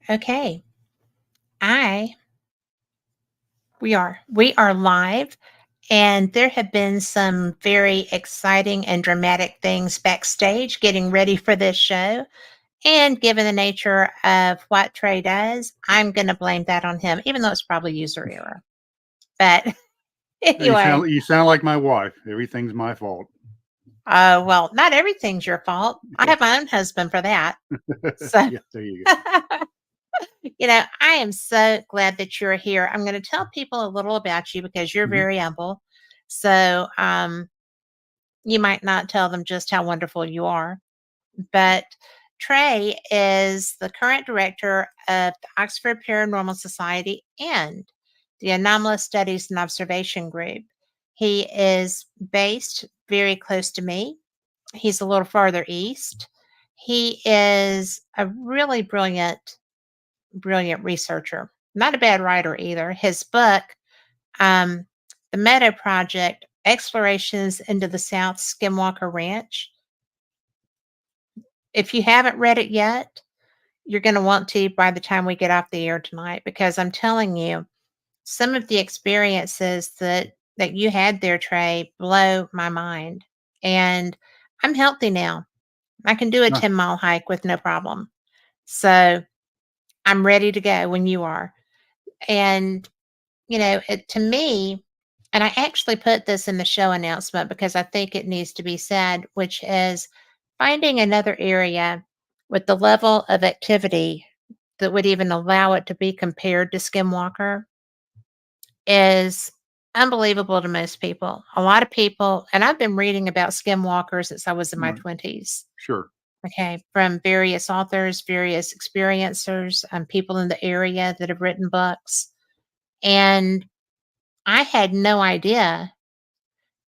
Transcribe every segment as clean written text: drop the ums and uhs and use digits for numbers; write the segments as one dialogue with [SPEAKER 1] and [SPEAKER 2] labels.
[SPEAKER 1] Okay. I we are live, and there have been some very exciting and dramatic things backstage getting ready for this show. And given the nature of what Trey does, I'm going to blame that on him, even though it's probably user error. But
[SPEAKER 2] You
[SPEAKER 1] anyway,
[SPEAKER 2] sound like my wife. Everything's my fault.
[SPEAKER 1] well, not everything's your fault. I
[SPEAKER 2] Yeah,
[SPEAKER 1] have my own husband for that. So,
[SPEAKER 2] yeah. There you go.
[SPEAKER 1] I am so glad that you're here. I'm going to tell people a little about you because you're
[SPEAKER 2] Hmm.
[SPEAKER 1] very humble. So, you might not tell them just how wonderful you are. But Trey is the current director of the Oxford Paranormal Society and the Anomalous Studies and Observation Group. He is based very close to me. He's a little farther east. He is a really brilliant researcher, not a bad writer either. His book, um, The Meadow Project Explorations into the South Skinwalker Ranch, if you haven't read it yet, you're going to want to by the time we get off the air tonight, because I'm telling you, some of the experiences that you had there, Trey, blow my mind. And I'm healthy now. I can do a
[SPEAKER 2] Nice.
[SPEAKER 1] 10-mile hike with no problem. So I'm ready to go when you are. And to me, and I actually put this in the show announcement because I think it needs to be said, which is finding another area with the level of activity that would even allow it to be compared to Skinwalker is unbelievable to most people. A lot of people, and I've been reading about Skinwalkers since I was in my
[SPEAKER 2] Right.
[SPEAKER 1] 20s.
[SPEAKER 2] Sure.
[SPEAKER 1] Okay, from various authors, various experiencers, people in the area that have written books. And I had no idea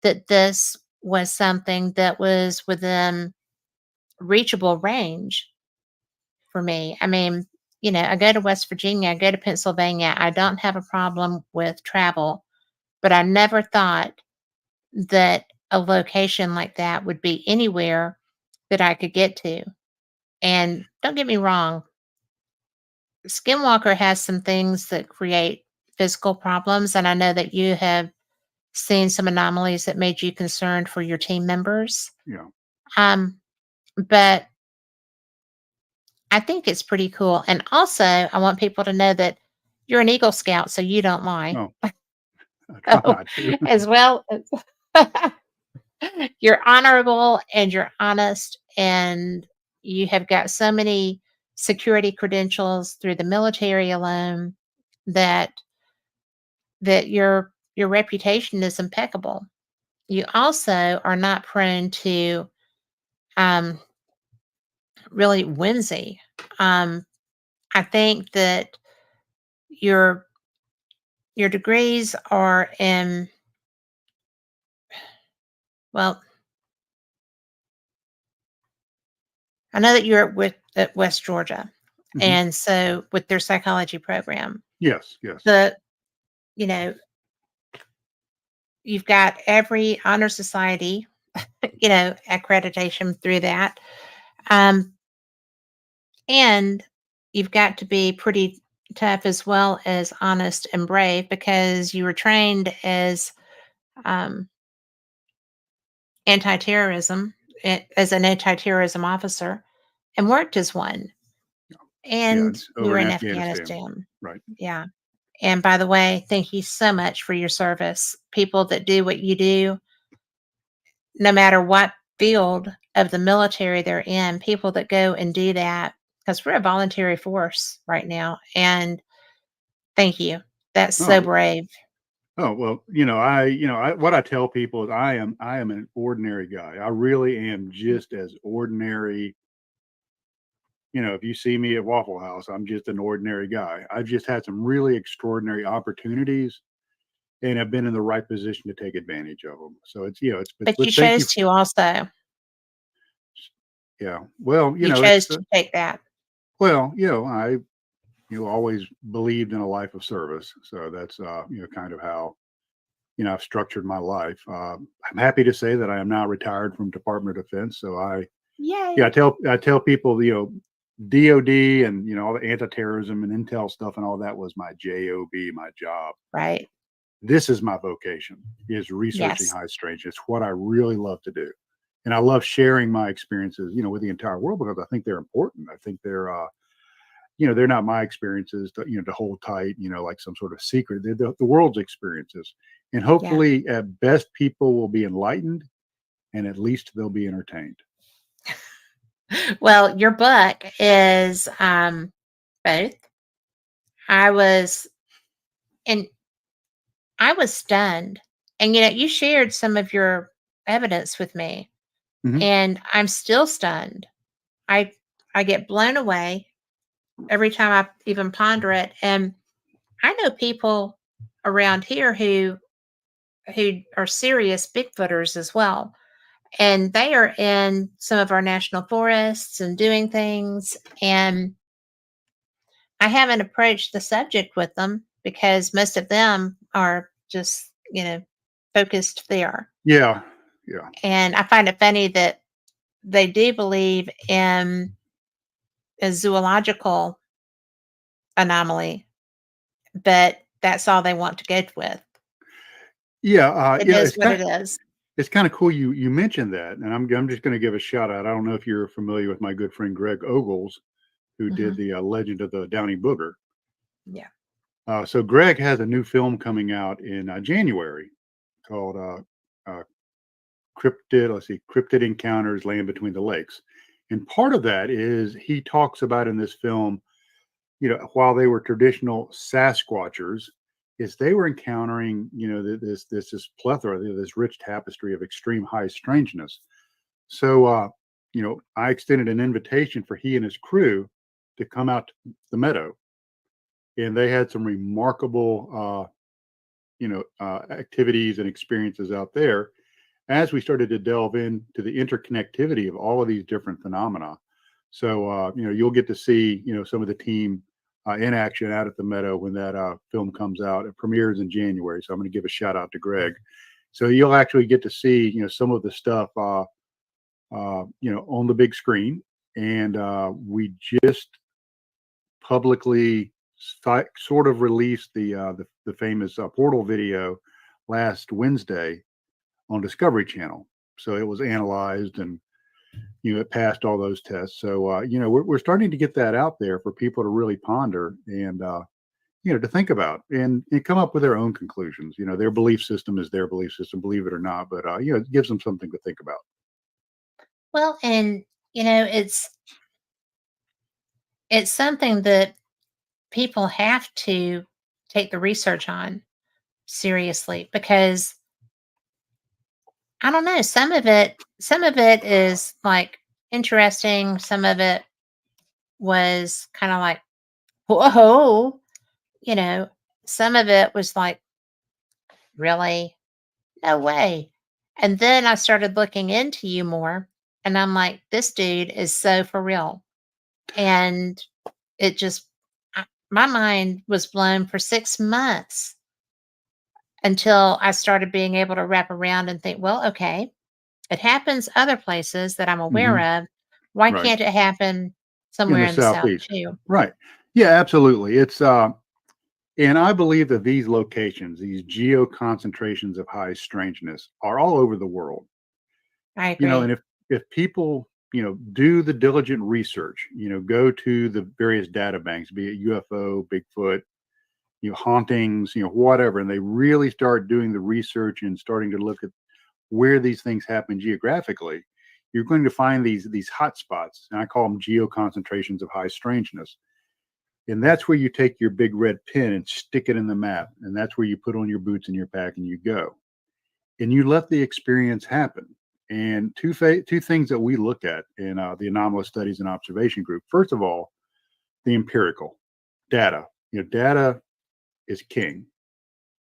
[SPEAKER 1] that this was something that was within reachable range for me. I mean, I go to West Virginia, I go to Pennsylvania. I don't have a problem with travel, but I never thought that a location like that would be anywhere that I could get to. And don't get me wrong, Skinwalker has some things that create physical problems. And I know that you have seen some anomalies that made you concerned for your team members.
[SPEAKER 2] Yeah.
[SPEAKER 1] Um, but I think it's pretty cool. And also, I want people to know that you're an Eagle Scout, so you don't lie.
[SPEAKER 2] Oh, I try
[SPEAKER 1] Oh,
[SPEAKER 2] not to.
[SPEAKER 1] as well as you're honorable and you're honest, and you have got so many security credentials through the military alone that your reputation is impeccable. You also are not prone to um, really whimsy. Um, I think that your your degrees are in, well, I know that you're at West Georgia,
[SPEAKER 2] Hmm.
[SPEAKER 1] and so with their psychology program,
[SPEAKER 2] Yes. Yes.
[SPEAKER 1] the you know you've got every honor society, accreditation through that, um, and you've got to be pretty tough as well as honest and brave because you were trained as um, anti-terrorism as an anti-terrorism officer and worked as one.
[SPEAKER 2] Yeah.
[SPEAKER 1] And
[SPEAKER 2] It's
[SPEAKER 1] you
[SPEAKER 2] over
[SPEAKER 1] were
[SPEAKER 2] in
[SPEAKER 1] in
[SPEAKER 2] Afghanistan.
[SPEAKER 1] Afghanistan.
[SPEAKER 2] Right.
[SPEAKER 1] Yeah. And by the way, thank you so much for your service. People that do what you do, no matter what field of the military they're in, people that go and do that, because we're a voluntary force right now. And thank you. That's so
[SPEAKER 2] Oh.
[SPEAKER 1] brave.
[SPEAKER 2] Oh well. What I tell people is I am an ordinary guy. I really am just as ordinary. If you see me at Waffle House, I'm just an ordinary guy. I've just had some really extraordinary opportunities and have been in the right position to take advantage of them. So
[SPEAKER 1] But you
[SPEAKER 2] but thank you.
[SPEAKER 1] chose to also.
[SPEAKER 2] Yeah. Well,
[SPEAKER 1] You chose to take that.
[SPEAKER 2] I always believed in a life of service. So that's kind of how I've structured my life. I'm happy to say that I am now retired from Department of Defense. So
[SPEAKER 1] Yay.
[SPEAKER 2] I tell people DOD and, all the anti-terrorism and intel stuff and all that was my job, my job.
[SPEAKER 1] Right.
[SPEAKER 2] This is my vocation, is researching
[SPEAKER 1] Yes.
[SPEAKER 2] high strange. It's what I really love to do. And I love sharing my experiences, with the entire world, because I think they're important. I think they're not my experiences to hold tight, like some sort of secret. They're the world's experiences. And
[SPEAKER 1] Yeah.
[SPEAKER 2] hopefully at best people will be enlightened, and at least they'll be entertained.
[SPEAKER 1] Well, your book is both. I was and I was stunned. And you shared some of your evidence with me,
[SPEAKER 2] Hmm.
[SPEAKER 1] and I'm still stunned. I I get blown away every time I even ponder it. And I know people around here who are serious Bigfooters as well. And they are in some of our national forests and doing things. And I haven't approached the subject with them because most of them are just, focused there.
[SPEAKER 2] Yeah. Yeah.
[SPEAKER 1] And I find it funny that they do believe in a zoological anomaly, but that's all they want to go with.
[SPEAKER 2] Yeah.
[SPEAKER 1] It is what it is.
[SPEAKER 2] It's kind of cool you mentioned that, and I'm just going to give a shout out. I don't know if you're familiar with my good friend Greg Ogles, who did
[SPEAKER 1] Hmm.
[SPEAKER 2] the Legend of the Downy Booger.
[SPEAKER 1] Yeah.
[SPEAKER 2] So Greg has a new film coming out in January called Cryptid Encounters: Land Between the Lakes. And part of that is he talks about in this film, while they were traditional Sasquatchers, is they were encountering, this plethora, this rich tapestry of extreme high strangeness. So, I extended an invitation for he and his crew to come out to the meadow, and they had some remarkable, activities and experiences out there as we started to delve into the interconnectivity of all of these different phenomena. So, you'll get to see, some of the team in action out at the meadow when that film comes out. It premieres in January. So I'm going to give a shout out to Greg. So you'll actually get to see, some of the stuff, on the big screen. And we just publicly sort of released the famous portal video last Wednesday on Discovery Channel. So it was analyzed, and it passed all those tests. So we're starting to get that out there for people to really ponder and to think about and come up with their own conclusions. Their belief system is their belief system, believe it or not, but it gives them something to think about.
[SPEAKER 1] Well, and it's something that people have to take the research on seriously because I don't know, some of it is like interesting, some of it was kind of like whoa, you know, some of it was like really no way. And then I started looking into you more and I'm like this dude is so for real. And it just my mind was blown for 6 months until I started being able to wrap around and think, well, okay, it happens other places that I'm aware
[SPEAKER 2] Hmm.
[SPEAKER 1] of. Why
[SPEAKER 2] Right.
[SPEAKER 1] can't it happen
[SPEAKER 2] In
[SPEAKER 1] somewhere
[SPEAKER 2] the
[SPEAKER 1] in the South
[SPEAKER 2] Southeast.
[SPEAKER 1] too?
[SPEAKER 2] Right. Yeah, absolutely. And I believe that these locations, these geo concentrations of high strangeness, are all over the world.
[SPEAKER 1] I
[SPEAKER 2] And
[SPEAKER 1] agree.
[SPEAKER 2] if people, do the diligent research, go to the various data banks, be it UFO, Bigfoot, hauntings, whatever, and they really start doing the research and starting to look at where these things happen geographically, you're going to find these hot spots, and I call them geo concentrations of high strangeness. And that's where you take your big red pin and stick it in the map, and that's where you put on your boots and your pack and you go, and you let the experience happen. And two things that we look at in the anomalous studies and observation group. First of all, the empirical data. Data is king.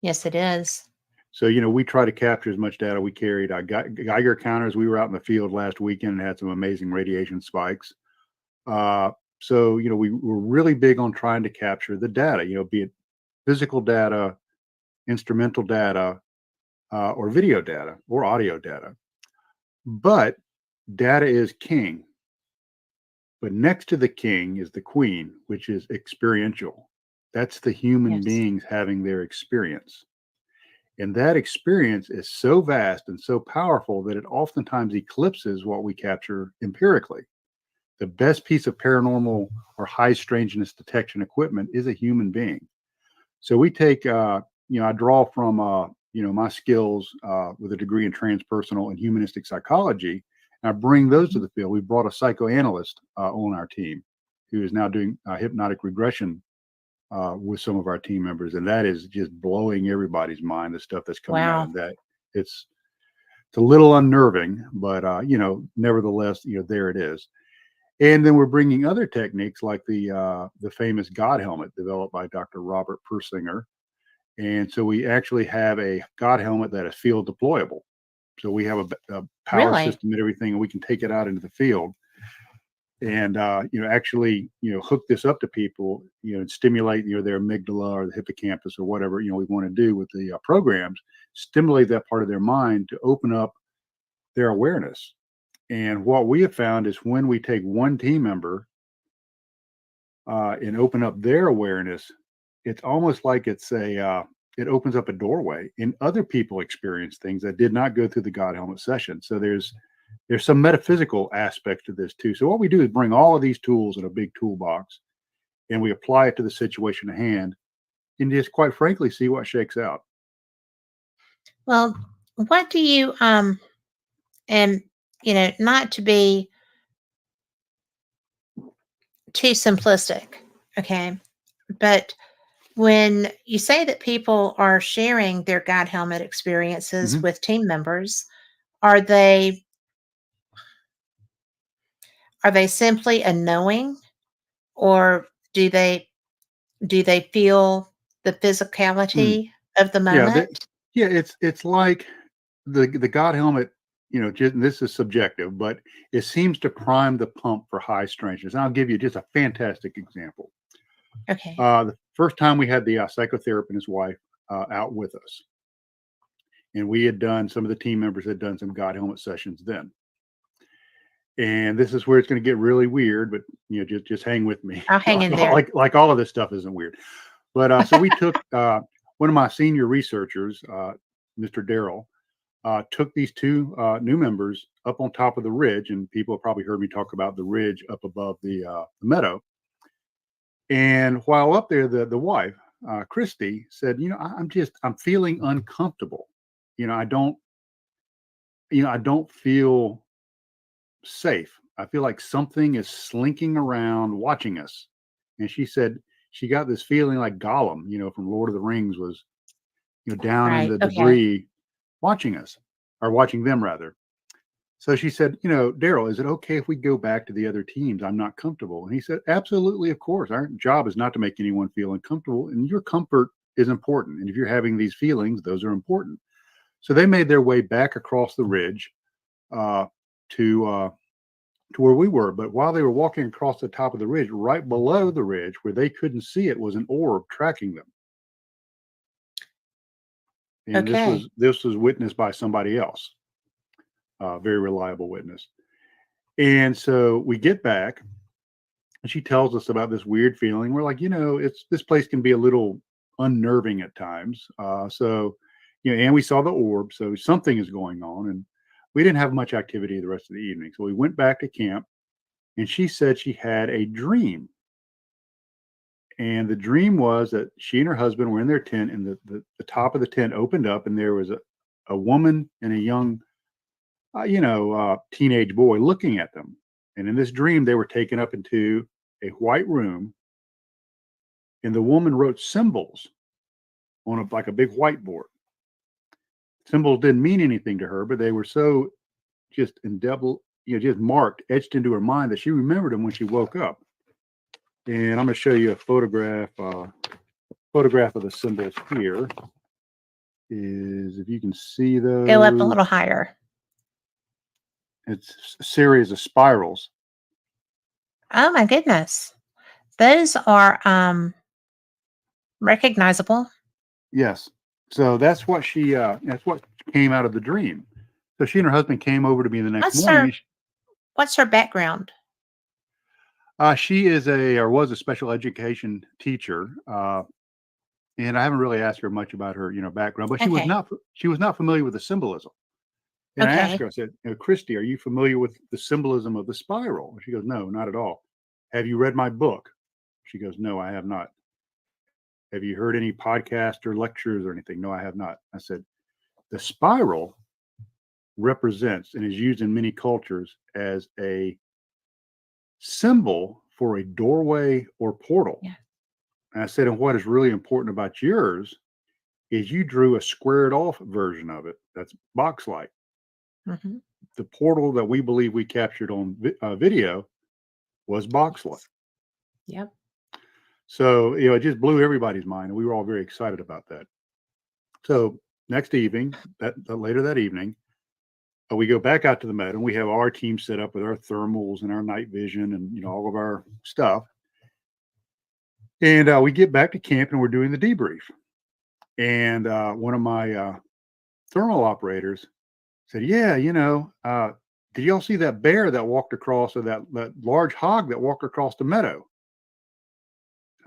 [SPEAKER 1] Yes, it is.
[SPEAKER 2] So, we try to capture as much data. We carried Geiger counters. We were out in the field last weekend and had some amazing radiation spikes. So, we were really big on trying to capture the data, be it physical data, instrumental data, or video data or audio data. But data is king. But next to the king is the queen, which is experiential. That's the human
[SPEAKER 1] Yes.
[SPEAKER 2] beings having their experience. And that experience is so vast and so powerful that it oftentimes eclipses what we capture empirically. The best piece of paranormal or high strangeness detection equipment is a human being. So we take, I draw from, my skills with a degree in transpersonal and humanistic psychology, and I bring those to
[SPEAKER 1] Mhm.
[SPEAKER 2] the field. We brought a psychoanalyst on our team who is now doing hypnotic regression with some of our team members, and that is just blowing everybody's mind. The stuff that's coming out
[SPEAKER 1] Wow.
[SPEAKER 2] of that, it's a little unnerving, but nevertheless, there it is. And then we're bringing other techniques like the famous God helmet developed by Dr. Robert Persinger. And so we actually have a God helmet that is field deployable. So we have a power
[SPEAKER 1] Really?
[SPEAKER 2] system and everything, and we can take it out into the field and actually hook this up to people, and stimulate their amygdala or the hippocampus or whatever we want to do with the programs, stimulate that part of their mind to open up their awareness. And what we have found is when we take one team member and open up their awareness, it's almost like it opens up a doorway, and other people experience things that did not go through the God helmet session. So there's some metaphysical aspect to this too. So what we do is bring all of these tools in a big toolbox, and we apply it to the situation at hand, and just quite frankly see what shakes out.
[SPEAKER 1] Well, what do you and not to be too simplistic, okay? But when you say that people are sharing their God helmet experiences
[SPEAKER 2] Mhm.
[SPEAKER 1] with team members, are they are they simply a knowing, or do they feel the
[SPEAKER 2] Mm.
[SPEAKER 1] physicality of the
[SPEAKER 2] Yeah,
[SPEAKER 1] moment?
[SPEAKER 2] it's like the God helmet. This is subjective, but it seems to prime the pump for high strangeness. And I'll give you just a fantastic example.
[SPEAKER 1] Okay.
[SPEAKER 2] The first time we had the psychotherapist and his wife out with us, and we had done some of the team members had done some God helmet sessions then. And this is where it's going to get really weird, but just hang with me.
[SPEAKER 1] I'll hang in there.
[SPEAKER 2] like all of this stuff isn't weird. But so we took one of my senior researchers, Mr. Darrell, took these two new members up on top of the ridge, and people have probably heard me talk about the ridge up above the meadow. And while up there, the wife, Christy, said, I'm feeling uncomfortable. You know, I don't, I don't feel safe. I feel like something is slinking around watching us. And she said she got this feeling like Gollum, from Lord of the Rings was, down in
[SPEAKER 1] Right.
[SPEAKER 2] the
[SPEAKER 1] Okay.
[SPEAKER 2] debris watching us, or watching them rather. So she said, Daryl, is it okay if we go back to the other teams? I'm not comfortable. And he said, absolutely, of course. Our job is not to make anyone feel uncomfortable, and your comfort is important. And if you're having these feelings, those are important. So they made their way back across the ridge uh, to where we were. But while they were walking across the top of the ridge, right below the ridge, where they couldn't see it, was an orb tracking them. And
[SPEAKER 1] Okay.
[SPEAKER 2] this was witnessed by somebody else, a very reliable witness. And so we get back, and she tells us about this weird feeling. We're like, it's this place can be a little unnerving at times. And we saw the orb, so something is going on, and we didn't have much activity the rest of the evening. So we went back to camp, and she said she had a dream. And the dream was that she and her husband were in their tent, and the top of the tent opened up, and there was a woman and a young, teenage boy looking at them. And in this dream, they were taken up into a white room, and the woman wrote symbols on like a big whiteboard. Symbols didn't mean anything to her, but they were so just indelible, just marked, etched into her mind that she remembered them when she woke up. And I'm going to show you a photograph of the symbols here. Is if you can see
[SPEAKER 1] Go up a
[SPEAKER 2] those,
[SPEAKER 1] little higher.
[SPEAKER 2] it's a series of spirals.
[SPEAKER 1] Oh my goodness. Those are recognizable.
[SPEAKER 2] Yes. So that's what came out of the dream. So she and her husband came over to me the next
[SPEAKER 1] What's
[SPEAKER 2] morning,
[SPEAKER 1] her
[SPEAKER 2] and
[SPEAKER 1] what's her background?
[SPEAKER 2] She is or was a special education teacher, and I haven't really asked her much about her, background, but
[SPEAKER 1] Okay.
[SPEAKER 2] she was not familiar with the symbolism. And I asked
[SPEAKER 1] Okay.
[SPEAKER 2] her, I said, Christy, are you familiar with the symbolism of the spiral? And she goes, no, not at all. Have you read my book? She goes, no, I have not. Have you heard any podcast or lectures or anything? No, I have not. I said, the spiral represents and is used in many cultures as a symbol for a doorway or portal.
[SPEAKER 1] Yeah.
[SPEAKER 2] And I said, and what is really important about yours is you drew a squared off version of it. That's box like.
[SPEAKER 1] Hmm.
[SPEAKER 2] The portal that we believe we captured on video was box like.
[SPEAKER 1] Yep.
[SPEAKER 2] So, it just blew everybody's mind. And we were all very excited about that. So, next evening, later that evening, we go back out to the meadow and we have our team set up with our thermals and our night vision and, all of our stuff. And we get back to camp and we're doing the debrief. And one of my thermal operators said, yeah, did y'all see that bear that walked across, or that large hog that walked across the meadow?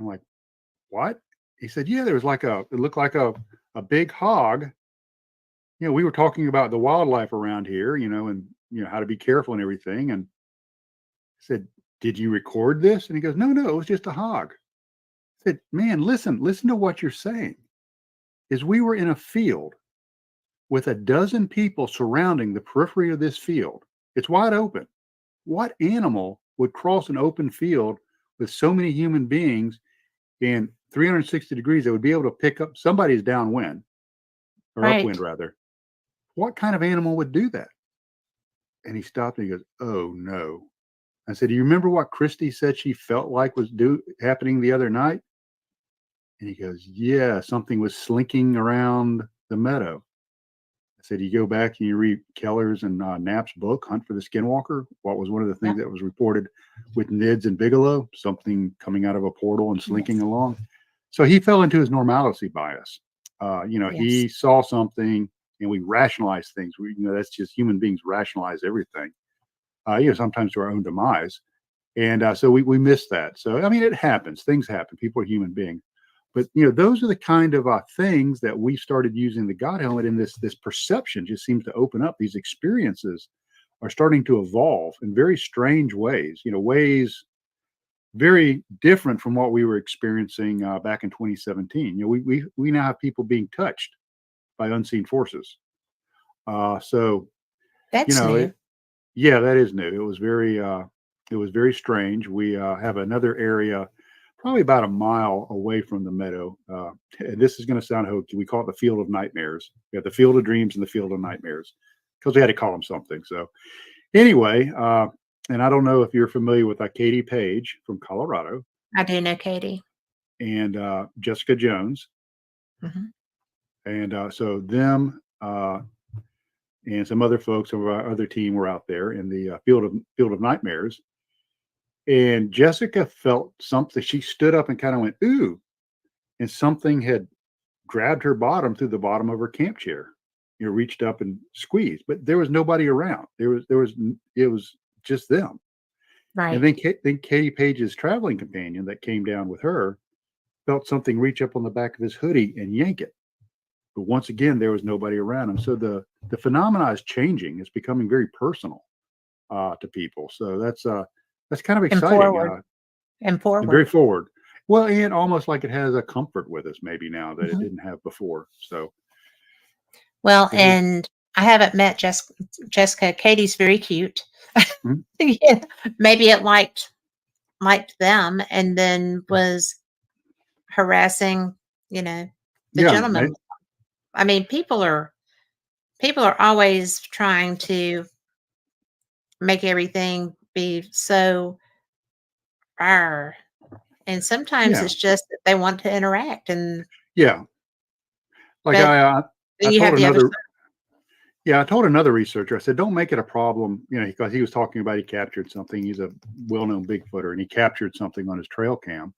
[SPEAKER 2] I'm like, what? He said, yeah, there was it looked like a big hog. We were talking about the wildlife around here, and, how to be careful and everything. And I said, did you record this? And he goes, no, it was just a hog. I said, man, listen to what you're saying. Is we were in a field with a dozen people surrounding the periphery of this field. It's wide open. What animal would cross an open field with so many human beings in 360 degrees that would be able to pick up somebody's downwind or upwind,
[SPEAKER 1] Right.
[SPEAKER 2] rather? What kind of animal would do that? And he stopped and he goes, oh no. I said, do you remember what Christy said she felt like was happening the other night? And he goes, yeah, something was slinking around the meadow. I said, you go back and you read Keller's and Knapp's book, Hunt for the Skinwalker. What was one of the things
[SPEAKER 1] Yep.
[SPEAKER 2] that was reported with Nids and Bigelow? Something coming out of a portal and slinking
[SPEAKER 1] Yes.
[SPEAKER 2] along. So he fell into his normalcy bias.
[SPEAKER 1] Yes.
[SPEAKER 2] He saw something and we rationalize things. That's just human beings rationalize everything, sometimes to our own demise. And so we miss that. So, I mean, it happens. Things happen. People are human beings. But those are the kind of things that we started using the God helmet, and this perception just seems to open up. These experiences are starting to evolve in very strange ways. Ways very different from what we were experiencing back in 2017. We now have people being touched by unseen forces. So
[SPEAKER 1] That's new.
[SPEAKER 2] yeah, that is new. It was very strange. We have another area probably about a mile away from the meadow. And this is going to sound hokey. We call it the Field of Nightmares. We have the Field of Dreams and the Field of Nightmares because we had to call them something. So anyway, and I don't know if you're familiar with Katie Page from Colorado
[SPEAKER 1] I do know Katie.
[SPEAKER 2] and Jessica Jones.
[SPEAKER 1] Hmm.
[SPEAKER 2] And so them and some other folks of our other team were out there in the Field of Nightmares. And Jessica felt something. She stood up and kind of went, ooh, and something had grabbed her bottom through the bottom of her camp chair, reached up and squeezed, but there was nobody around. It was just them. And
[SPEAKER 1] Right.
[SPEAKER 2] then Katie Page's traveling companion that came down with her felt something reach up on the back of his hoodie and yank it. But once again, there was nobody around him. So the phenomena is changing. It's becoming very personal to people. So that's kind of
[SPEAKER 1] And
[SPEAKER 2] exciting
[SPEAKER 1] forward. And
[SPEAKER 2] and very
[SPEAKER 1] forward.
[SPEAKER 2] forward. Well, and almost like it has a comfort with us maybe now that it
[SPEAKER 1] Hmm.
[SPEAKER 2] didn't have before. So
[SPEAKER 1] Well,
[SPEAKER 2] it is.
[SPEAKER 1] and I haven't met Jessica. Katie's very cute.
[SPEAKER 2] Mhm.
[SPEAKER 1] Yeah. Maybe it liked them and then was harassing, you know, the
[SPEAKER 2] Yeah,
[SPEAKER 1] gentleman. I mean, people are always trying to make everything be so rare. And sometimes
[SPEAKER 2] yeah,
[SPEAKER 1] it's just that they want to interact and
[SPEAKER 2] yeah. Like
[SPEAKER 1] but
[SPEAKER 2] I
[SPEAKER 1] then you
[SPEAKER 2] told
[SPEAKER 1] have the other
[SPEAKER 2] another
[SPEAKER 1] side.
[SPEAKER 2] yeah, I told another researcher. I said, don't make it a problem, because he was talking about he captured something. He's a well-known Bigfooter, and he captured something on his trail cam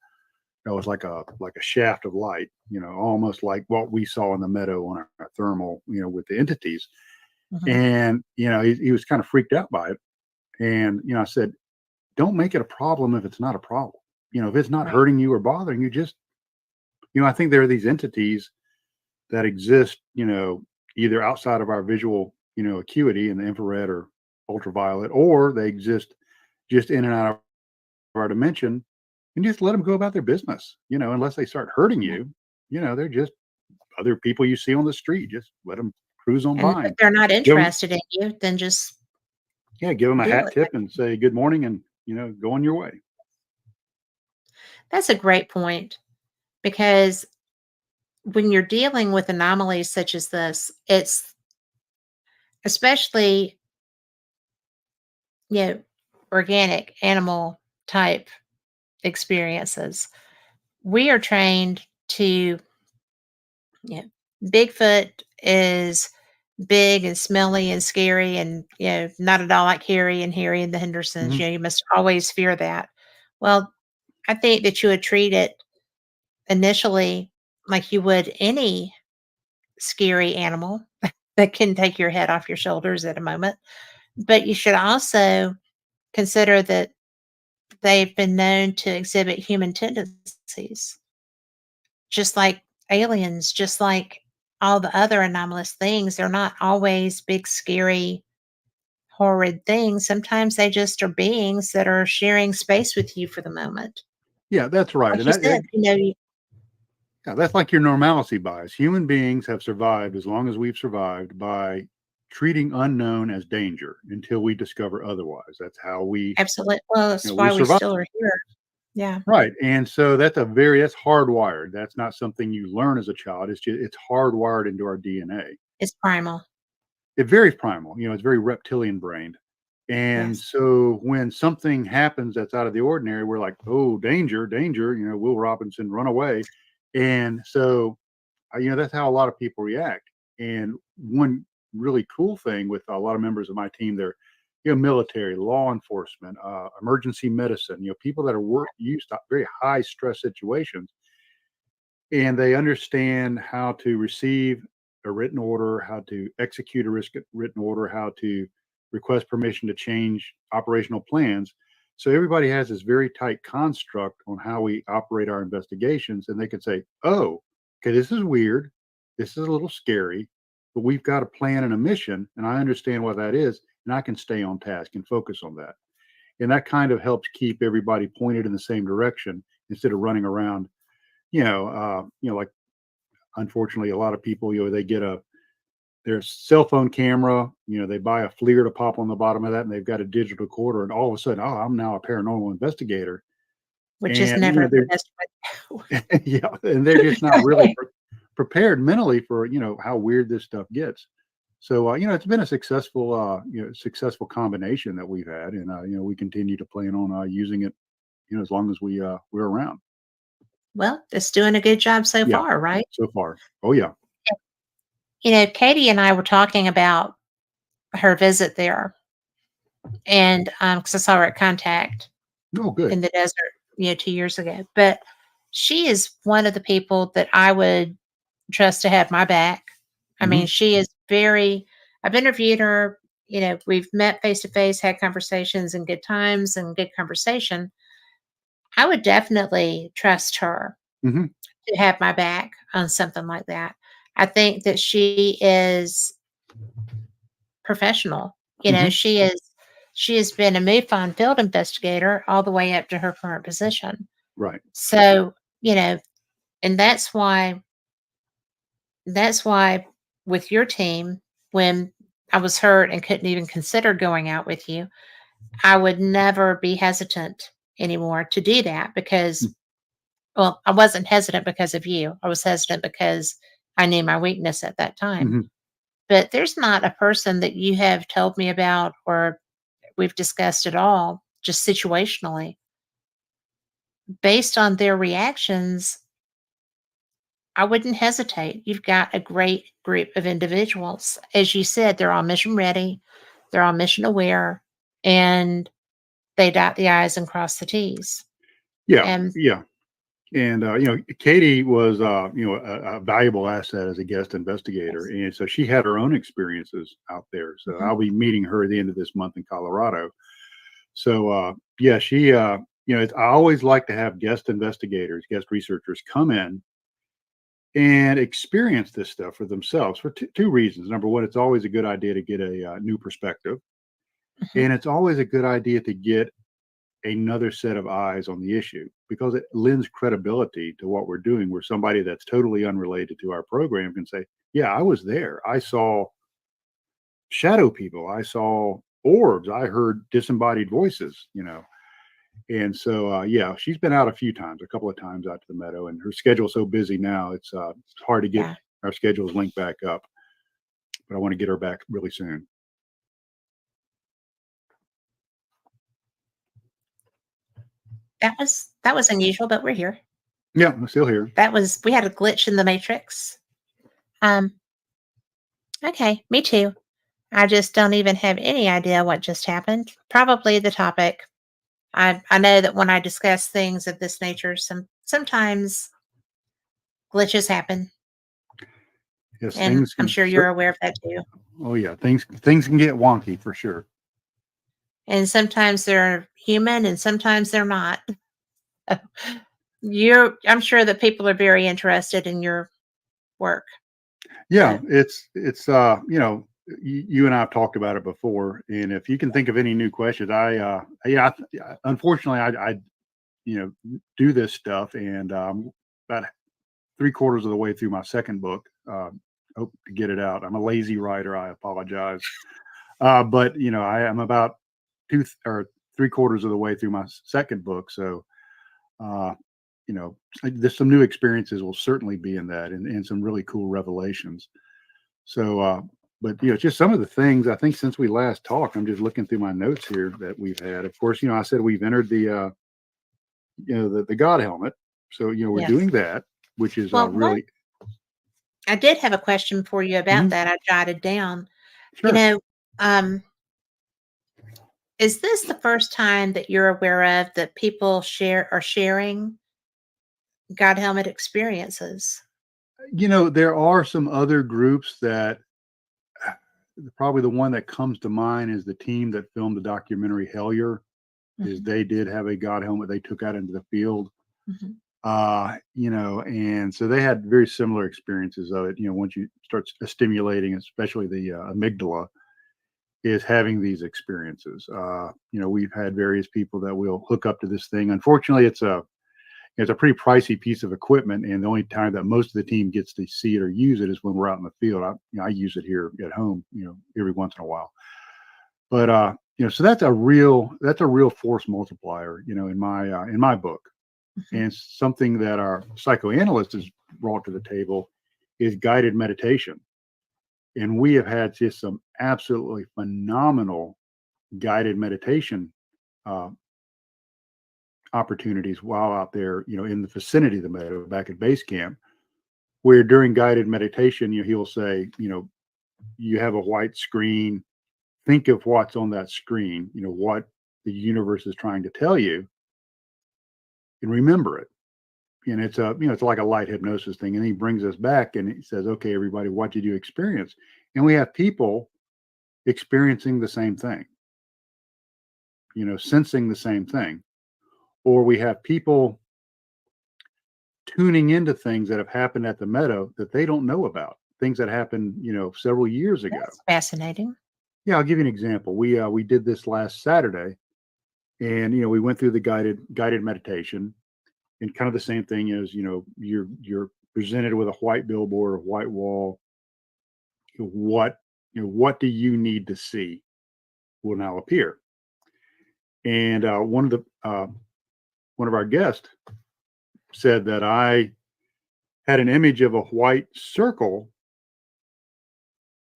[SPEAKER 2] that was like a shaft of light, almost like what we saw in the meadow on our thermal, with the entities.
[SPEAKER 1] Mhm.
[SPEAKER 2] And he was kind of freaked out by it. And I said, don't make it a problem if it's not a problem. If it's not
[SPEAKER 1] Right.
[SPEAKER 2] hurting you or bothering you, just, I think there are these entities that exist, either outside of our visual, acuity in the infrared or ultraviolet, or they exist just in and out of our dimension, and just let them go about their business, unless they start hurting
[SPEAKER 1] Yeah.
[SPEAKER 2] you. They're just other people you see on the street. Just let them cruise on
[SPEAKER 1] And
[SPEAKER 2] by
[SPEAKER 1] if
[SPEAKER 2] and
[SPEAKER 1] they're not
[SPEAKER 2] give them,
[SPEAKER 1] interested in you, then just
[SPEAKER 2] yeah, give them a
[SPEAKER 1] do
[SPEAKER 2] hat
[SPEAKER 1] it.
[SPEAKER 2] tip and say good morning and, go on your way.
[SPEAKER 1] That's a great point because when you're dealing with anomalies such as this, it's especially, you know, organic animal type experiences. We are trained to, you know, Bigfoot is big and smelly and scary and, not at all like Harry and the Hendersons.
[SPEAKER 2] Hmm.
[SPEAKER 1] You must always fear that. Well, I think that you would treat it initially like you would any scary animal that can take your head off your shoulders at a moment. But you should also consider that they've been known to exhibit human tendencies, just like aliens, just like all the other anomalous things. They're not always big, scary, horrid things. Sometimes they just are beings that are sharing space with you for the moment.
[SPEAKER 2] Yeah, that's right.
[SPEAKER 1] Like
[SPEAKER 2] And
[SPEAKER 1] you said,
[SPEAKER 2] yeah, that's like your normalcy bias. Human beings have survived as long as we've survived by treating unknown as danger until we discover otherwise. That's how
[SPEAKER 1] absolutely. Well, that's
[SPEAKER 2] we
[SPEAKER 1] why we
[SPEAKER 2] survive.
[SPEAKER 1] still are here. Yeah,
[SPEAKER 2] Right. And so that's hardwired. That's not something you learn as a child. It's hardwired into our DNA.
[SPEAKER 1] it's primal.
[SPEAKER 2] It's very primal, it's very reptilian brained. And
[SPEAKER 1] Yes.
[SPEAKER 2] so when something happens that's out of the ordinary, we're like, oh, danger, danger, Will Robinson, run away. And so, that's how a lot of people react. And one really cool thing with a lot of members of my team, they're, military, law enforcement, emergency medicine, people that are used to very high stress situations, and they understand how to receive a written order, how to execute a written order, how to request permission to change operational plans. So everybody has this very tight construct on how we operate our investigations, and they can say, "Oh, okay, this is weird. This is a little scary, but we've got a plan and a mission, and I understand what that is, and I can stay on task and focus on that." And that kind of helps keep everybody pointed in the same direction instead of running around. Like, unfortunately, a lot of people, they get their cell phone camera, they buy a FLIR to pop on the bottom of that, and they've got a digital recorder, and all of a sudden, oh, I'm now a paranormal investigator,
[SPEAKER 1] Which is
[SPEAKER 2] and
[SPEAKER 1] never the best way.
[SPEAKER 2] yeah, and they're just not really prepared mentally for how weird this stuff gets. So it's been a successful successful combination that we've had, and we continue to plan on using it as long as we're around.
[SPEAKER 1] Well, it's doing a good job so
[SPEAKER 2] Yeah,
[SPEAKER 1] far, right?
[SPEAKER 2] so far. Oh yeah.
[SPEAKER 1] Katie and I were talking about her visit there, and because I saw her at Contact
[SPEAKER 2] Oh good.
[SPEAKER 1] in the desert, 2 years ago. But she is one of the people that I would trust to have my back. I
[SPEAKER 2] Hmm.
[SPEAKER 1] mean, she is very. I've interviewed her. We've met face to face, had conversations, and good times and good conversation. I would definitely trust her
[SPEAKER 2] Hmm.
[SPEAKER 1] to have my back on something like that. I think that she is professional.
[SPEAKER 2] Hmm.
[SPEAKER 1] She has been a MUFON field investigator all the way up to her current position.
[SPEAKER 2] Right.
[SPEAKER 1] So, and that's why with your team, when I was hurt and couldn't even consider going out with you, I would never be hesitant anymore to do that because, well, I wasn't hesitant because of you. I was hesitant because I knew my weakness at that time.
[SPEAKER 2] Hmm.
[SPEAKER 1] But there's not a person that you have told me about or we've discussed at all, just situationally. Based on their reactions, I wouldn't hesitate. You've got a great group of individuals. As you said, they're all mission ready, they're all mission aware, and they dot the I's and cross the T's.
[SPEAKER 2] Yeah.
[SPEAKER 1] And
[SPEAKER 2] Yeah. And Katie was a valuable asset as a guest investigator,
[SPEAKER 1] yes.
[SPEAKER 2] and so she had her own experiences out there. So
[SPEAKER 1] Mhm.
[SPEAKER 2] I'll be meeting her at the end of this month in Colorado. So Yeah, she, I always like to have guest investigators, guest researchers come in and experience this stuff for themselves for two reasons. Number one, it's always a good idea to get a new perspective,
[SPEAKER 1] Mhm.
[SPEAKER 2] and it's always a good idea to get another set of eyes on the issue because it lends credibility to what we're doing. Where somebody that's totally unrelated to our program can say, "Yeah, I was there. I saw shadow people. I saw orbs. I heard disembodied voices." And so, yeah, she's been out a few times, a couple of times out to the meadow, and her schedule's so busy now, it's hard to get
[SPEAKER 1] Yeah.
[SPEAKER 2] our schedules linked back up. But I want to get her back really soon.
[SPEAKER 1] That was unusual, but we're here.
[SPEAKER 2] Yeah, I'm still here.
[SPEAKER 1] We had a glitch in the matrix. Um, okay, me too. I just don't even have any idea what just happened. Probably the topic. I know that when I discuss things of this nature, sometimes glitches happen,
[SPEAKER 2] Yes,
[SPEAKER 1] and
[SPEAKER 2] things
[SPEAKER 1] I'm
[SPEAKER 2] can.
[SPEAKER 1] sure you're aware of that too.
[SPEAKER 2] Oh yeah, things can get wonky for sure.
[SPEAKER 1] And sometimes they're human, and sometimes they're not. I'm sure that people are very interested in your work.
[SPEAKER 2] Yeah,
[SPEAKER 1] So
[SPEAKER 2] you and I have talked about it before, and if you can think of any new questions, yeah, unfortunately, I do this stuff, and about three-quarters of the way through my second book. Hope to get it out. I'm a lazy writer. I apologize. But I am about or three-quarters of the way through my second book. So, uh, there's some new experiences will certainly be in that, and some really cool revelations. So, but just some of the things I think since we last talked. I'm just looking through my notes here that we've had. Of course, I said we've entered the God helmet. So, we're
[SPEAKER 1] yes.
[SPEAKER 2] doing that, which is
[SPEAKER 1] Well,
[SPEAKER 2] really.
[SPEAKER 1] I did have a question for you about
[SPEAKER 2] Mhm.
[SPEAKER 1] that. I jotted down. You
[SPEAKER 2] Sure.
[SPEAKER 1] know, um, is this the first time that you're aware of that people are sharing God helmet experiences?
[SPEAKER 2] There are some other groups that probably the one that comes to mind is the team that filmed the documentary Hellier. Is
[SPEAKER 1] Mhm,
[SPEAKER 2] they did have a God helmet they took out into the field.
[SPEAKER 1] mhm.
[SPEAKER 2] And so they had very similar experiences of it. Once you start stimulating, especially the amygdala, is having these experiences. We've had various people that will hook up to this thing. Unfortunately, it's a pretty pricey piece of equipment, and the only time that most of the team gets to see it or use it is when we're out in the field. I use it here at home, every once in a while. But so that's a real force multiplier, in my book,
[SPEAKER 1] Mhm.
[SPEAKER 2] and something that our psychoanalyst has brought to the table is guided meditation, and we have had just some absolutely phenomenal guided meditation uh, opportunities while out there, in the vicinity of the meadow back at base camp, where during guided meditation, he'll say, you have a white screen. Think of what's on that screen, what the universe is trying to tell you, and remember it. And it's like a light hypnosis thing. And he brings us back and he says, okay, everybody, what did you experience? And we have people experiencing the same thing, sensing the same thing. Or we have people tuning into things that have happened at the meadow that they don't know about, things that happened, several years ago.
[SPEAKER 1] That's fascinating.
[SPEAKER 2] Yeah, I'll give you an example. We did this last Saturday, and we went through the guided meditation, and kind of the same thing is, you're presented with a white billboard, a white wall. What do you need to see will now appear. And one of our guests said that I had an image of a white circle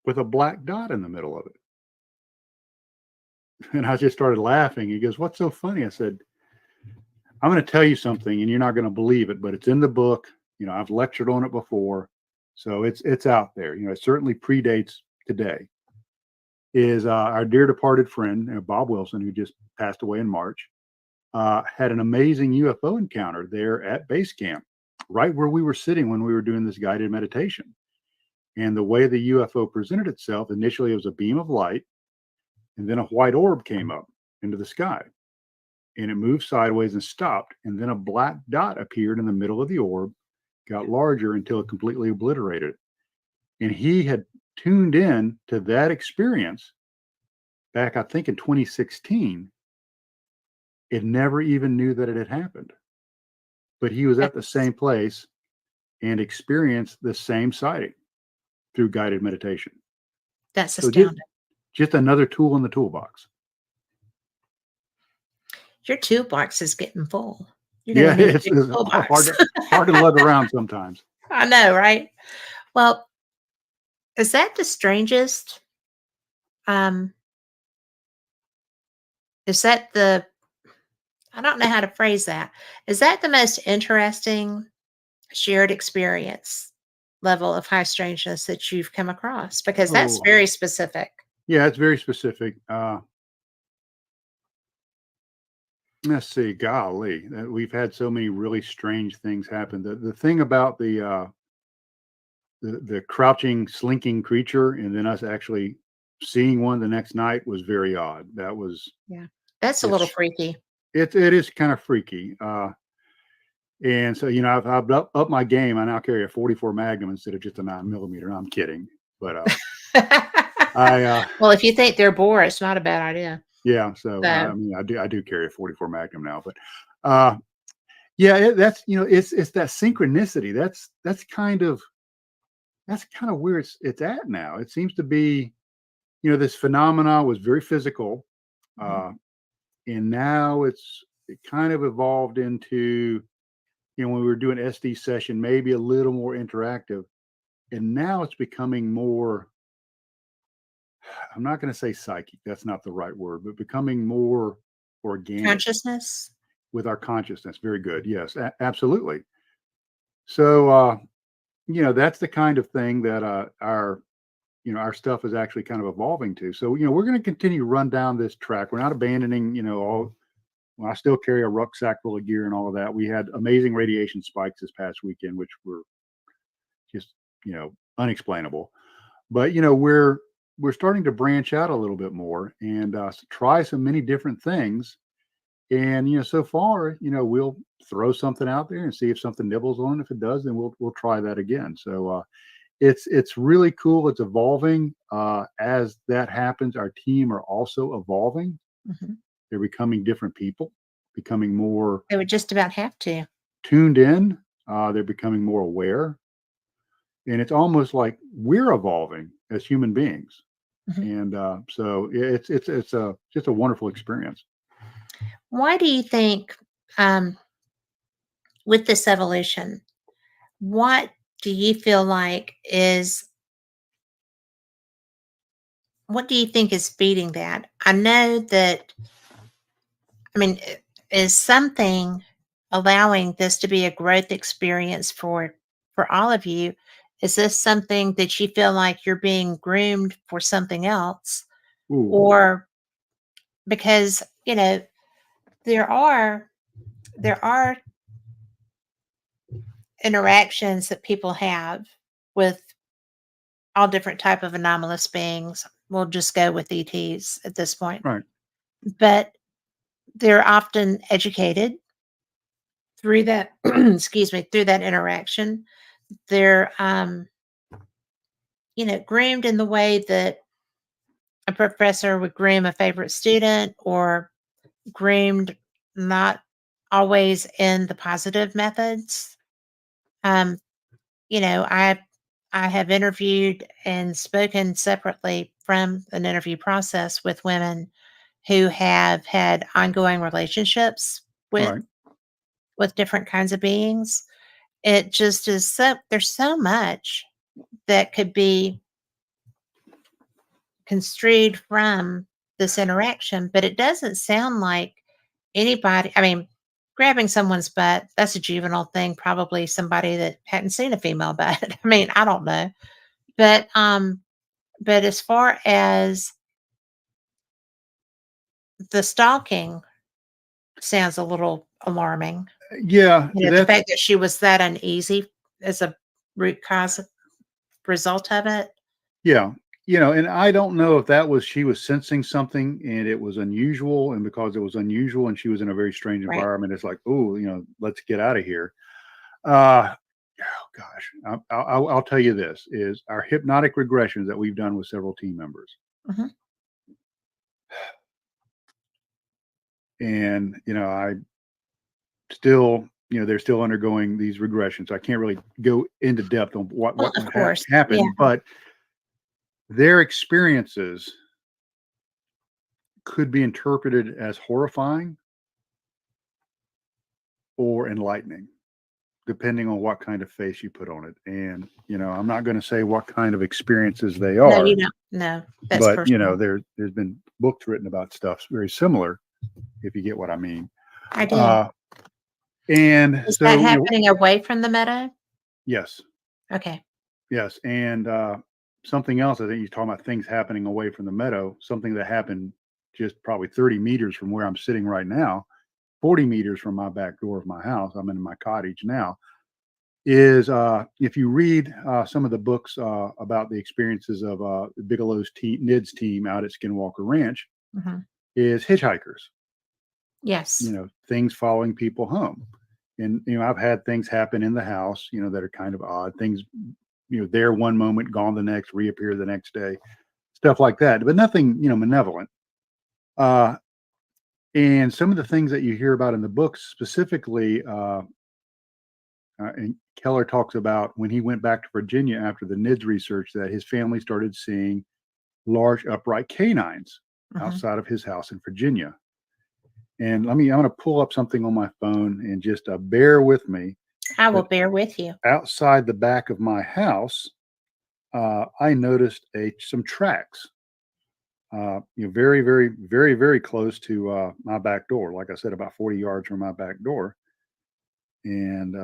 [SPEAKER 2] with a black dot in the middle of it. And I just started laughing. He goes, "What's so funny?" I said, "I'm going to tell you something, and you're not going to believe it, but it's in the book. I've lectured on it before, so it's out there. It certainly predates today. Is our dear departed friend, Bob Wilson, who just passed away in March, had an amazing UFO encounter there at base camp, right where we were sitting when we were doing this guided meditation. And the way the UFO presented itself, initially it was a beam of light, and then a white orb came up into the sky. and it moved sideways and stopped. And then a black dot appeared in the middle of the orb, got larger until it completely obliterated it. And he had tuned in to that experience back, I think, in 2016. It never even knew that it had happened. But he was at the
[SPEAKER 1] That's
[SPEAKER 2] same place and experienced the same sighting through guided meditation.
[SPEAKER 1] that's
[SPEAKER 2] So
[SPEAKER 1] astounding.
[SPEAKER 2] just another tool in the toolbox.
[SPEAKER 1] Your toolbox is getting full. You're
[SPEAKER 2] Yeah,
[SPEAKER 1] gonna need a big
[SPEAKER 2] it's
[SPEAKER 1] toolbox.
[SPEAKER 2] hard to lug around sometimes.
[SPEAKER 1] I know, right? Well, is that the strangest? Um, is that the I don't know how to phrase that. Is that the most interesting shared experience level of high strangeness that you've come across? Because that's
[SPEAKER 2] Oh,
[SPEAKER 1] very specific.
[SPEAKER 2] yeah, it's very specific. Let's see, golly, we've had so many really strange things happen. The thing about the crouching, slinking creature, and then us actually seeing one the next night was very odd. That was
[SPEAKER 1] Yeah. That's a little
[SPEAKER 2] it's
[SPEAKER 1] freaky.
[SPEAKER 2] it is kind of freaky. And so I've up my game. I now carry a 44 Magnum instead of just a 9mm. No, I'm kidding, but I
[SPEAKER 1] Well, if you think they're bored, it's not a bad idea.
[SPEAKER 2] yeah. So
[SPEAKER 1] So,
[SPEAKER 2] I mean, I do carry a 44 Magnum now, but yeah, that's it's that synchronicity. That's kind of where it's at now. It seems to be, this phenomena was very physical,
[SPEAKER 1] mhm.
[SPEAKER 2] uh, and now it kind of evolved into, when we were doing SD session, maybe a little more interactive, and now it's becoming more. I'm not going to say psychic. That's not the right word, but becoming more organic
[SPEAKER 1] Consciousness.
[SPEAKER 2] with our consciousness. Very good. Yes, absolutely. So, that's the kind of thing that our stuff is actually kind of evolving to. So, we're going to continue to run down this track. We're not abandoning, all. Well, I still carry a rucksack full of gear and all of that. We had amazing radiation spikes this past weekend, which were just, unexplainable. But, we're starting to branch out a little bit more and try some many different things. And so far, we'll throw something out there and see if something nibbles on it. If it does, then we'll try that again. So it's really cool. It's evolving. As that happens, our team are also evolving.
[SPEAKER 1] Mhm.
[SPEAKER 2] They're becoming different people, becoming more
[SPEAKER 1] They would just about have to.
[SPEAKER 2] tuned in. They're becoming more aware, and it's almost like we're evolving as human beings.
[SPEAKER 1] Mhm.
[SPEAKER 2] And so it's a just a wonderful experience.
[SPEAKER 1] Why do you think, um, with this evolution, what do you feel like is what do you think is feeding that? I know that, I mean, is something allowing this to be a growth experience for all of you? Is this something that you feel like you're being groomed for something else?
[SPEAKER 2] Ooh,
[SPEAKER 1] Or because, there are there are interactions that people have with all different type of anomalous beings. We'll just go with ETs at this point.
[SPEAKER 2] right,
[SPEAKER 1] But they're often educated through that excuse me, through that interaction. They're groomed in the way that a professor would groom a favorite student, or groomed not always in the positive methods. Um, I have interviewed and spoken separately from an interview process with women who have had ongoing relationships with
[SPEAKER 2] right.
[SPEAKER 1] different kinds of beings. It just is there's so much that could be construed from this interaction, but it doesn't sound like anybody, I mean, grabbing someone's butt, that's a juvenile thing, probably somebody that hadn't seen a female butt. I mean, I don't know. But as far as the stalking sounds a little alarming.
[SPEAKER 2] Yeah,
[SPEAKER 1] The
[SPEAKER 2] that's
[SPEAKER 1] fact that she was that uneasy as a root cause result of it.
[SPEAKER 2] yeah. and I don't know if that was she was sensing something and it was unusual, and because it was unusual and she was in a very strange
[SPEAKER 1] Right.
[SPEAKER 2] environment, it's like, oh, let's get out of here. Uh, oh gosh, I'll tell you this: is our hypnotic regressions that we've done with several team members,
[SPEAKER 1] Mhm.
[SPEAKER 2] and I still, they're still undergoing these regressions. I can't really go into depth on what
[SPEAKER 1] Well,
[SPEAKER 2] what
[SPEAKER 1] of
[SPEAKER 2] what
[SPEAKER 1] course. Yeah.
[SPEAKER 2] happened, but their experiences could be interpreted as horrifying or enlightening, depending on what kind of face you put on it. And, I'm not going to say what kind of experiences they
[SPEAKER 1] No, you
[SPEAKER 2] are,
[SPEAKER 1] don't. No, that's
[SPEAKER 2] but,
[SPEAKER 1] personal.
[SPEAKER 2] there's been books written about stuff very similar, if you get what I mean.
[SPEAKER 1] I do.
[SPEAKER 2] Uh, and
[SPEAKER 1] Is that
[SPEAKER 2] so,
[SPEAKER 1] happening away from the meadow?
[SPEAKER 2] yes,
[SPEAKER 1] Okay.
[SPEAKER 2] yes. And something else, I think you're talking about things happening away from the meadow, something that happened just probably 30 meters from where I'm sitting right now, 40 meters from my back door of my house. I'm in my cottage now. Is if you read some of the books about the experiences of Bigelow's Nid's team out at Skinwalker Ranch,
[SPEAKER 1] Mhm.
[SPEAKER 2] is hitchhikers.
[SPEAKER 1] Yes.
[SPEAKER 2] Things following people home, and I've had things happen in the house, that are kind of odd. Things, there one moment, gone the next, reappear the next day, stuff like that. But nothing, malevolent. Uh, and some of the things that you hear about in the books, specifically. And Keller talks about when he went back to Virginia after the NIDS research that his family started seeing large upright canines
[SPEAKER 1] Mhm.
[SPEAKER 2] outside of his house in Virginia. And I'm going to pull up something on my phone and just bear with me.
[SPEAKER 1] I will
[SPEAKER 2] But
[SPEAKER 1] bear with you.
[SPEAKER 2] outside the back of my house, I noticed some tracks. Very, very, very, very close to my back door. Like I said, about 40 yards from my back door. And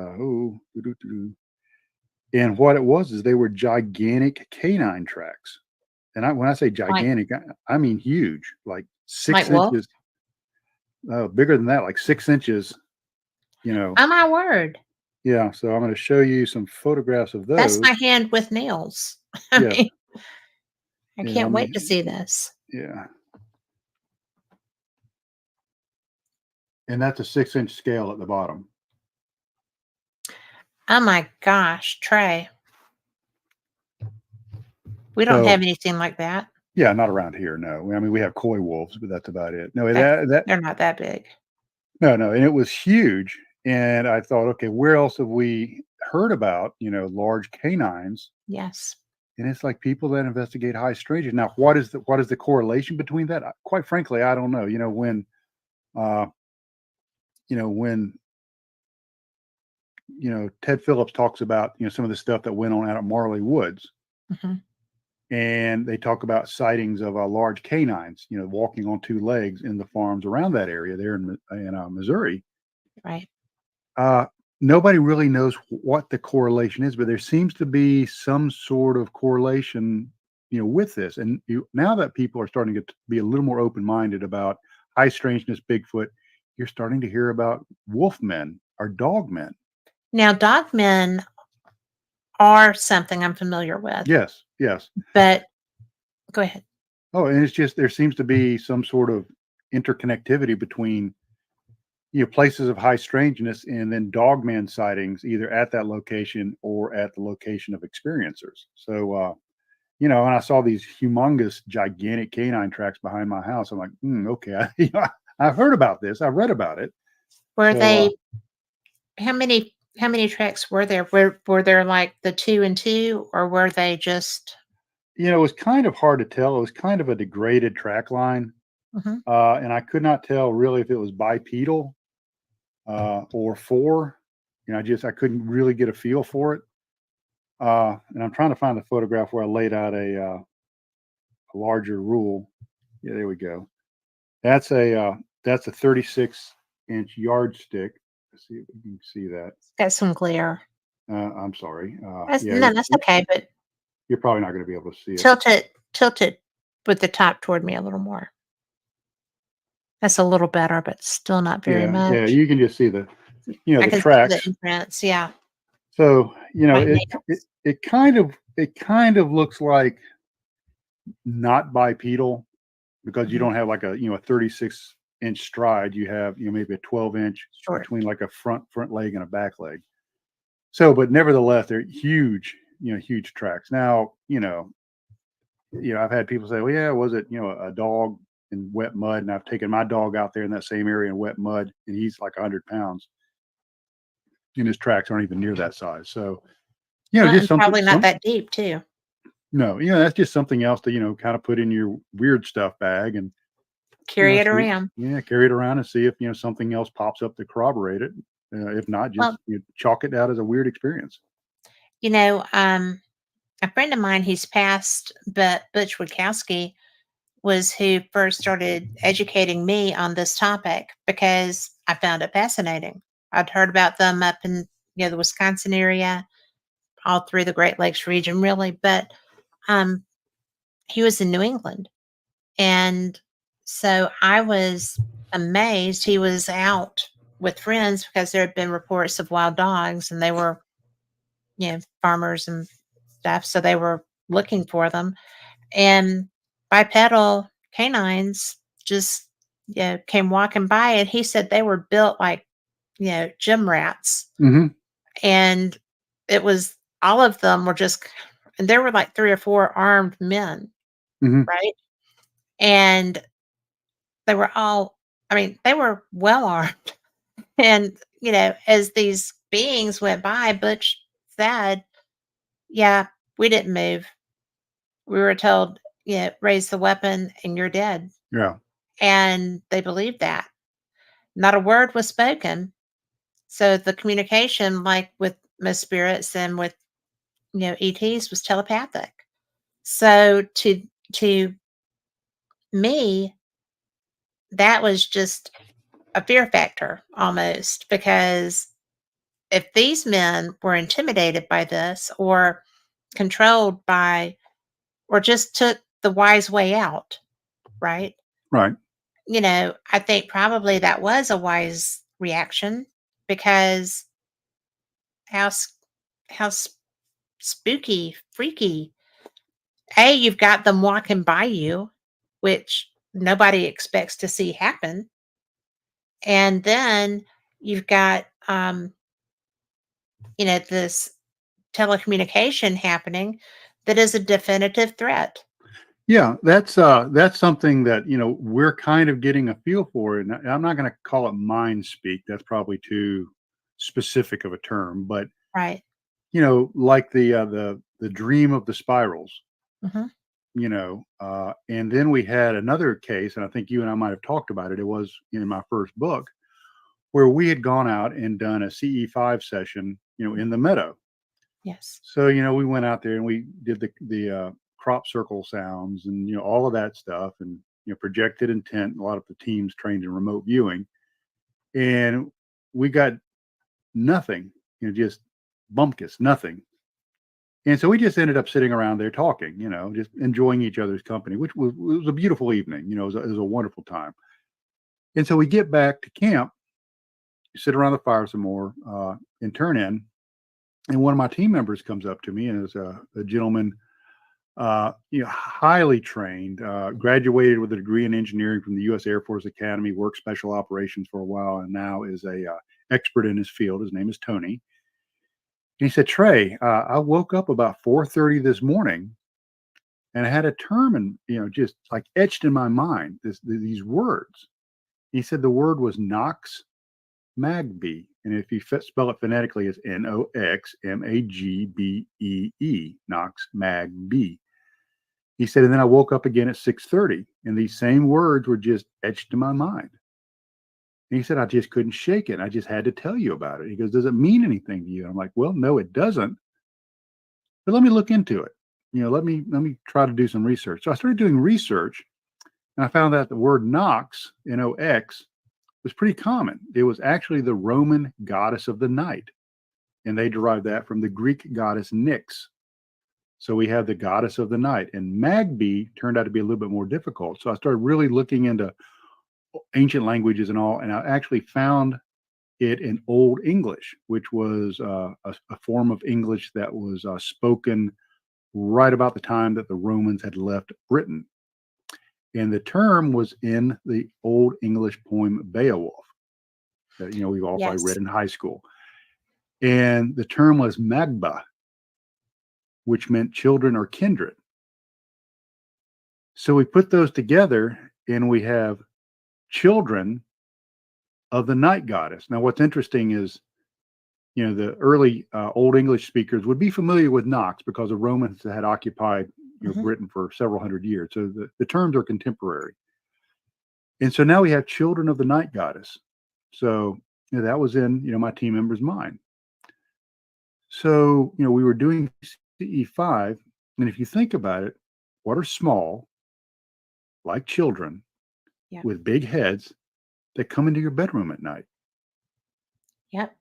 [SPEAKER 2] and what it was is they were gigantic canine tracks. And when I say
[SPEAKER 1] Like
[SPEAKER 2] gigantic, I mean huge, like
[SPEAKER 1] like
[SPEAKER 2] 6
[SPEAKER 1] wolf?
[SPEAKER 2] inches, bigger than that, like 6 inches, you know.
[SPEAKER 1] Oh, my word.
[SPEAKER 2] Yeah, so I'm gonna show you some photographs of
[SPEAKER 1] That's
[SPEAKER 2] those.
[SPEAKER 1] my hand with nails. I
[SPEAKER 2] Yes.
[SPEAKER 1] mean, I
[SPEAKER 2] Yeah,
[SPEAKER 1] can't wait to see this.
[SPEAKER 2] yeah. And that's a 6-inch scale at the bottom.
[SPEAKER 1] Oh my gosh, Trey. We don't
[SPEAKER 2] So,
[SPEAKER 1] have anything like that.
[SPEAKER 2] yeah, not around here, no. I mean, we have coy wolves, but that's about it. No,
[SPEAKER 1] That
[SPEAKER 2] that
[SPEAKER 1] they're not that big.
[SPEAKER 2] no, no, and it was huge, and I thought, "Okay, where else have we heard about, large canines?"
[SPEAKER 1] Yes.
[SPEAKER 2] And it's like people that investigate high strangeness. Now, what is the correlation between that? Quite frankly, I don't know. Uh, when Ted Phillips talks about some of the stuff that went on out at Marley Woods,
[SPEAKER 1] Mhm.
[SPEAKER 2] and they talk about sightings of large canines, walking on two legs in the farms around that area there in Missouri.
[SPEAKER 1] Right.
[SPEAKER 2] Uh, Nobody really knows what the correlation is, but there seems to be some sort of correlation, with this. And now that people are starting to be a little more open minded about high strangeness, Bigfoot, you're starting to hear about wolf men or dog men.
[SPEAKER 1] Now, dogmen are something I'm familiar with,
[SPEAKER 2] Yes, yes.
[SPEAKER 1] but go ahead.
[SPEAKER 2] Oh, and it's just there seems to be some sort of interconnectivity between places of high strangeness and then dogman sightings either at that location or at the location of experiencers. So and I saw these humongous gigantic canine tracks behind my house. I'm like, okay, I've heard about this, I've read about it.
[SPEAKER 1] Were
[SPEAKER 2] So
[SPEAKER 1] they how many tracks were there? Were there like the 2 and 2 or were they just
[SPEAKER 2] it was kind of hard to tell. It was kind of a degraded track line,
[SPEAKER 1] Mhm.
[SPEAKER 2] and I could not tell really if it was bipedal or four. I couldn't really get a feel for it. And I'm trying to find the photograph where I laid out a larger rule. Yeah, there we go. That's a 36-inch yardstick. Let's see if we can see that.
[SPEAKER 1] got some glare?
[SPEAKER 2] I'm sorry. Yeah,
[SPEAKER 1] No, that's okay, but
[SPEAKER 2] you're probably not going to be able to see it.
[SPEAKER 1] tilt it with the top toward me a little more. That's a little better, but still not very
[SPEAKER 2] Yeah, yeah,
[SPEAKER 1] much.
[SPEAKER 2] you can just see the
[SPEAKER 1] I
[SPEAKER 2] the
[SPEAKER 1] can see the
[SPEAKER 2] tracks.
[SPEAKER 1] imprints, yeah,
[SPEAKER 2] So
[SPEAKER 1] my
[SPEAKER 2] it
[SPEAKER 1] nails.
[SPEAKER 2] it kind of looks like not bipedal, because you
[SPEAKER 1] Mhm.
[SPEAKER 2] don't have like a, a 36-inch stride. You have, maybe a 12-inch
[SPEAKER 1] Short.
[SPEAKER 2] between like a front leg and a back leg. So, but nevertheless, they're huge, huge tracks. Now, I've had people say, well, yeah, was it, a dog in wet mud? And I've taken my dog out there in that same area in wet mud, and he's like 100 pounds, and his tracks aren't even near that size. So,
[SPEAKER 1] Well,
[SPEAKER 2] just
[SPEAKER 1] and
[SPEAKER 2] something,
[SPEAKER 1] probably not that deep too.
[SPEAKER 2] no, that's just something else to, kind of put in your weird stuff bag, and,
[SPEAKER 1] Carry it
[SPEAKER 2] see,
[SPEAKER 1] around.
[SPEAKER 2] yeah, carry it around and see if, something else pops up to corroborate it. If not, just
[SPEAKER 1] Well,
[SPEAKER 2] chalk it out as a weird experience.
[SPEAKER 1] you know, um, a friend of mine who's passed, but Butch Witkowski was who first started educating me on this topic because I found it fascinating. I'd heard about them up in the Wisconsin area, all through the Great Lakes region, really, but um, he was in New England, and so I was amazed. He was out with friends because there had been reports of wild dogs, and they were farmers and stuff, so they were looking for them. And bipedal canines just came walking by, and he said they were built like gym rats,
[SPEAKER 2] Hmm.
[SPEAKER 1] and it was all of them were just, and there were like 3 or 4 armed men,
[SPEAKER 2] Hmm.
[SPEAKER 1] right? And they were all, I mean, they were well armed. And as these beings went by, Butch said, "Yeah, we didn't move. We were told, raise the weapon and you're dead."
[SPEAKER 2] Yeah.
[SPEAKER 1] And they believed that. Not a word was spoken. So the communication, like with most spirits and with ETs, was telepathic. So to me, that was just a fear factor almost, because if these men were intimidated by this or controlled by, or just took the wise way out, right?
[SPEAKER 2] Right.
[SPEAKER 1] I think probably that was a wise reaction, because how s- how spooky, freaky. You've got them walking by you, which nobody expects to see happen, and then you've got this telecommunication happening that is a definitive threat.
[SPEAKER 2] Yeah, that's something that, we're kind of getting a feel for, and I'm not going to call it mind speak. That's probably too specific of a term, but
[SPEAKER 1] Right.
[SPEAKER 2] like the dream of the spirals,
[SPEAKER 1] Hmm.
[SPEAKER 2] and then we had another case, and I think you and I might have talked about it. It was in my first book, where we had gone out and done a CE5 session, in the meadow.
[SPEAKER 1] Yes.
[SPEAKER 2] So, we went out there and we did the crop circle sounds and, all of that stuff, and, projected intent. A lot of the teams trained in remote viewing, and we got nothing, just bumpkus, nothing. And so we just ended up sitting around there talking, just enjoying each other's company, which was a beautiful evening. It was a wonderful time. And so we get back to camp, sit around the fire some more, and turn in. And one of my team members comes up to me, and is a gentleman, highly trained, graduated with a degree in engineering from the U.S. Air Force Academy, worked special operations for a while, and now is a expert in his field. His name is Tony. And he said, Trey, I woke up about 4:30 this morning, and I had a term, and just like etched in my mind, these words. He said the word was Nox Magbee, and if you spell it phonetically, it's Noxmagbee, Nox Magbee. He said, and then I woke up again at 6:30, and these same words were just etched in my mind. And he said, I just couldn't shake it. I just had to tell you about it. He goes, does it mean anything to you? I'm like, well, no, it doesn't. But let me look into it. Let me try to do some research. So I started doing research, and I found out the word Nox, Nox, was pretty common. It was actually the Roman goddess of the night, and they derived that from the Greek goddess Nyx. So we have the goddess of the night, and Magby turned out to be a little bit more difficult. So I started really looking into ancient languages and all, and I actually found it in Old English, which was a form of English that was spoken right about the time that the Romans had left Britain. And the term was in the Old English poem Beowulf that, we've all probably read
[SPEAKER 1] Yes.
[SPEAKER 2] in high school. And the term was magba, which meant children or kindred. So we put those together and we have children of the night goddess. Now, what's interesting is, the early Old English speakers would be familiar with Nox because the Romans had occupied
[SPEAKER 1] Mhm.
[SPEAKER 2] Britain for several hundred years. So the terms are contemporary. And so now we have children of the night goddess. So that was in my team member's mind. So we were doing CE5, and if you think about it, what are small, like children,
[SPEAKER 1] Yep.
[SPEAKER 2] with big heads that come into your bedroom at night?
[SPEAKER 1] Yep.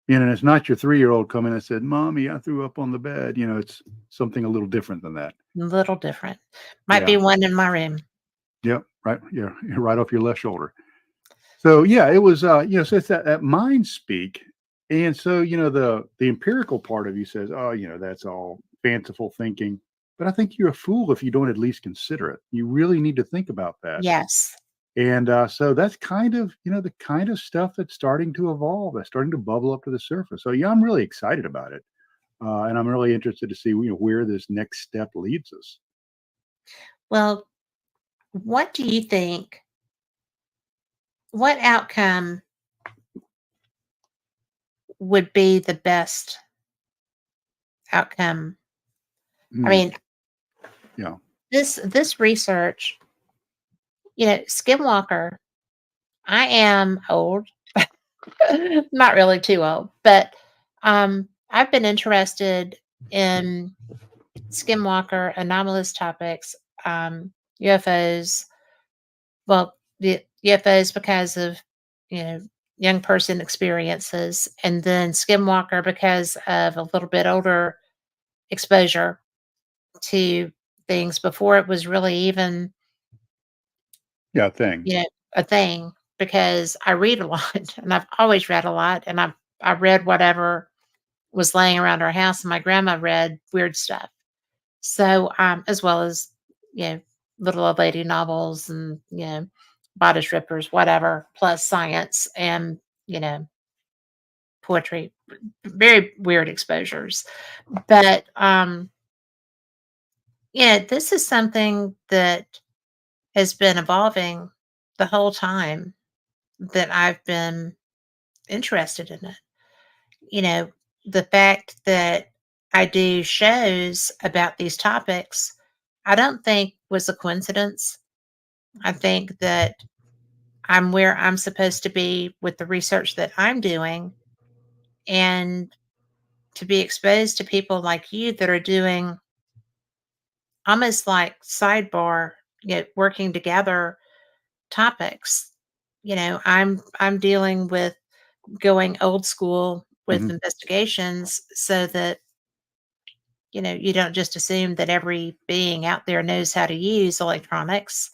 [SPEAKER 2] And it's not your 3-year-old coming and said, "Mommy, I threw up on the bed." It's something a little different than that.
[SPEAKER 1] A little different. Might
[SPEAKER 2] Yeah.
[SPEAKER 1] be one in my room.
[SPEAKER 2] Yep. Right. Yeah. Right off your left shoulder. So yeah, it was. So it's that mind speak, and so the empirical part of you says, "Oh, that's all fanciful thinking." But I think you're a fool if you don't at least consider it. You really need to think about that.
[SPEAKER 1] Yes.
[SPEAKER 2] And so that's kind of the kind of stuff that's starting to evolve, that's starting to bubble up to the surface. So yeah, I'm really excited about it, and I'm really interested to see where this next step leads us.
[SPEAKER 1] Well, what do you think? What outcome would be the best outcome? I
[SPEAKER 2] Hmm.
[SPEAKER 1] mean,
[SPEAKER 2] Yeah.
[SPEAKER 1] this research, Skinwalker, I am old, not really too old, but I've been interested in Skinwalker, anomalous topics, UFOs. Well, the UFOs because of you know young person experiences, and then Skinwalker because of a little bit older exposure to things before it was really even
[SPEAKER 2] Yeah. Thing.
[SPEAKER 1] you know a thing. Because I read a lot, and I've always read a lot, and I read whatever was laying around our house, and my grandma read weird stuff. So, as well as, you know, little old lady novels and, bodice rippers, whatever, plus science and, poetry, very weird exposures. But, yeah, this is something that has been evolving the whole time that I've been interested in it. You know, the fact that I do shows about these topics, I don't think was a coincidence. I think that I'm where I'm supposed to be with the research that I'm doing, and to be exposed to people like you that are doing almost like sidebar, working together topics. I'm dealing with going old school with
[SPEAKER 2] Hmm.
[SPEAKER 1] investigations so that you don't just assume that every being out there knows how to use electronics.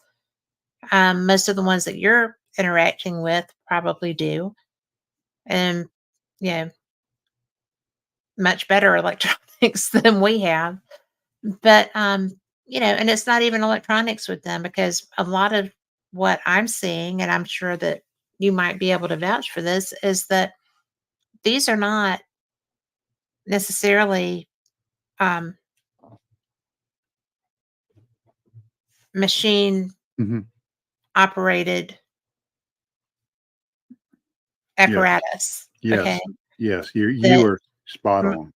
[SPEAKER 1] Most of the ones that you're interacting with probably do, and you know, much better electronics than we have. But and it's not even electronics with them, because a lot of what I'm seeing, and I'm sure that you might be able to vouch for this, is that these are not necessarily um, machine
[SPEAKER 2] Hmm.
[SPEAKER 1] operated
[SPEAKER 2] Yes.
[SPEAKER 1] apparatus. Okay.
[SPEAKER 2] Yes. Yes. You
[SPEAKER 1] That
[SPEAKER 2] are spot
[SPEAKER 1] mm,
[SPEAKER 2] on.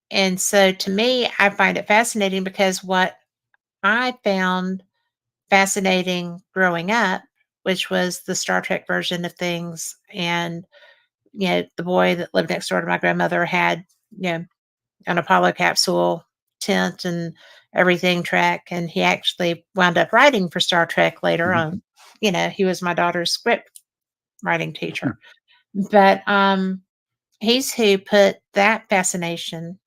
[SPEAKER 1] and so to me, I find it fascinating, because what I found fascinating growing up, which was the Star Trek version of things, and the boy that lived next door to my grandmother had, an Apollo capsule tent and everything track, and he actually wound up writing for Star Trek later
[SPEAKER 2] Hmm.
[SPEAKER 1] on. He was my daughter's script writing teacher. But he's who put that fascination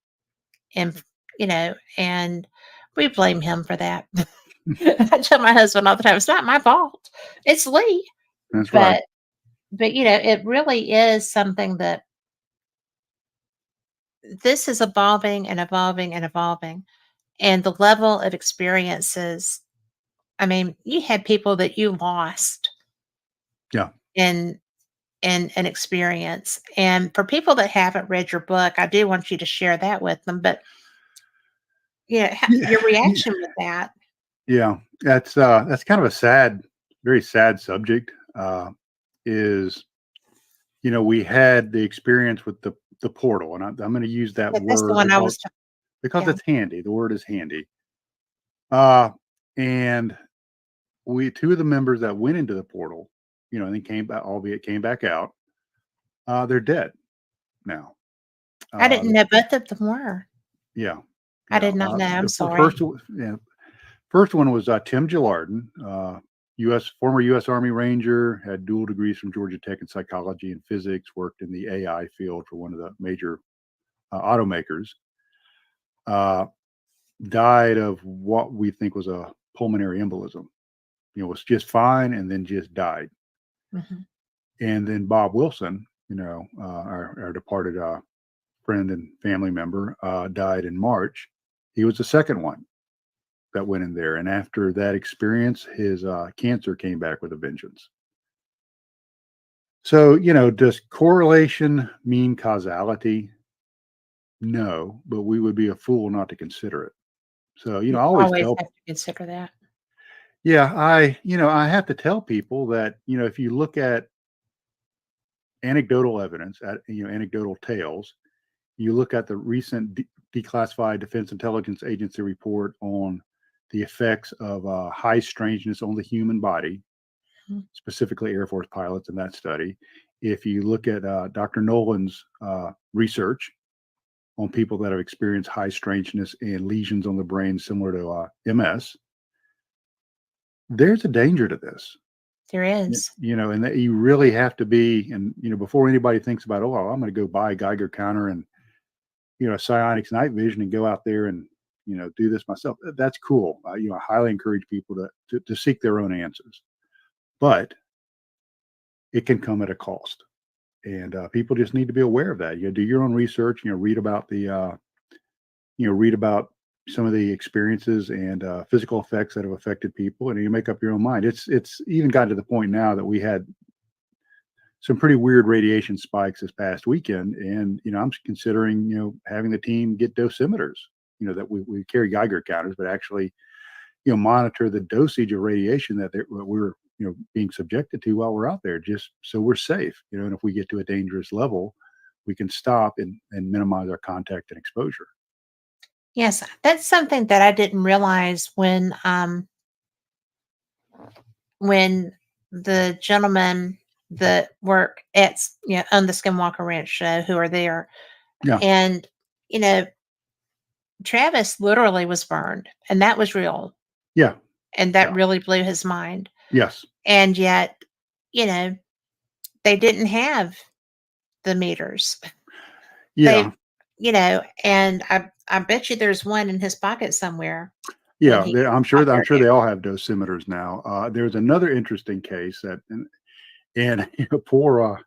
[SPEAKER 1] in, and we blame him for that. I tell my husband all the time, it's not my fault. It's Lee.
[SPEAKER 2] That's right.
[SPEAKER 1] But it really is something that this is evolving and evolving and evolving. And the level of experiences, I mean, you had people that you lost
[SPEAKER 2] Yeah.
[SPEAKER 1] in an experience. And for people that haven't read your book, I do want you to share that with them. But yeah,
[SPEAKER 2] Yeah.
[SPEAKER 1] your reaction with that.
[SPEAKER 2] Yeah. That's kind of a sad, very sad subject. Is we had the experience with the portal, and I'm going to use that
[SPEAKER 1] That's the
[SPEAKER 2] word
[SPEAKER 1] one I was.
[SPEAKER 2] because
[SPEAKER 1] Yeah,
[SPEAKER 2] it's handy. The word is handy. Uh, and we two of the members that went into the portal, and then came back, albeit came back out. They're dead now.
[SPEAKER 1] I
[SPEAKER 2] Uh,
[SPEAKER 1] didn't know both of them were.
[SPEAKER 2] yeah,
[SPEAKER 1] I
[SPEAKER 2] yeah.
[SPEAKER 1] did not know. I'm
[SPEAKER 2] The
[SPEAKER 1] sorry.
[SPEAKER 2] first one was Tim Gillardin, U.S. former U.S. Army Ranger, had dual degrees from Georgia Tech in psychology and physics, worked in the AI field for one of the major automakers. Uh, Died of what we think was a pulmonary embolism. Was just fine and then just died.
[SPEAKER 1] Mhm.
[SPEAKER 2] And then Bob Wilson, our departed friend and family member, died in March. He was the second one that went in there. And after that experience, his cancer came back with a vengeance. So, does correlation mean causality? No, but we would be a fool not to consider it. So,
[SPEAKER 1] You
[SPEAKER 2] I always
[SPEAKER 1] always
[SPEAKER 2] tell,
[SPEAKER 1] have to consider that.
[SPEAKER 2] yeah, I have to tell people that, if you look at anecdotal evidence, at, anecdotal tales, you look at the recent declassified Defense Intelligence Agency report on the effects of high strangeness on the human body,
[SPEAKER 1] Mhm.
[SPEAKER 2] specifically Air Force pilots in that study. If you look at Dr. Nolan's research on people that have experienced high strangeness and lesions on the brain similar to MS, there's a danger to this.
[SPEAKER 1] There is.
[SPEAKER 2] And that you really have to be, and before anybody thinks about, oh, I'm going to go buy a Geiger counter and psionics night vision and go out there and do this myself. That's cool. I highly encourage people to seek their own answers, but it can come at a cost, and people just need to be aware of that. Do your own research. Read about read about some of the experiences and physical effects that have affected people, and you make up your own mind. It's even gotten to the point now that we had some pretty weird radiation spikes this past weekend. And, I'm considering, having the team get dosimeters, that we carry Geiger counters, but actually, monitor the dosage of radiation that we're, being subjected to while we're out there, just so we're safe, and if we get to a dangerous level, we can stop and minimize our contact and exposure.
[SPEAKER 1] Yes, that's something that I didn't realize when the gentlemen that work on the Skinwalker Ranch show who are there,
[SPEAKER 2] Yeah.
[SPEAKER 1] and you know Travis literally was burned, and that was real,
[SPEAKER 2] Yeah.
[SPEAKER 1] and that
[SPEAKER 2] Yeah.
[SPEAKER 1] really blew his mind.
[SPEAKER 2] Yes.
[SPEAKER 1] And yet, you know, they didn't have the meters.
[SPEAKER 2] Yeah.
[SPEAKER 1] They, and I bet you there's one in his pocket somewhere when
[SPEAKER 2] Yeah.
[SPEAKER 1] he
[SPEAKER 2] I'm
[SPEAKER 1] got
[SPEAKER 2] sure. I'm
[SPEAKER 1] there.
[SPEAKER 2] sure they all have dosimeters now. There's another interesting case and poor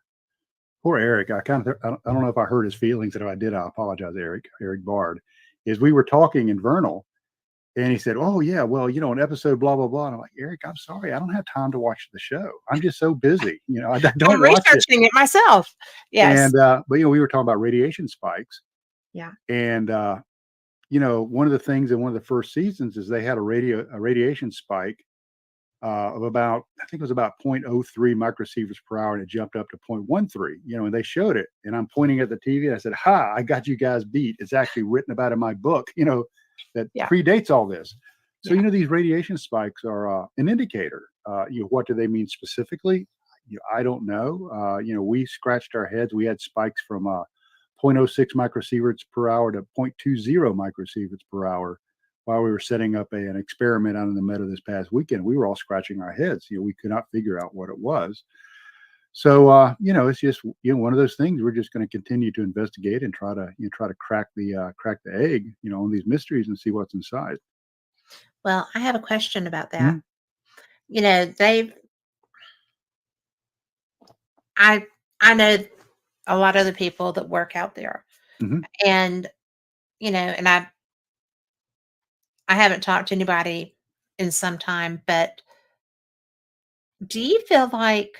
[SPEAKER 2] Eric. I don't know if I hurt his feelings, and if I did, I apologize, Eric Bard. Is we were talking in Vernal, and he said, "Oh yeah, well, an episode, blah blah blah." And I'm like, Eric, I'm sorry, I don't have time to watch the show. I'm just so busy. I don't
[SPEAKER 1] I'm
[SPEAKER 2] watch it.
[SPEAKER 1] researching it myself. Yes.
[SPEAKER 2] And but we were talking about radiation spikes,
[SPEAKER 1] Yeah.
[SPEAKER 2] and one of the things in one of the first seasons is they had a radiation spike of about, I think it was about 0.03 microsieverts per hour, and it jumped up to 0.13, and they showed it, and I'm pointing at the TV and I said, ha, I got you guys beat. It's actually written about in my book, that
[SPEAKER 1] Yeah.
[SPEAKER 2] predates all this. So,
[SPEAKER 1] Yeah.
[SPEAKER 2] these radiation spikes are an indicator. What do they mean specifically? I don't know. We scratched our heads. We had spikes from zero point zero 0.06 microsieverts per hour to 0.20 microsieverts per hour while we were setting up an experiment out in the meadow this past weekend. We were all scratching our heads. We could not figure out what it was. So, it's just one of those things. We're just going to continue to investigate and try to crack the egg, on these mysteries and see what's inside.
[SPEAKER 1] Well, I have a question about that.
[SPEAKER 2] Mhm.
[SPEAKER 1] They've I I know a lot of the people that work out there,
[SPEAKER 2] Mhm.
[SPEAKER 1] And, and I haven't talked to anybody in some time, but do you feel like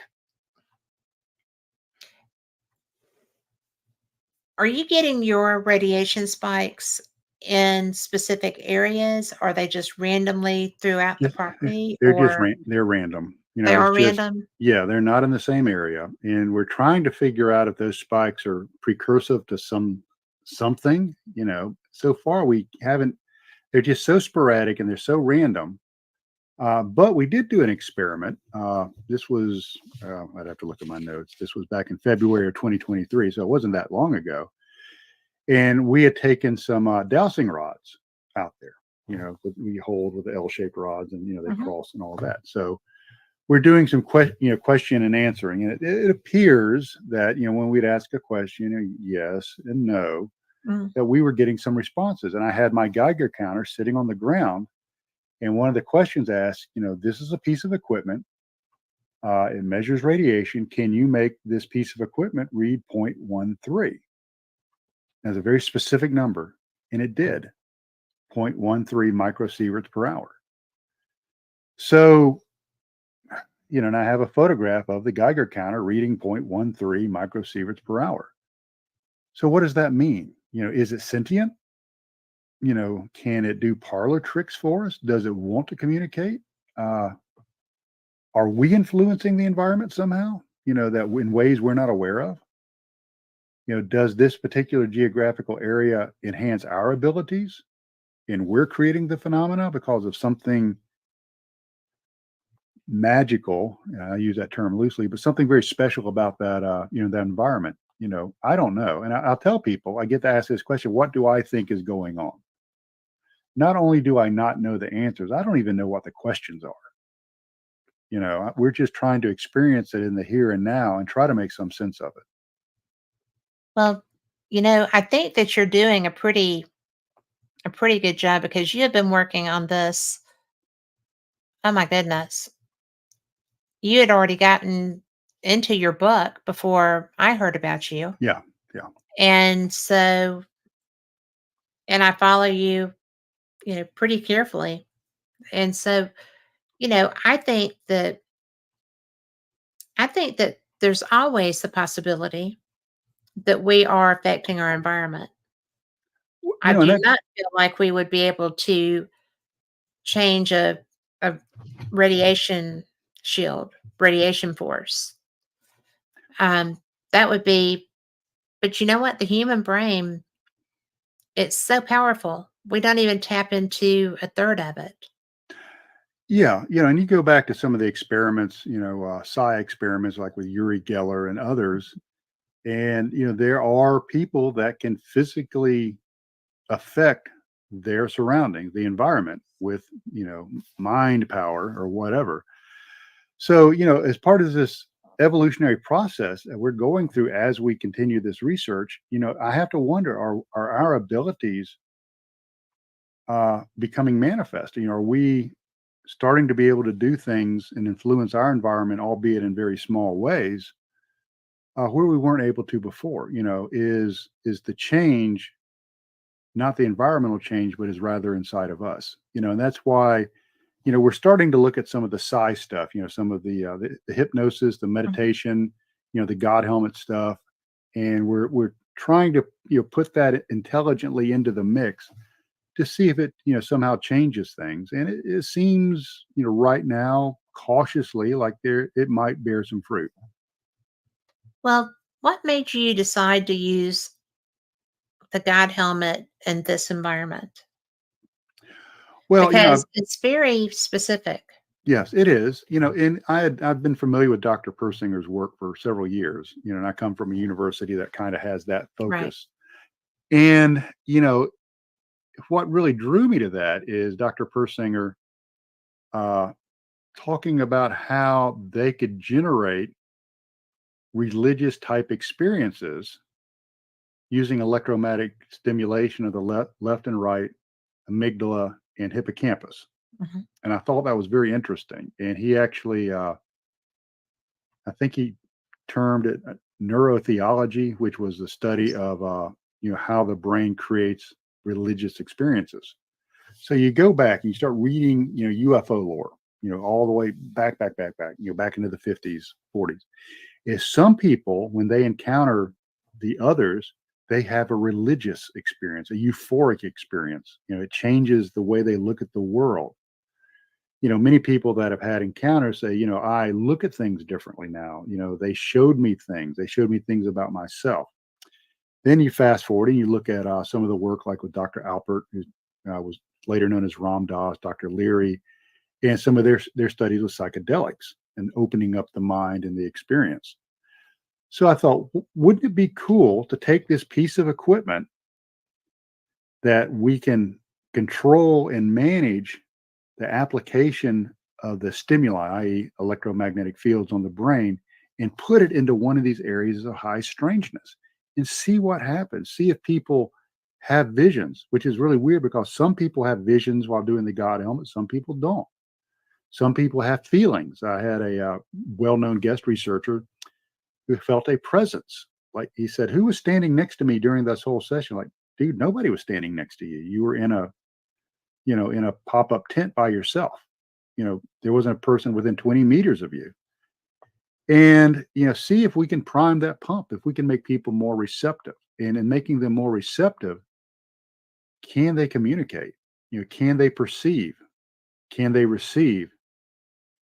[SPEAKER 1] are you getting your radiation spikes in specific areas? Are they just randomly throughout the
[SPEAKER 2] Just
[SPEAKER 1] property
[SPEAKER 2] they're just
[SPEAKER 1] or
[SPEAKER 2] they're random.
[SPEAKER 1] they
[SPEAKER 2] It's
[SPEAKER 1] are
[SPEAKER 2] just
[SPEAKER 1] random?
[SPEAKER 2] yeah, they're not in the same area, and we're trying to figure out if those spikes are precursive to something. So far we haven't. They're just so sporadic and they're so random. But we did do an experiment. This was I'd have to look at my notes. This was back in February of 2023, so it wasn't that long ago. And we had taken some dowsing rods out there. We hold with the L-shaped rods, and they
[SPEAKER 1] Mhm.
[SPEAKER 2] cross and all that. So we're doing some question and answering, and it appears that when we'd ask a question, yes and no,
[SPEAKER 1] Mm.
[SPEAKER 2] that we were getting some responses. And I had my Geiger counter sitting on the ground, and one of the questions asked, this is a piece of equipment. It measures radiation. Can you make this piece of equipment read 0.13? That's a very specific number, and it did 0.13 microsieverts per hour. So, and I have a photograph of the Geiger counter reading 0.13 microsieverts per hour. So, what does that mean? Is it sentient? Can it do parlor tricks for us? Does it want to communicate? Uh, are we influencing the environment somehow? That in ways we're not aware of? Does this particular geographical area enhance our abilities? And we're creating the phenomena because of something magical. I use that term loosely, but something very special about that environment. I don't know. And I'll tell people, I get to ask this question, what do I think is going on? Not only do I not know the answers, I don't even know what the questions are. We're just trying to experience it in the here and now and try to make some sense of it.
[SPEAKER 1] Well, I think that you're doing a pretty good job because you have been working on this. Oh my goodness. You had already gotten into your book before I heard about you.
[SPEAKER 2] Yeah. Yeah.
[SPEAKER 1] And so, and I follow you, pretty carefully. And so, I think that there's always the possibility that we are affecting our environment. I
[SPEAKER 2] And
[SPEAKER 1] do
[SPEAKER 2] that,
[SPEAKER 1] not feel like we would be able to change a radiation shield, radiation force. Um, that would be, but you know what? The human brain, it's so powerful. We don't even tap into a third of it.
[SPEAKER 2] yeah. And you go back to some of the experiments, psi experiments like with Uri Geller and others. And, there are people that can physically affect their surroundings, the environment with, mind power or whatever. So, as part of this evolutionary process that we're going through as we continue this research, I have to wonder, are our abilities becoming manifest? Are we starting to be able to do things and influence our environment, albeit in very small ways, where we weren't able to before? Is the change not the environmental change, but is rather inside of us? And that's why we're starting to look at some of the psi stuff. Some of the hypnosis, the
[SPEAKER 1] Mhm.
[SPEAKER 2] meditation, the God helmet stuff, and we're trying to put that intelligently into the mix to see if it somehow changes things. And it seems right now cautiously like there it might bear some fruit.
[SPEAKER 1] Well, what made you decide to use the God helmet in this environment?
[SPEAKER 2] Well,
[SPEAKER 1] Because it's very specific.
[SPEAKER 2] yes, it is. And I've been familiar with Dr. Persinger's work for several years. And I come from a university that kind of has that
[SPEAKER 1] Right.
[SPEAKER 2] focus. And what really drew me to that is Dr. Persinger uh, talking about how they could generate religious type experiences using electromagnetic stimulation of the left and right amygdala and hippocampus.
[SPEAKER 1] Mhm.
[SPEAKER 2] And I thought that was very interesting. And he actually, I think he termed it neurotheology, which was the study of how the brain creates religious experiences. So you go back and you start reading, UFO lore, all the way back, back into the 50s, 40s. Is some people, when they encounter the others, they have a religious experience, a euphoric experience. It changes the way they look at the world. Many people that have had encounters say, I look at things differently now. They showed me things. They showed me things about myself. Then you fast forward and you look at some of the work like with Dr. Alpert, who was later known as Ram Dass, Dr. Leary, and some of their studies with psychedelics and opening up the mind and the experience. So I thought, wouldn't it be cool to take this piece of equipment that we can control and manage the application of the stimuli, i.e., electromagnetic fields on the brain, and put it into one of these areas of high strangeness and see what happens. See if people have visions, which is really weird because some people have visions while doing the God helmet, some people don't. Some people have feelings. I had a well known guest researcher who felt a presence. Like he said, who was standing next to me during this whole session? Like, dude, nobody was standing next to you. You were in a pop-up tent by yourself. There wasn't a person within 20 meters of you. And, see if we can prime that pump, if we can make people more receptive. And in making them more receptive, can they communicate? Can they perceive? Can they receive?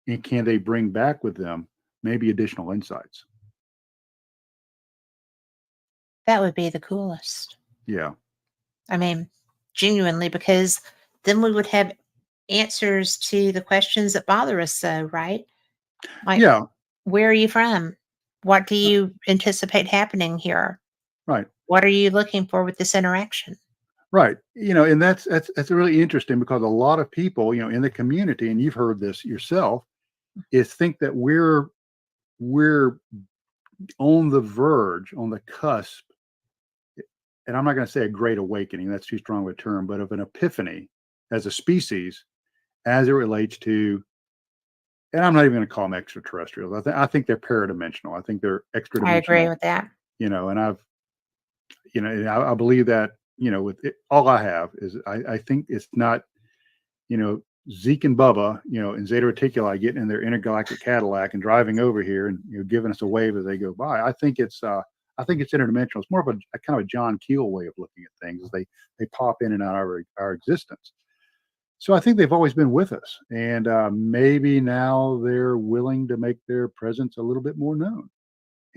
[SPEAKER 2] And can they bring back with them maybe additional insights?
[SPEAKER 1] That would be the coolest.
[SPEAKER 2] Yeah.
[SPEAKER 1] I mean, genuinely, because then we would have answers to the questions that bother us so, right? Like,
[SPEAKER 2] Yeah.
[SPEAKER 1] where are you from? What do you anticipate happening here?
[SPEAKER 2] Right.
[SPEAKER 1] What are you looking for with this interaction?
[SPEAKER 2] Right. And that's really interesting because a lot of people, in the community, and you've heard this yourself, is think that we're on the verge, on the cusp, and I'm not going to say a great awakening, that's too strong of a term, but of an epiphany as a species as it relates to, and I'm not even going to call them extraterrestrials. I think they're paradimensional. I think they're extra
[SPEAKER 1] I agree
[SPEAKER 2] dimensional,
[SPEAKER 1] with that.
[SPEAKER 2] and I believe that, with it, all I have is I think it's not, Zeke and Bubba, and Zeta Reticuli getting in their intergalactic Cadillac and driving over here and giving us a wave as they go by. I think it's interdimensional. It's more of a kind of a John Keel way of looking at things as they pop in and out of our existence. So I think they've always been with us, and maybe now they're willing to make their presence a little bit more known.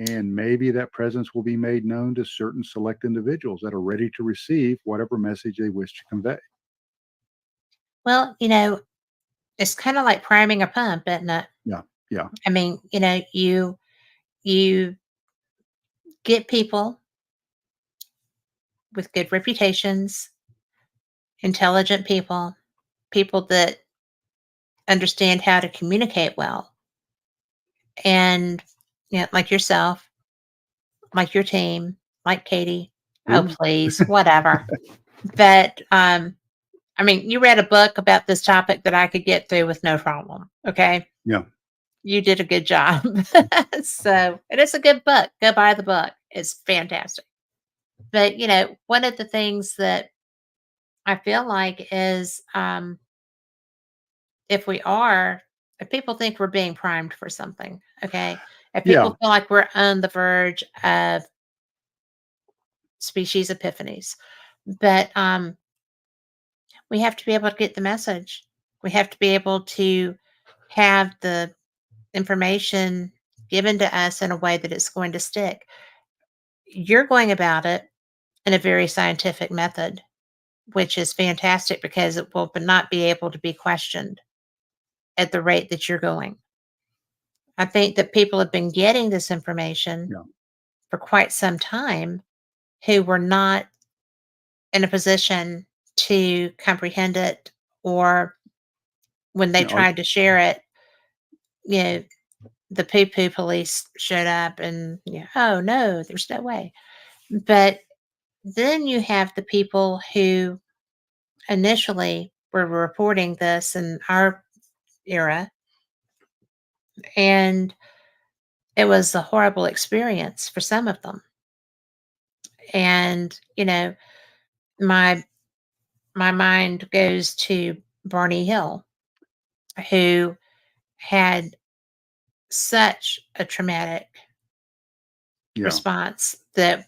[SPEAKER 2] And maybe that presence will be made known to certain select individuals that are ready to receive whatever message they wish to convey.
[SPEAKER 1] Well, it's kind of like priming a pump, isn't it?
[SPEAKER 2] Yeah, yeah,
[SPEAKER 1] I mean, you get people with good reputations, intelligent people, people that understand how to communicate well, and like yourself, like your team, like Katie. Oh,
[SPEAKER 2] Who?
[SPEAKER 1] please, whatever. But I mean, you read a book about this topic that I could get through with no problem. Okay.
[SPEAKER 2] Yeah,
[SPEAKER 1] You did a good job. So, and it's a good book. Go buy the book. It's fantastic. But, one of the things that I feel like is if we are, if people think we're being primed for something, okay, if
[SPEAKER 2] yeah,
[SPEAKER 1] people feel like we're on the verge of species epiphanies, but we have to be able to get the message. We have to be able to have the information given to us in a way that it's going to stick. You're going about it in a very scientific method, which is fantastic because it will not be able to be questioned at the rate that you're going. I think that people have been getting this information
[SPEAKER 2] yeah.
[SPEAKER 1] for quite some time who were not in a position to comprehend it, or when they
[SPEAKER 2] You know,
[SPEAKER 1] tried to share it, you know, the poo poo police showed up and, oh no, there's no way. But then you have the people who initially were reporting this in our era, and it was a horrible experience for some of them. And, my my mind goes to Barney Hill, who had such a traumatic
[SPEAKER 2] Yeah.
[SPEAKER 1] response that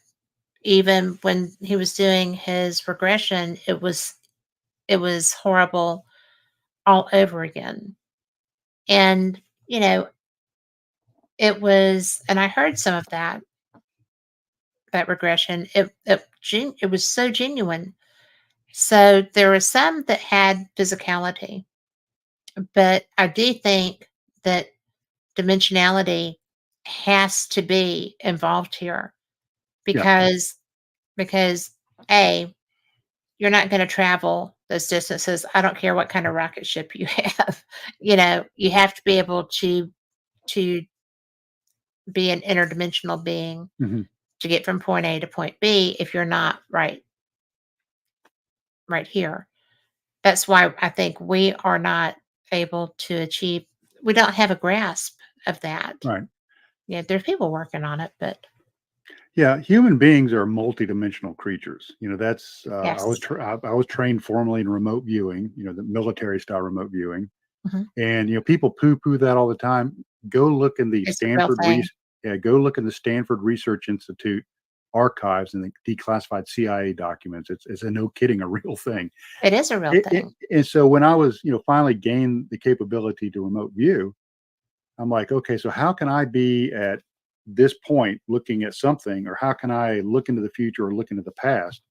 [SPEAKER 1] even when he was doing his regression, it was horrible all over again. And, it was, and I heard some of that regression. It was so genuine. So there were some that had physicality, but I do think that dimensionality has to be involved here
[SPEAKER 2] Yeah.
[SPEAKER 1] because because a you're not going to travel those distances. I don't care what kind of rocket ship you have. You have to be able to be an interdimensional being
[SPEAKER 2] Mhm.
[SPEAKER 1] to get from point A to point B if you're not right here. That's why I think we are not able to achieve, we don't have a grasp of that.
[SPEAKER 2] Right.
[SPEAKER 1] Yeah, there's people working on it, but
[SPEAKER 2] Yeah, human beings are multidimensional creatures. That's
[SPEAKER 1] yes.
[SPEAKER 2] I was trained formally in remote viewing, the military style remote viewing,
[SPEAKER 1] Mhm.
[SPEAKER 2] and people poo poo that all the time. Go look in the
[SPEAKER 1] It's a real
[SPEAKER 2] Stanford
[SPEAKER 1] thing.
[SPEAKER 2] yeah, go look in the Stanford Research Institute archives and the declassified CIA documents. It's a no kidding a real thing.
[SPEAKER 1] It is a real thing.
[SPEAKER 2] And so when I was finally gained the capability to remote view, I'm like, okay, so how can I be at this point looking at something, or how can I look into the future or look into the past?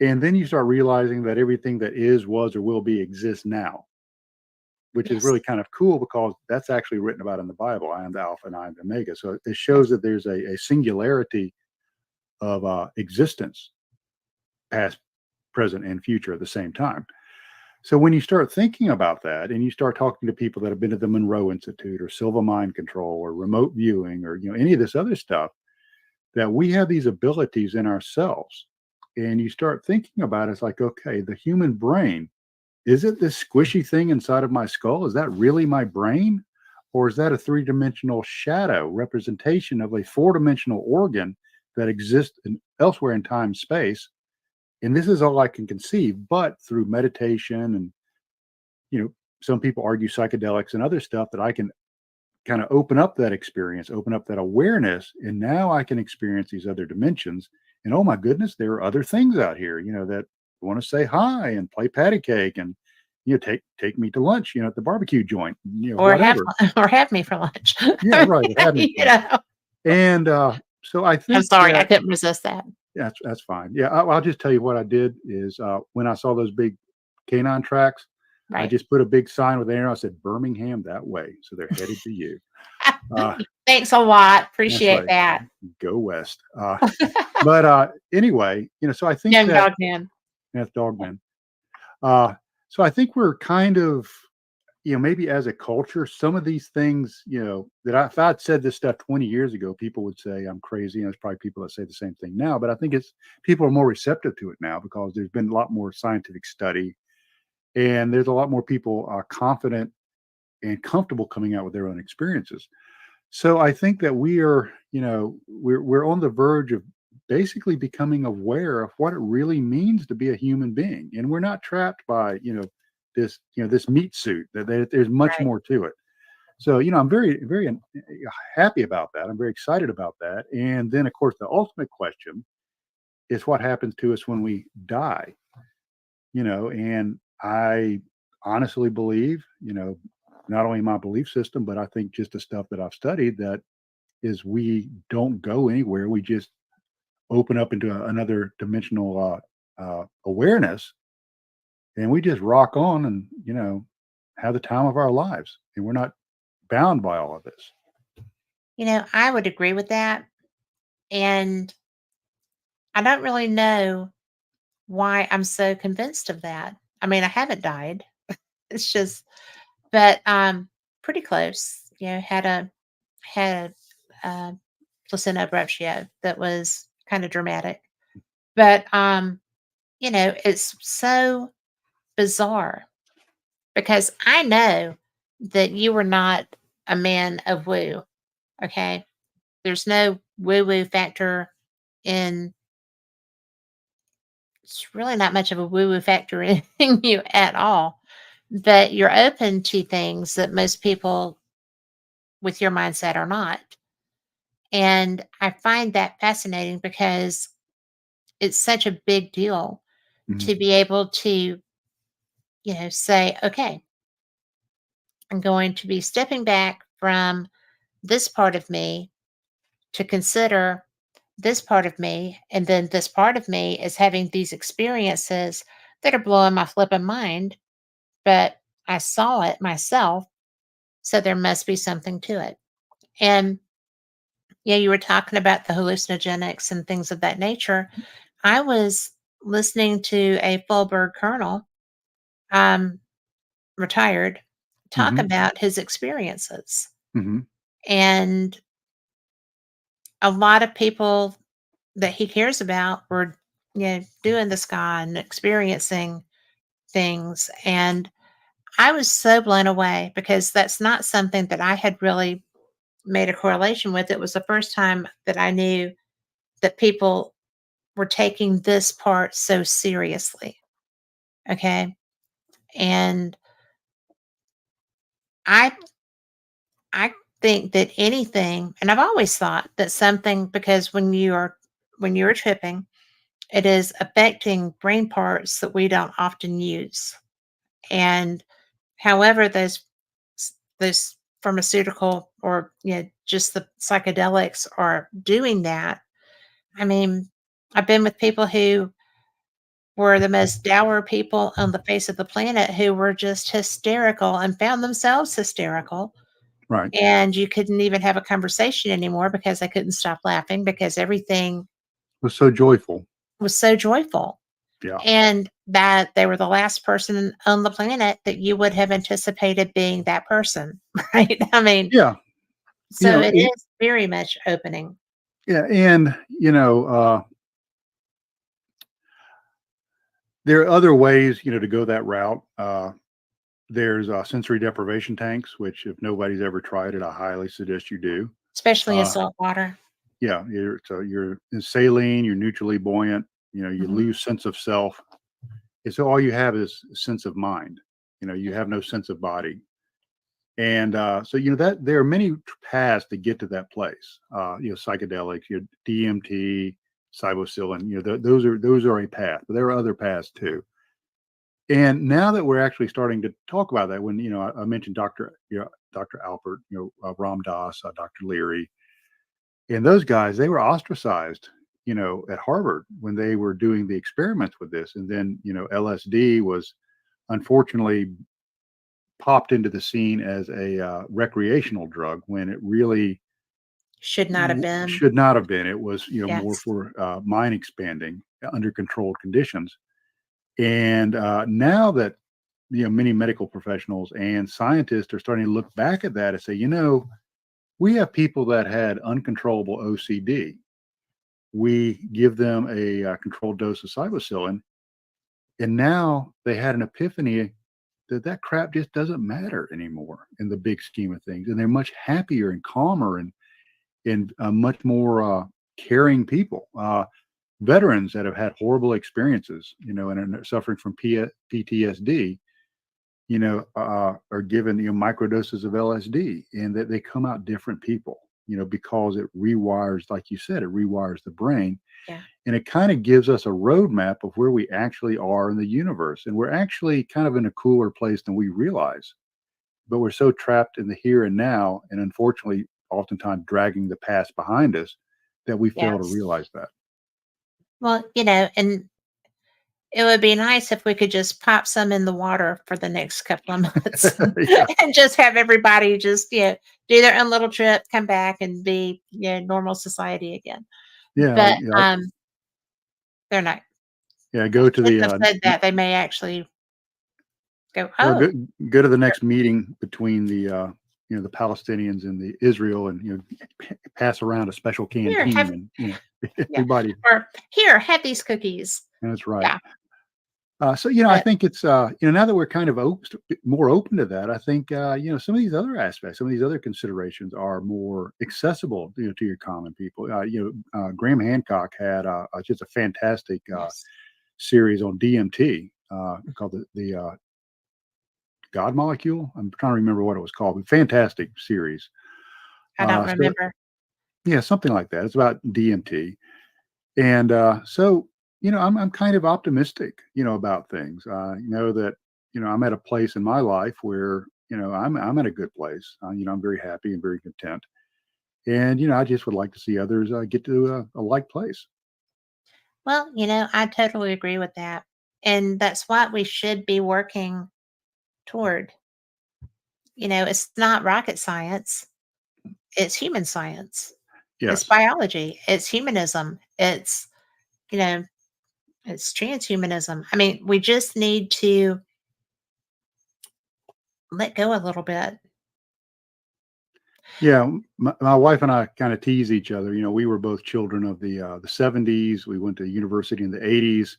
[SPEAKER 2] And then you start realizing that everything that is, was, or will be exists now, which is
[SPEAKER 1] Yes.
[SPEAKER 2] really kind of cool because that's actually written about in the Bible. I am the Alpha and I am the Omega. So it
[SPEAKER 1] Yes.
[SPEAKER 2] shows that there's a singularity of existence, past, present, and future at the same time. So when you start thinking about that and you start talking to people that have been at the Monroe Institute or Silva Mind Control or remote viewing or any of this other stuff, that we have these abilities in ourselves. And you start thinking about it, it's like, okay, the human brain, is it this squishy thing inside of my skull? Is that really my brain? Or is that a three-dimensional shadow representation of a four-dimensional organ that exists elsewhere in time space? And this is all I can conceive, but through meditation and you know, some people argue psychedelics and other stuff that I can kind of open up that experience, open up that awareness, and now I can experience these other dimensions. And oh my goodness, there are other things out here, that want to say hi and play patty cake and take me to lunch, at the barbecue joint,
[SPEAKER 1] Or have
[SPEAKER 2] whatever.
[SPEAKER 1] or have me for lunch.
[SPEAKER 2] Yeah, right. Or have me
[SPEAKER 1] You
[SPEAKER 2] for lunch.
[SPEAKER 1] know?
[SPEAKER 2] And so I
[SPEAKER 1] I'm
[SPEAKER 2] think
[SPEAKER 1] sorry, I
[SPEAKER 2] that
[SPEAKER 1] couldn't resist that.
[SPEAKER 2] that's fine. Yeah, I'll just tell you what I did is when I saw those big canine tracks, I
[SPEAKER 1] Right.
[SPEAKER 2] just put a big sign with an arrow. I said Birmingham that way, so they're headed to you. Uh,
[SPEAKER 1] Thanks a lot.
[SPEAKER 2] that's
[SPEAKER 1] Appreciate
[SPEAKER 2] right.
[SPEAKER 1] that.
[SPEAKER 2] Go west. But anyway, so I think
[SPEAKER 1] Young
[SPEAKER 2] that
[SPEAKER 1] dog man.
[SPEAKER 2] that's Dogman. Uh, so I think we're kind of maybe as a culture, some of these things, that if I'd said this stuff 20 years ago, people would say I'm crazy. And there's probably people that say the same thing now, but I think it's people are more receptive to it now because there's been a lot more scientific study and there's a lot more people confident and comfortable coming out with their own experiences. So I think that we are, we're on the verge of basically becoming aware of what it really means to be a human being, and we're not trapped by this meat suit. That there's much
[SPEAKER 1] Right.
[SPEAKER 2] more to it. So I'm very very happy about that. I'm very excited about that. And then of course the ultimate question is what happens to us when we die. And I honestly believe, not only my belief system, but I think just the stuff that I've studied that is we don't go anywhere. We just open up into another dimensional awareness, and we just rock on and have the time of our lives, and we're not bound by all of this.
[SPEAKER 1] I would agree with that. And I don't really know why I'm so convinced of that. I mean, I haven't died. It's just, but pretty close. Had a placenta abruptio that was kind of dramatic. But it's so bizarre because I know that you were not a man of woo. Okay. There's no woo woo factor in it's really not much of a woo woo factor in you at all. But you're open to things that most people with your mindset are not. And I find that fascinating because it's such a big deal
[SPEAKER 2] Mhm.
[SPEAKER 1] to be able to, say, okay, I'm going to be stepping back from this part of me to consider this part of me. And then this part of me is having these experiences that are blowing my flipping mind, but I saw it myself. So there must be something to it. And yeah, you were talking about the hallucinogenics and things of that nature. I was listening to a full bird colonel, um, retired, talk
[SPEAKER 2] Mhm.
[SPEAKER 1] about his experiences.
[SPEAKER 2] Mhm.
[SPEAKER 1] And a lot of people that he cares about were, doing the sky and experiencing things. And I was so blown away because that's not something that I had really made a correlation with. It was the first time that I knew that people were taking this part so seriously. Okay. And I I think that anything, and I've always thought that something, because when you're tripping, it is affecting brain parts that we don't often use. And however those pharmaceutical or just the psychedelics are doing that. I mean, I've been with people who were the most dour people on the face of the planet who were just hysterical and found themselves hysterical.
[SPEAKER 2] Right.
[SPEAKER 1] And you couldn't even have a conversation anymore because they couldn't stop laughing because everything
[SPEAKER 2] Was so joyful.
[SPEAKER 1] was so joyful.
[SPEAKER 2] Yeah.
[SPEAKER 1] And that they were the last person on the planet that you would have anticipated being that person, right? I mean,
[SPEAKER 2] Yeah. You
[SPEAKER 1] so
[SPEAKER 2] know,
[SPEAKER 1] it is very much opening.
[SPEAKER 2] yeah, and there are other ways, to go that route. There's sensory deprivation tanks, which if nobody's ever tried it, I highly suggest you do.
[SPEAKER 1] Especially in
[SPEAKER 2] Uh,
[SPEAKER 1] salt water.
[SPEAKER 2] yeah, you're in saline, you're neutrally buoyant. You
[SPEAKER 1] Mhm.
[SPEAKER 2] lose sense of self, and so all you have is a sense of mind. You have no sense of body, and so that there are many paths to get to that place. Psychedelics, DMT, psilocybin. Those are a path, but there are other paths too. And now that we're actually starting to talk about that, when I mentioned Dr. Alpert, Ram Dass, Dr. Leary, and those guys, they were ostracized, at Harvard when they were doing the experiments with this, and then LSD was unfortunately popped into the scene as a recreational drug when it really
[SPEAKER 1] Should not have been.
[SPEAKER 2] should not have been. It was more
[SPEAKER 1] Yes.
[SPEAKER 2] for mind expanding under controlled conditions. And now that many medical professionals and scientists are starting to look back at that and say, we have people that had uncontrollable OCD. We give them a controlled dose of psilocybin, and now they had an epiphany that crap just doesn't matter anymore in the big scheme of things, and they're much happier and calmer and much more caring people. Veterans that have had horrible experiences, and are suffering from PTSD, are given microdoses of LSD, and that they come out different people. Because it rewires, like you said, it rewires the brain,
[SPEAKER 1] Yeah.
[SPEAKER 2] and it kind of gives us a roadmap of where we actually are in the universe, and we're actually kind of in a cooler place than we realize. But we're so trapped in the here and now, and unfortunately, oftentimes dragging the past behind us, that we fail to
[SPEAKER 1] Yes.
[SPEAKER 2] realize that.
[SPEAKER 1] Well, and it would be nice if we could just pop some in the water for the next couple of months
[SPEAKER 2] Yeah,
[SPEAKER 1] and just have everybody just, do their own little trip, come back and be, normal society again.
[SPEAKER 2] yeah,
[SPEAKER 1] But they're not.
[SPEAKER 2] yeah.
[SPEAKER 1] I
[SPEAKER 2] Go to
[SPEAKER 1] shouldn't
[SPEAKER 2] the
[SPEAKER 1] have said that. They may actually go,
[SPEAKER 2] well,
[SPEAKER 1] oh,
[SPEAKER 2] go to the next meeting between the Palestinians and the Israel, and pass around a special
[SPEAKER 1] here,
[SPEAKER 2] canteen,
[SPEAKER 1] have,
[SPEAKER 2] and
[SPEAKER 1] yeah,
[SPEAKER 2] everybody.
[SPEAKER 1] or here, have these cookies.
[SPEAKER 2] And that's right.
[SPEAKER 1] Yeah.
[SPEAKER 2] So I
[SPEAKER 1] But
[SPEAKER 2] think it's now that we're kind of more open to that, I think some of these other aspects, some of these other considerations are more accessible, to your common people. Graham Hancock had just a fantastic
[SPEAKER 1] yes.
[SPEAKER 2] series on DMT called the God Molecule. I'm trying to remember what it was called, but fantastic series.
[SPEAKER 1] I don't
[SPEAKER 2] So
[SPEAKER 1] remember.
[SPEAKER 2] yeah, something like that. It's about DMT, and so I'm kind of optimistic, about things. I know that I'm at a place in my life where I'm at a good place. I'm very happy and very content, and I just would like to see others get to a like place.
[SPEAKER 1] Well, I totally agree with that. And that's what we should be working toward. It's not rocket science, it's human science, it's
[SPEAKER 2] Yes.
[SPEAKER 1] biology, it's humanism, you know, it's transhumanism. I mean, we just need to let go a little bit.
[SPEAKER 2] Yeah, my wife and I kind of tease each other. We were both children of the '70s. We went to university in the '80s,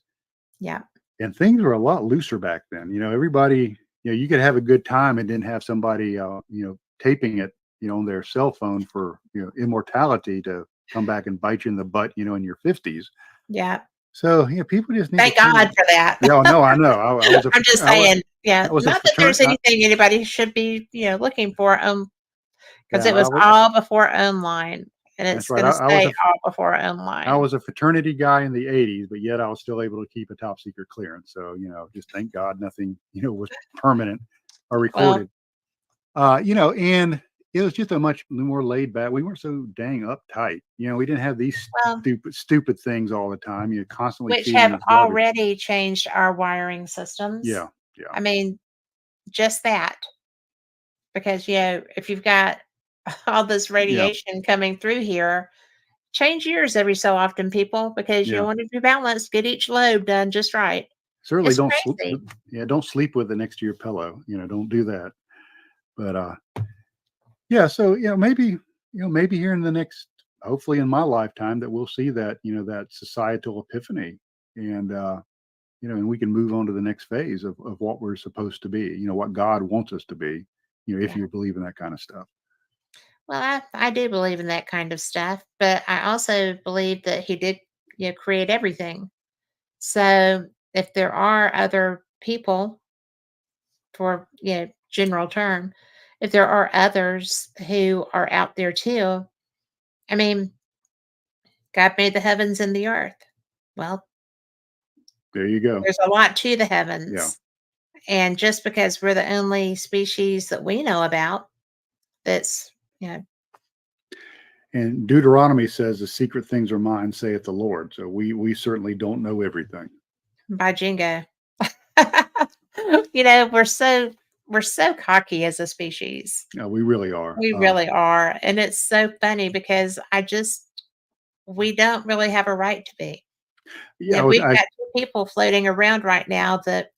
[SPEAKER 1] Yeah.
[SPEAKER 2] and things were a lot looser back then. Everybody, you could have a good time and then have somebody, taping it, on their cell phone for immortality to come back and bite you in the butt, in your 50s.
[SPEAKER 1] Yeah.
[SPEAKER 2] So people just need to
[SPEAKER 1] Thank
[SPEAKER 2] kind of.
[SPEAKER 1] God for that.
[SPEAKER 2] Yeah, no, I know. I was a
[SPEAKER 1] I'm just
[SPEAKER 2] I was,
[SPEAKER 1] saying, yeah,
[SPEAKER 2] I was a
[SPEAKER 1] not that there's
[SPEAKER 2] fraternity.
[SPEAKER 1] anything anybody should be, looking for, because
[SPEAKER 2] Yeah,
[SPEAKER 1] it was all before online, and
[SPEAKER 2] that's
[SPEAKER 1] it's
[SPEAKER 2] right.
[SPEAKER 1] gonna
[SPEAKER 2] I was
[SPEAKER 1] stay
[SPEAKER 2] a
[SPEAKER 1] all before
[SPEAKER 2] I
[SPEAKER 1] online.
[SPEAKER 2] was a fraternity guy in the '80s, but yet I was still able to keep a top secret clearance. So, just thank God nothing, was permanent or
[SPEAKER 1] Well,
[SPEAKER 2] recorded. And it was just a much more laid back. We weren't so dang uptight. We didn't have these
[SPEAKER 1] well,
[SPEAKER 2] stupid things all the time. You're constantly
[SPEAKER 1] which
[SPEAKER 2] feeding
[SPEAKER 1] have
[SPEAKER 2] these garbage.
[SPEAKER 1] already changed our wiring systems.
[SPEAKER 2] Yeah, yeah,
[SPEAKER 1] I mean, just that, because, if you've got all this
[SPEAKER 2] yeah,
[SPEAKER 1] radiation coming through here, change yours every so often, people, because you
[SPEAKER 2] yeah.
[SPEAKER 1] want to be balanced, get each lobe done just right.
[SPEAKER 2] Certainly
[SPEAKER 1] It's
[SPEAKER 2] don't sleep.
[SPEAKER 1] crazy.
[SPEAKER 2] Yeah, don't sleep with it next to your pillow. Don't do that. But yeah, so maybe here in the next, hopefully in my lifetime, that we'll see that that societal epiphany, and and we can move on to the next phase of what we're supposed to be, what God wants us to be, if
[SPEAKER 1] Yeah.
[SPEAKER 2] you believe in that kind of stuff.
[SPEAKER 1] Well, I do believe in that kind of stuff, but I also believe that he did, create everything. So if there are other people, for general term, if there are others who are out there too, I mean, God made the heavens and the earth. Well,
[SPEAKER 2] There you go.
[SPEAKER 1] there's a lot to the
[SPEAKER 2] Yeah.
[SPEAKER 1] heavens. And just because we're the only species that we know about that's, you know,
[SPEAKER 2] And Deuteronomy says, "The secret things are mine, saith the Lord." So we certainly don't know everything.
[SPEAKER 1] by jingo. We're so cocky as a species.
[SPEAKER 2] We really are.
[SPEAKER 1] We really are. And it's so funny because we don't really have a right to be.
[SPEAKER 2] Yeah,
[SPEAKER 1] We've got two people floating around right now that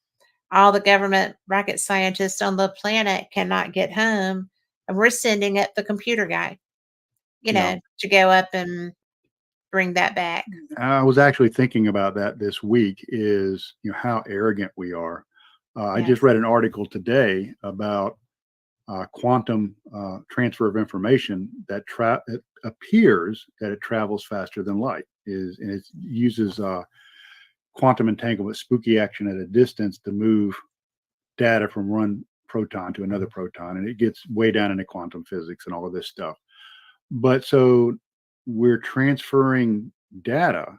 [SPEAKER 1] all the government rocket scientists on the planet cannot get home. And we're sending up the computer guy,
[SPEAKER 2] yeah.
[SPEAKER 1] to go up and bring that back.
[SPEAKER 2] I was actually thinking about that this week. Is how arrogant we are. I just
[SPEAKER 1] Yes.
[SPEAKER 2] read an article today about quantum transfer of information that it appears that it travels faster than light. And it uses quantum entanglement, spooky action at a distance to move data from one proton to another proton, and it gets way down into quantum physics and all of this stuff. But so we're transferring data,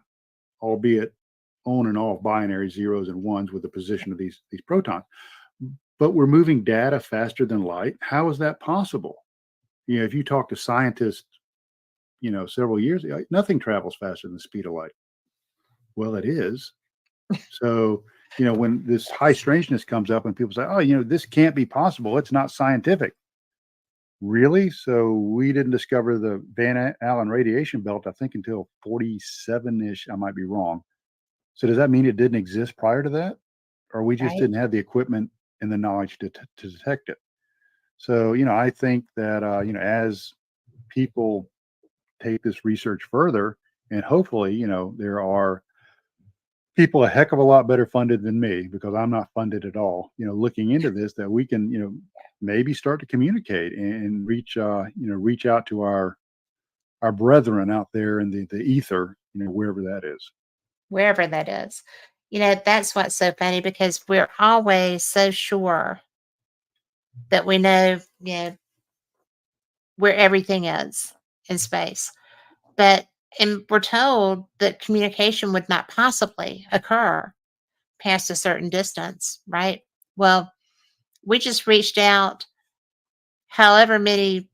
[SPEAKER 2] albeit on and off binary zeros and ones with the position of these protons. But we're moving data faster than light. How is that possible? If you talk to scientists, several years ago, nothing travels faster than the speed of light. Well, it is. So, when this high strangeness comes up and people say, "Oh, this can't be possible. It's not scientific." Really? So we didn't discover the Van Allen radiation belt, I think, until 47-ish. I might be wrong. So does that mean it didn't exist prior to that? Or we just
[SPEAKER 1] Right.
[SPEAKER 2] didn't have the equipment and the knowledge to detect it? So, I think that, as people take this research further, and hopefully, there are people a heck of a lot better funded than me, because I'm not funded at all, looking into this, that we can, maybe start to communicate and reach out to our brethren out there in the ether, wherever that is.
[SPEAKER 1] Wherever that is. That's what's so funny because we're always so sure that we know, where everything is in space. But and we're told that communication would not possibly occur past a certain distance, right? Well, we just reached out however many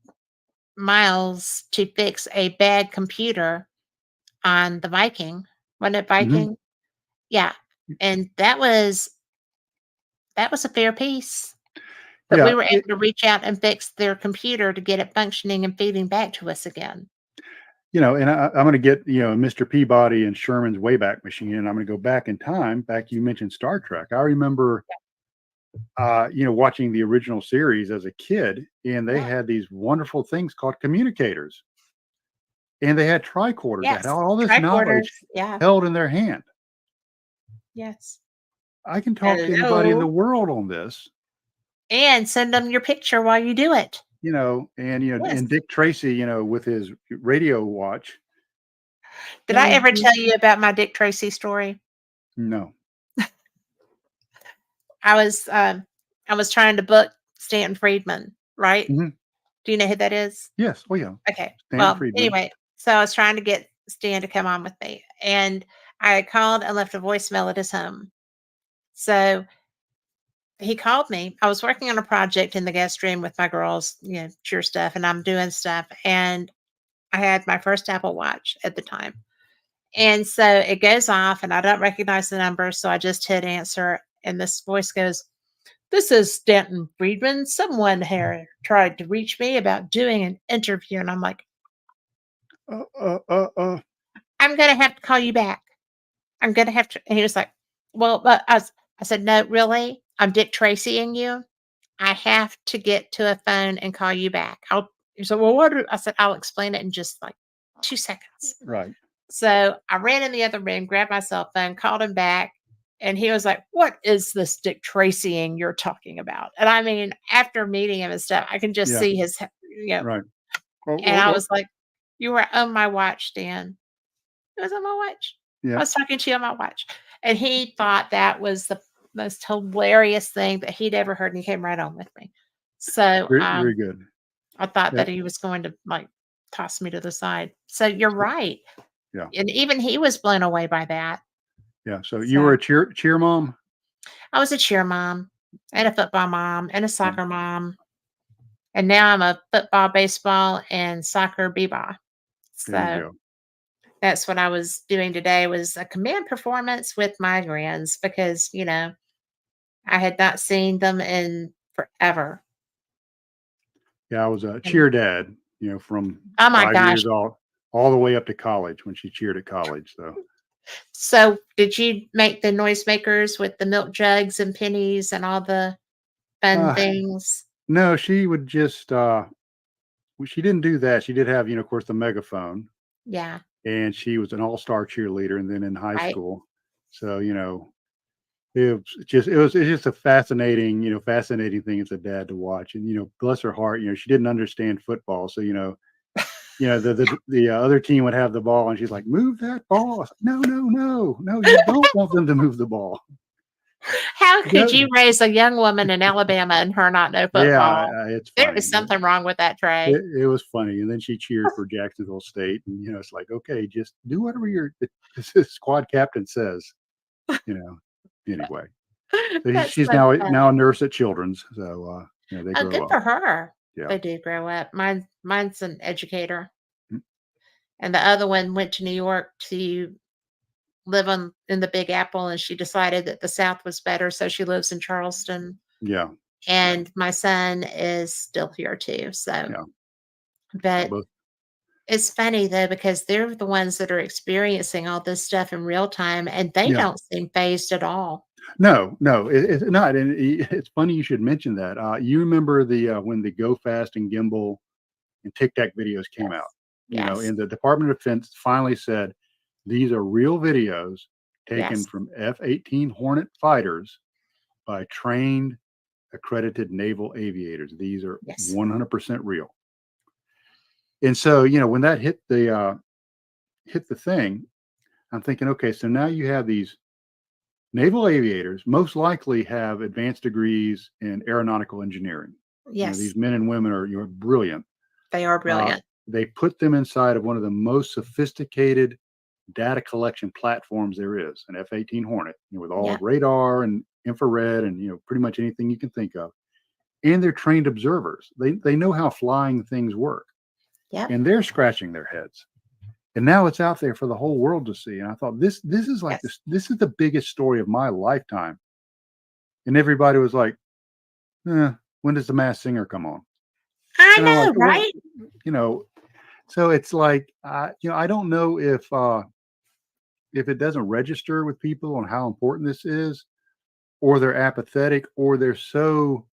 [SPEAKER 1] miles to fix a bad computer on the Viking. Wasn't it
[SPEAKER 2] Hmm.
[SPEAKER 1] Viking? Yeah. And that was a fair piece. But we
[SPEAKER 2] Yeah.
[SPEAKER 1] were able to reach out and fix their computer to get it functioning and feeding back to us again.
[SPEAKER 2] And I'm going to get, Mr. Peabody and Sherman's Wayback Machine, and I'm going to go back in time. Back, you mentioned Star Trek. I remember, watching the original series as a kid, and they
[SPEAKER 1] Yeah.
[SPEAKER 2] had these wonderful things called communicators, and they had tricorders that had
[SPEAKER 1] Yes.
[SPEAKER 2] all this
[SPEAKER 1] Tricorders.
[SPEAKER 2] knowledge
[SPEAKER 1] Yeah.
[SPEAKER 2] held in their hand.
[SPEAKER 1] Yes.
[SPEAKER 2] I can talk to anybody in the
[SPEAKER 1] Hello.
[SPEAKER 2] world on this,
[SPEAKER 1] And send them your picture while you do it.
[SPEAKER 2] and
[SPEAKER 1] Yes.
[SPEAKER 2] Dick Tracy, with his radio watch,
[SPEAKER 1] Did I ever
[SPEAKER 2] he-
[SPEAKER 1] tell you about my Dick Tracy story?
[SPEAKER 2] no.
[SPEAKER 1] I was um I was trying to book Stanton Friedman, right?
[SPEAKER 2] Mhm.
[SPEAKER 1] Do you know who that is?
[SPEAKER 2] Yes. Oh, yeah.
[SPEAKER 1] Okay.
[SPEAKER 2] Stanton
[SPEAKER 1] Well,
[SPEAKER 2] Friedman.
[SPEAKER 1] anyway, so I was trying to get Stan to come on with me, and I had called and left a voicemail at his home. So he called me. I was working on a project in the guest room with my girls, cheer stuff, and I'm doing stuff. And I had my first Apple Watch at the time. And so it goes off, and I don't recognize the number. So I just hit answer. And this voice goes, "This is Stanton Friedman. Someone here tried to reach me about doing an interview." And I'm like,
[SPEAKER 2] Uh, uh, uh, uh.
[SPEAKER 1] "I'm going to have to call you back. I'm going to have to." And he was like, "Well, but I said, "No, really? I'm Dick Tracy and you. I have to get to a phone and call you back." He said, "Well, I said, "I'll explain it in just like 2 seconds."
[SPEAKER 2] Right.
[SPEAKER 1] So I ran in the other room, grabbed my cell phone, called him back. And he was like, "What is this Dick Tracying you're talking about?" And I mean, after meeting him and stuff, I can just
[SPEAKER 2] Yeah.
[SPEAKER 1] see
[SPEAKER 2] Right. Oh,
[SPEAKER 1] and
[SPEAKER 2] oh,
[SPEAKER 1] I
[SPEAKER 2] oh.
[SPEAKER 1] was like, "You were on my watch, Dan." It was on my watch. I
[SPEAKER 2] Yeah.
[SPEAKER 1] was talking to you on my watch. And he thought that was the most hilarious thing that he'd ever heard. And he came right on with me. So
[SPEAKER 2] Very, very good.
[SPEAKER 1] I thought
[SPEAKER 2] Yeah.
[SPEAKER 1] that he was going to like toss me to the side. So you're right.
[SPEAKER 2] Yeah.
[SPEAKER 1] And even he was blown away by that.
[SPEAKER 2] Yeah. So you were
[SPEAKER 1] So
[SPEAKER 2] a cheer mom.
[SPEAKER 1] I was a cheer mom and a football mom and a
[SPEAKER 2] Yeah.
[SPEAKER 1] soccer mom. And now I'm a football, baseball, and soccer beba.
[SPEAKER 2] There you
[SPEAKER 1] So
[SPEAKER 2] go.
[SPEAKER 1] that's what I was doing today was a command performance with my grands because, I had not seen them in forever.
[SPEAKER 2] Yeah. I was a
[SPEAKER 1] And
[SPEAKER 2] cheer dad, from
[SPEAKER 1] oh my
[SPEAKER 2] 5 years
[SPEAKER 1] gosh.
[SPEAKER 2] old all the way up to college when she cheered at college. So,
[SPEAKER 1] So did you make the noisemakers with the milk jugs and pennies and all the fun
[SPEAKER 2] uh,
[SPEAKER 1] things?
[SPEAKER 2] no, she would just, she didn't do that. She did have, of course, the megaphone,
[SPEAKER 1] Yeah,
[SPEAKER 2] and she was an all-star cheerleader. And then in high
[SPEAKER 1] right.
[SPEAKER 2] school, so, it's just a fascinating thing as a dad to watch. And, bless her heart, she didn't understand football. So, the other team would have the ball, and she's like, "Move that ball." I was like, "No, no, no, no, you don't want them to move the ball."
[SPEAKER 1] How could
[SPEAKER 2] Yeah,
[SPEAKER 1] you raise a young woman in Alabama and her not know
[SPEAKER 2] yeah,
[SPEAKER 1] football?
[SPEAKER 2] it's
[SPEAKER 1] There
[SPEAKER 2] funny.
[SPEAKER 1] is something wrong with that, Trey.
[SPEAKER 2] It was funny, and then she cheered for Jacksonville State, and it's like, okay, just do whatever your the squad captain says, you know. Anyway, so
[SPEAKER 1] That's
[SPEAKER 2] she's
[SPEAKER 1] so
[SPEAKER 2] now a
[SPEAKER 1] funny.
[SPEAKER 2] nurse at Children's, so they
[SPEAKER 1] Oh, good
[SPEAKER 2] grow up.
[SPEAKER 1] for her.
[SPEAKER 2] Yeah.
[SPEAKER 1] They do grow up. Mine's an educator,
[SPEAKER 2] Mm.
[SPEAKER 1] and the other one went to New York to live on in the Big Apple, and she decided that the South was better, so she lives in Charleston.
[SPEAKER 2] Yeah, yeah,
[SPEAKER 1] And my son is still here too. So,
[SPEAKER 2] yeah.
[SPEAKER 1] but
[SPEAKER 2] Both.
[SPEAKER 1] it's funny though because they're the ones that are experiencing all this stuff in real time, and they
[SPEAKER 2] Yeah.
[SPEAKER 1] don't seem phased at all.
[SPEAKER 2] No, no, it's not, and it's funny you should mention that. You remember when the Go Fast and Gimbal and Tic Tac videos came out,
[SPEAKER 1] Yes. Yes.
[SPEAKER 2] and the Department of Defense finally said these are real videos taken
[SPEAKER 1] Yes.
[SPEAKER 2] from F-18 Hornet fighters by trained, accredited naval aviators. These are
[SPEAKER 1] Yes.
[SPEAKER 2] 100% real. And so, when that hit the thing, I'm thinking, okay, so now you have these naval aviators most likely have advanced degrees in aeronautical engineering.
[SPEAKER 1] Yes,
[SPEAKER 2] These men and women are brilliant.
[SPEAKER 1] they are
[SPEAKER 2] Uh,
[SPEAKER 1] brilliant.
[SPEAKER 2] they put them inside of one of the most sophisticated data collection platforms there is, an F-18 Hornet, with all
[SPEAKER 1] Yep,
[SPEAKER 2] radar and infrared and pretty much anything you can think of. And they're trained observers. They know how flying things work,
[SPEAKER 1] yep,
[SPEAKER 2] and they're scratching their heads. And now it's out there for the whole world to see. And I thought this is like
[SPEAKER 1] yes.
[SPEAKER 2] this. This is the biggest story of my lifetime. And everybody was like, when does the Masked Singer come on?
[SPEAKER 1] I
[SPEAKER 2] And I'm like,
[SPEAKER 1] know,
[SPEAKER 2] well,
[SPEAKER 1] right?
[SPEAKER 2] you know, so it's like, I don't know if it doesn't register with people on how important this is, or they're apathetic, or they're so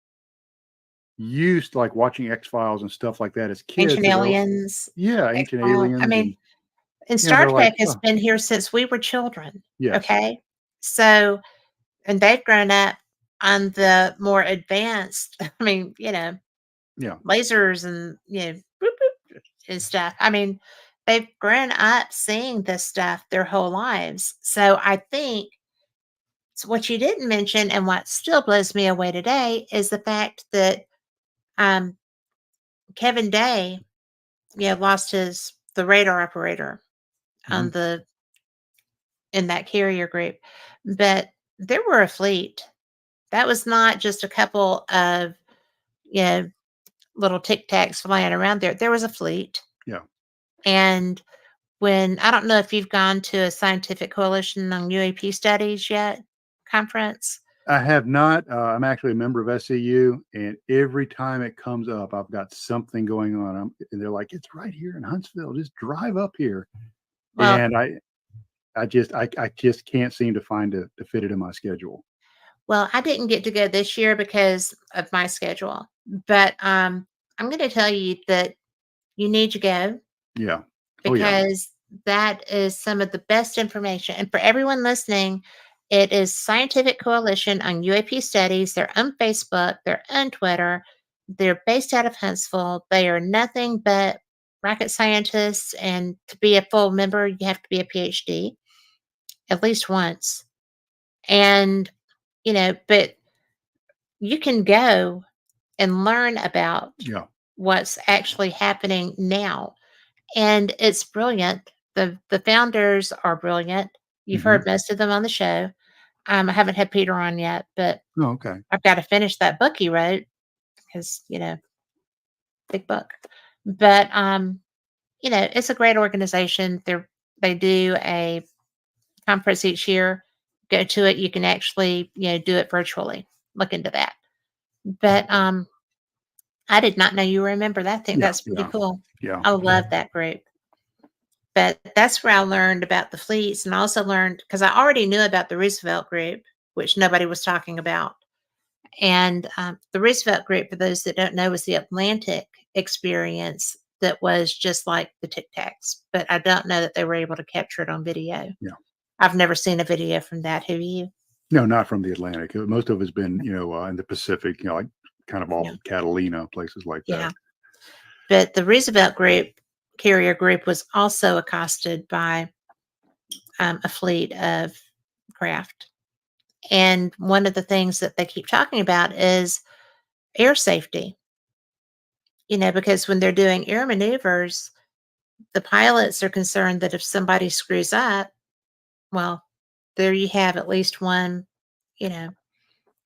[SPEAKER 2] used to like watching X Files and stuff like that as kids
[SPEAKER 1] Ancient
[SPEAKER 2] that they're,
[SPEAKER 1] Aliens,
[SPEAKER 2] yeah, Ancient
[SPEAKER 1] X-Files. I
[SPEAKER 2] Aliens,
[SPEAKER 1] mean,
[SPEAKER 2] and
[SPEAKER 1] and Star
[SPEAKER 2] they're like,
[SPEAKER 1] Trek has
[SPEAKER 2] oh,
[SPEAKER 1] been here since we were children,
[SPEAKER 2] yes,
[SPEAKER 1] okay? So and they've grown up on the more advanced, I mean,
[SPEAKER 2] yeah,
[SPEAKER 1] lasers and, boop, boop, and stuff. I mean, they've grown up seeing this stuff their whole lives. So I think what you didn't mention and what still blows me away today is the fact that um, Kevin Day, lost the radar operator
[SPEAKER 2] hmm
[SPEAKER 1] on the in that carrier group, but there were a fleet. That was not just a couple of you know little tic tacs flying around there. There was a fleet,
[SPEAKER 2] yeah.
[SPEAKER 1] and when I don't know if you've gone to a scientific coalition on UAP studies yet conference.
[SPEAKER 2] I have not. I'm actually a member of SCU, and every time it comes up, I've got something going on. And they're like, "It's right here in Huntsville. Just drive up here."
[SPEAKER 1] Well,
[SPEAKER 2] And I just can't seem to find to fit it in my schedule.
[SPEAKER 1] I didn't get to go this year because of my schedule, but I'm going to tell you that you need to go
[SPEAKER 2] Yeah. Oh yeah.
[SPEAKER 1] because that is some of the best information. And for everyone listening, it is Scientific Coalition on UAP Studies. They're on Facebook, they're on Twitter, they're based out of Huntsville. They are nothing but rocket scientists. And to be a full member, you have to be a PhD at least once. And, but you can go and learn about
[SPEAKER 2] Yeah.
[SPEAKER 1] what's actually happening now. And it's brilliant. The founders are brilliant. You've
[SPEAKER 2] hmm
[SPEAKER 1] heard most of them on the show. I haven't had Peter on yet, but
[SPEAKER 2] Oh, okay.
[SPEAKER 1] I've got to finish that book he wrote because, big book. But it's a great organization. They do a conference each year. Go to it. You can actually, do it virtually. Look into that. But I did not know you remember that. I think
[SPEAKER 2] Yeah.
[SPEAKER 1] that's pretty
[SPEAKER 2] Yeah.
[SPEAKER 1] cool.
[SPEAKER 2] Yeah.
[SPEAKER 1] I love that group. But that's where I learned about the fleets, and I also learned because I already knew about the Roosevelt Group, which nobody was talking about. And the Roosevelt Group, for those that don't know, was the Atlantic experience that was just like the Tic Tacs, but I don't know that they were able to capture it on video.
[SPEAKER 2] Yeah.
[SPEAKER 1] I've never seen a video from that. Have you?
[SPEAKER 2] No, not from the Atlantic. Most of it's been, in the Pacific, like kind of off
[SPEAKER 1] Yeah.
[SPEAKER 2] of Catalina, places like that.
[SPEAKER 1] Yeah. But the Roosevelt Group, carrier group, was also accosted by a fleet of craft. And one of the things that they keep talking about is air safety, because when they're doing air maneuvers, the pilots are concerned that if somebody screws up, well, there you have at least one, you know,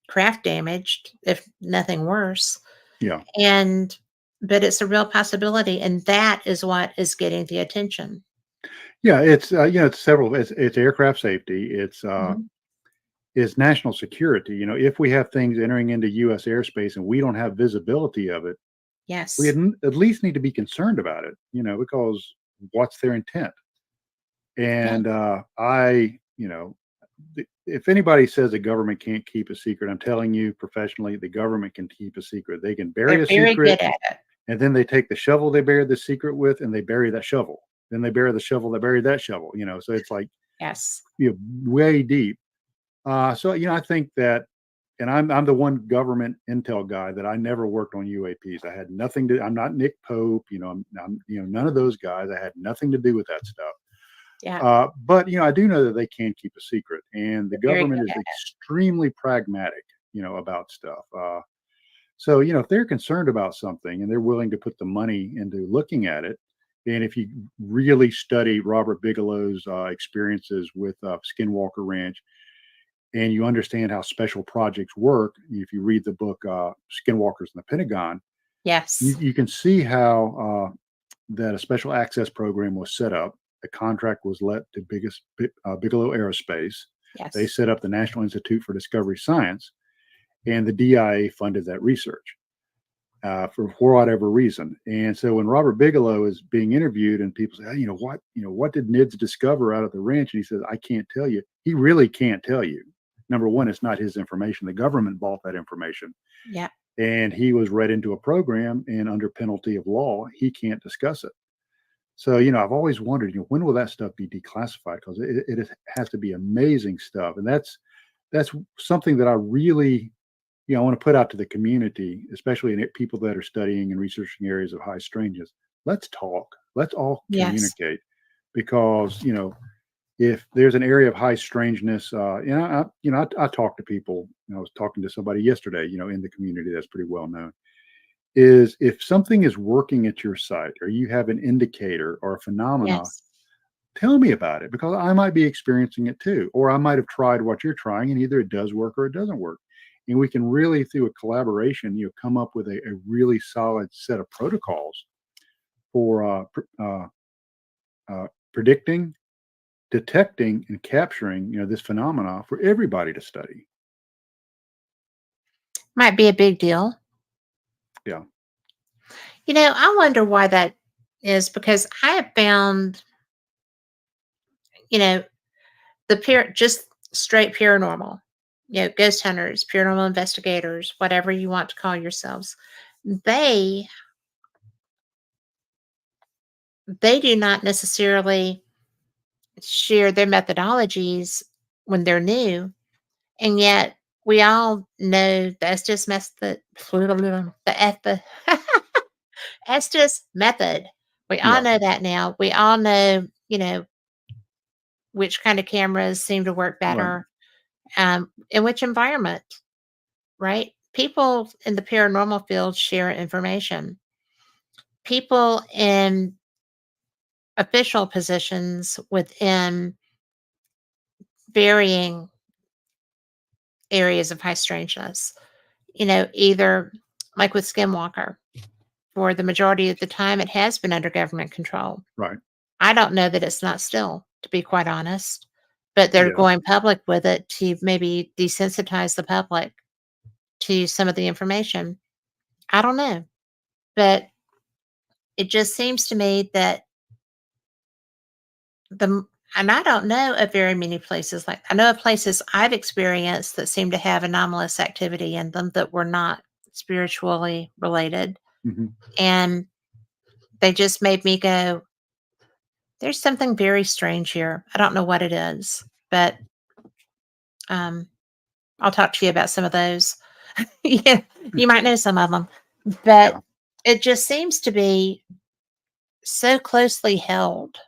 [SPEAKER 1] craft damaged, if nothing worse.
[SPEAKER 2] Yeah.
[SPEAKER 1] And, but it's a real possibility. And that is what is getting the attention.
[SPEAKER 2] Yeah. It's several, it's aircraft safety.
[SPEAKER 1] Mhm.
[SPEAKER 2] It's national security. If we have things entering into U.S. airspace and we don't have visibility of it, we
[SPEAKER 1] Yes.
[SPEAKER 2] at least need to be concerned about it, because what's their intent?
[SPEAKER 1] Yeah.
[SPEAKER 2] And if anybody says the government can't keep a secret, I'm telling you professionally, the government can keep a secret. They can bury
[SPEAKER 1] They're
[SPEAKER 2] a
[SPEAKER 1] very
[SPEAKER 2] secret,
[SPEAKER 1] good at it.
[SPEAKER 2] and then they take the shovel they buried the secret with, and they bury that shovel. Then they bury the shovel that buried that shovel. So it's like
[SPEAKER 1] Yes.
[SPEAKER 2] way deep. So I think that, and I'm the one government intel guy that I never worked on UAPs. I had nothing to. I'm not Nick Pope. I'm none of those guys. I had nothing to do with that stuff.
[SPEAKER 1] Yeah.
[SPEAKER 2] But I do know that they can keep a secret, and the
[SPEAKER 1] They're very
[SPEAKER 2] government
[SPEAKER 1] good
[SPEAKER 2] is
[SPEAKER 1] at it.
[SPEAKER 2] extremely pragmatic, about stuff. So, if they're concerned about something and they're willing to put the money into looking at it, and if you really study Robert Bigelow's experiences with Skinwalker Ranch, and you understand how special projects work, if you read the book Skinwalkers in the Pentagon, you,
[SPEAKER 1] Yes.
[SPEAKER 2] you can see how that a special access program was set up. The contract was let to Bigelow Aerospace. They
[SPEAKER 1] Yes.
[SPEAKER 2] set up the National Institute for Discovery Science, and the DIA funded that research for whatever reason. And so when Robert Bigelow is being interviewed, and people say, "Hey, what did NIDS discover out of the ranch?" And he says, "I can't tell you." He really can't tell you. Number one, it's not his information. The government bought that information,
[SPEAKER 1] Yeah.
[SPEAKER 2] and he was read into a program, and under penalty of law, he can't discuss it. So, I've always wondered, when will that stuff be declassified? Because it has to be amazing stuff, and that's something that I really, I want to put out to the community, especially in people that are studying and researching areas of high strangeness. Let's talk. Let's all
[SPEAKER 1] Yes.
[SPEAKER 2] communicate, because if there's an area of high strangeness, I talk to people. I was talking to somebody yesterday, in the community that's pretty well known. Is if something is working at your site, or you have an indicator or a phenomena,
[SPEAKER 1] Yes.
[SPEAKER 2] tell me about it, because I might be experiencing it too, or I might have tried what you're trying, and either it does work or it doesn't work. And we can really, through a collaboration, come up with a really solid set of protocols for predicting, detecting, and capturing, this phenomena for everybody to study.
[SPEAKER 1] Might be a big deal.
[SPEAKER 2] Yeah.
[SPEAKER 1] I wonder why that is because I have found, you know, just straight paranormal, ghost hunters, paranormal investigators, whatever you want to call yourselves. They they do not necessarily share their methodologies when they're new, and yet we all know the Estes method, the Estes method. We all
[SPEAKER 2] Yeah.
[SPEAKER 1] know that now. We all know, which kind of cameras seem to work
[SPEAKER 2] Right.
[SPEAKER 1] better, in which environment, right? People in the paranormal field share information. People in official positions within varying areas of high strangeness, either like with Skinwalker, for the majority of the time, it has been under government control.
[SPEAKER 2] Right.
[SPEAKER 1] I don't know that it's not still, to be quite honest, but they're
[SPEAKER 2] Yeah.
[SPEAKER 1] going public with it to maybe desensitize the public to some of the information. I don't know, but it just seems to me that and I don't know of very many places like I know of places I've experienced that seem to have anomalous activity in them that were not spiritually related,
[SPEAKER 2] Hmm.
[SPEAKER 1] and they just made me go, "There's something very strange here." I don't know what it is, but um, I'll talk to you about some of those. Yeah, you might know some of them, but
[SPEAKER 2] Yeah.
[SPEAKER 1] it just seems to be so closely held.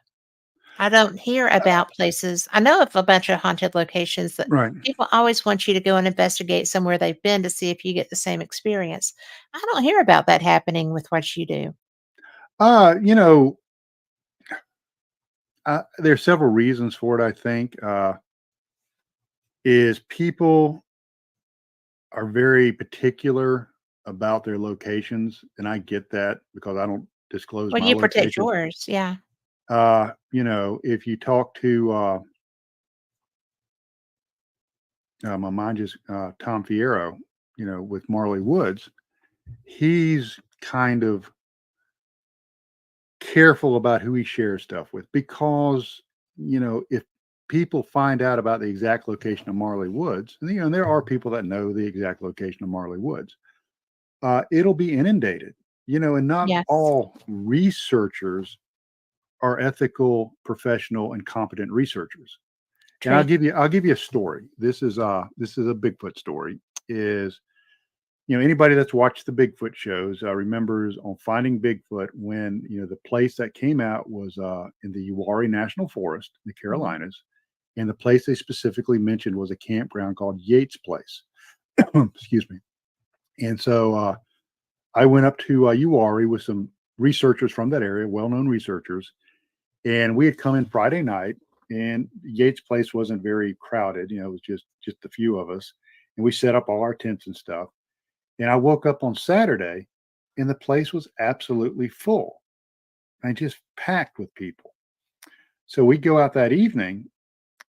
[SPEAKER 1] I don't hear about places. I know of a bunch of haunted locations that
[SPEAKER 2] Right.
[SPEAKER 1] people always want you to go and investigate somewhere they've been to see if you get the same experience. I don't hear about that happening with what you do.
[SPEAKER 2] Uh, you know, there's several reasons for it. I think is people are very particular about their locations, and I get that because I don't disclose
[SPEAKER 1] Well,
[SPEAKER 2] my
[SPEAKER 1] you protect
[SPEAKER 2] locations.
[SPEAKER 1] yours. Yeah.
[SPEAKER 2] If you talk to my mind just Tom Fierro, with Marley Woods, he's kind of careful about who he shares stuff with, because if people find out about the exact location of Marley Woods, and there are people that know the exact location of Marley Woods, it'll be inundated. And not
[SPEAKER 1] Yes.
[SPEAKER 2] all researchers are ethical, professional, and competent researchers. And I'll
[SPEAKER 1] True.
[SPEAKER 2] give you a story. This is a Bigfoot story. Is Anybody that's watched the Bigfoot shows remembers on Finding Bigfoot when the place that came out was in the Uwharrie National Forest, in the
[SPEAKER 1] Mhm.
[SPEAKER 2] Carolinas, and the place they specifically mentioned was a campground called Yates Place. Excuse me. And so I went up to Uwharrie with some researchers from that area, well-known researchers, and we had come in Friday night, and Yates Place wasn't very crowded. It was just a few of us, and we set up all our tents and stuff. And I woke up on Saturday, and the place was absolutely full and just packed with people. So we go out that evening,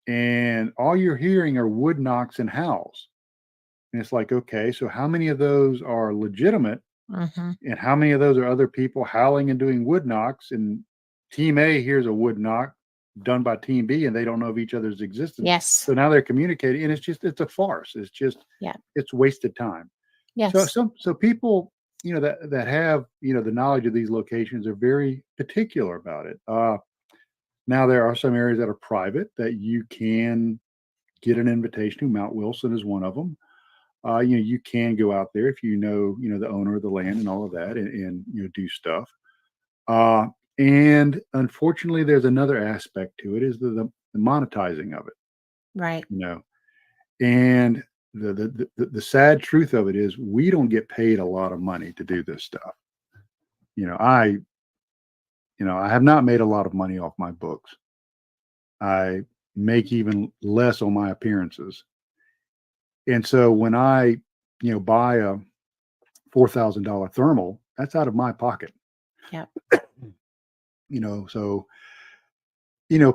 [SPEAKER 2] and all you're hearing are wood knocks and howls. And it's like, okay, so how many of those are legitimate,
[SPEAKER 1] Mhm.
[SPEAKER 2] and how many of those are other people howling and doing wood knocks? And Team A hears a wood knock done by Team B, and they don't know of each other's existence.
[SPEAKER 1] Yes.
[SPEAKER 2] So now they're communicating, and it's a farce.
[SPEAKER 1] Yeah.
[SPEAKER 2] It's wasted time. So
[SPEAKER 1] Yes.
[SPEAKER 2] so people, that have, the knowledge of these locations are very particular about it. Now there are some areas that are private that you can get an invitation to. Mount Wilson is one of them. You can go out there if the owner of the land and all of that, and do stuff. Uh, and unfortunately, there's another aspect to it, is the monetizing of it.
[SPEAKER 1] Right.
[SPEAKER 2] You know, and the sad truth of it is we don't get paid a lot of money to do this stuff. You know, I I have not made a lot of money off my books. I make even less on my appearances. And so when I, buy a $4,000 thermal, that's out of my pocket.
[SPEAKER 1] Yeah.
[SPEAKER 2] So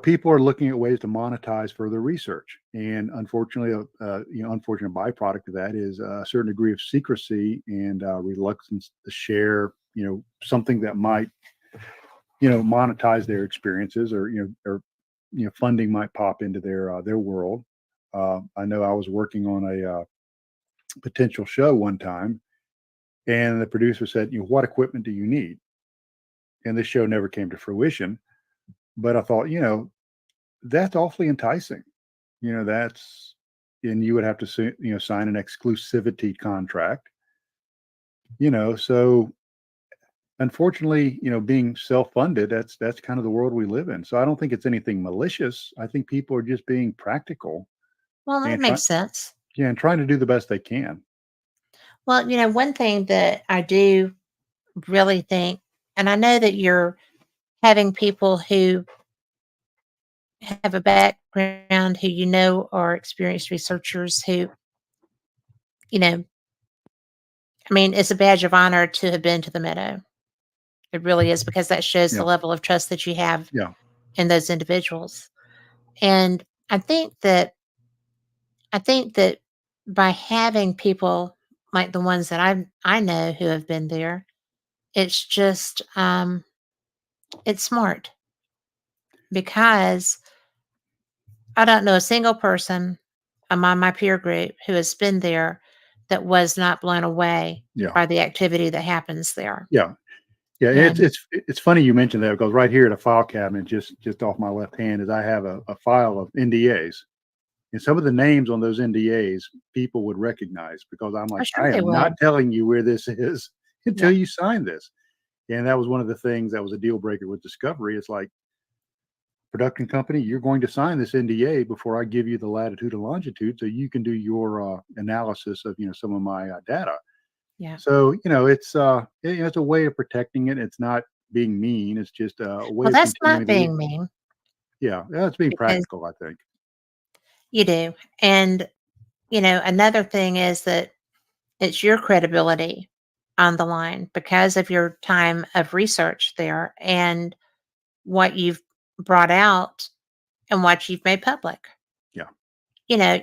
[SPEAKER 2] people are looking at ways to monetize further research, and unfortunately, unfortunate byproduct of that is a certain degree of secrecy and reluctance to share, something that might, monetize their experiences, or funding might pop into their world. I know I was working on a potential show one time, and the producer said, "What equipment do you need?" And this show never came to fruition. But I thought, that's awfully enticing. That's, and you would have to sign an exclusivity contract. So unfortunately, being self-funded, that's kind of the world we live in. So I don't think it's anything malicious. I think people are just being practical
[SPEAKER 1] Well, that
[SPEAKER 2] and try,
[SPEAKER 1] makes sense.
[SPEAKER 2] yeah, and trying to do the best they can.
[SPEAKER 1] Well, one thing that I do really think, and I know that you're having people who have a background who are experienced researchers who, I mean, it's a badge of honor to have been to the meadow. It really is, because that shows the
[SPEAKER 2] Yeah,
[SPEAKER 1] level of trust that you have
[SPEAKER 2] yeah,
[SPEAKER 1] in those individuals. And I think that by having people like the ones that I know who have been there, it's just it's smart, because I don't know a single person among my peer group who has been there that was not blown away
[SPEAKER 2] yeah,
[SPEAKER 1] by the activity that happens there.
[SPEAKER 2] yeah. Yeah, it's
[SPEAKER 1] And
[SPEAKER 2] it's it's funny you mentioned that, because right here at a file cabinet, just off my left hand, is I have a file of NDAs, and some of the names on those NDAs people would recognize, because I'm
[SPEAKER 1] I'm
[SPEAKER 2] like,
[SPEAKER 1] sure
[SPEAKER 2] I
[SPEAKER 1] they
[SPEAKER 2] am not
[SPEAKER 1] would.
[SPEAKER 2] telling you where this is until
[SPEAKER 1] Yeah.
[SPEAKER 2] you sign this. And that was one of the things that was a deal breaker with Discovery. It's like, production company, you're going to sign this NDA before I give you the latitude and longitude, so you can do your analysis of some of my data.
[SPEAKER 1] Yeah.
[SPEAKER 2] So it's a way of protecting it. It's not being mean. It's just a way
[SPEAKER 1] Well,
[SPEAKER 2] of
[SPEAKER 1] that's
[SPEAKER 2] continuing
[SPEAKER 1] not
[SPEAKER 2] the.
[SPEAKER 1] being mean,
[SPEAKER 2] Yeah, it's being
[SPEAKER 1] because
[SPEAKER 2] practical, I think.
[SPEAKER 1] you do. And, another thing is that it's your credibility on the line because of your time of research there and what you've brought out and what you've made public.
[SPEAKER 2] Yeah,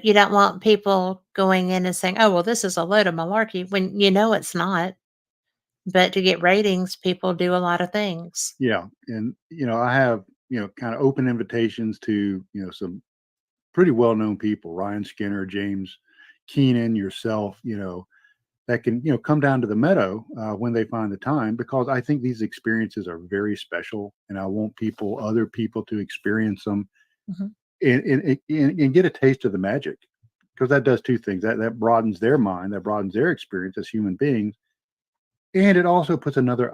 [SPEAKER 1] You don't want people going in and saying, "Oh, well, this is a load of malarkey," when it's not. But to get ratings, people do a lot of things.
[SPEAKER 2] yeah, and I have kind of open invitations to some pretty well known people, Ryan Skinner, James Keenan, yourself, that can come down to the meadow when they find the time, because I think these experiences are very special, and I want other people to experience them,
[SPEAKER 1] Mhm.
[SPEAKER 2] and get a taste of the magic. because that does two things. That broadens their mind, that broadens their experience as human beings, and it also puts another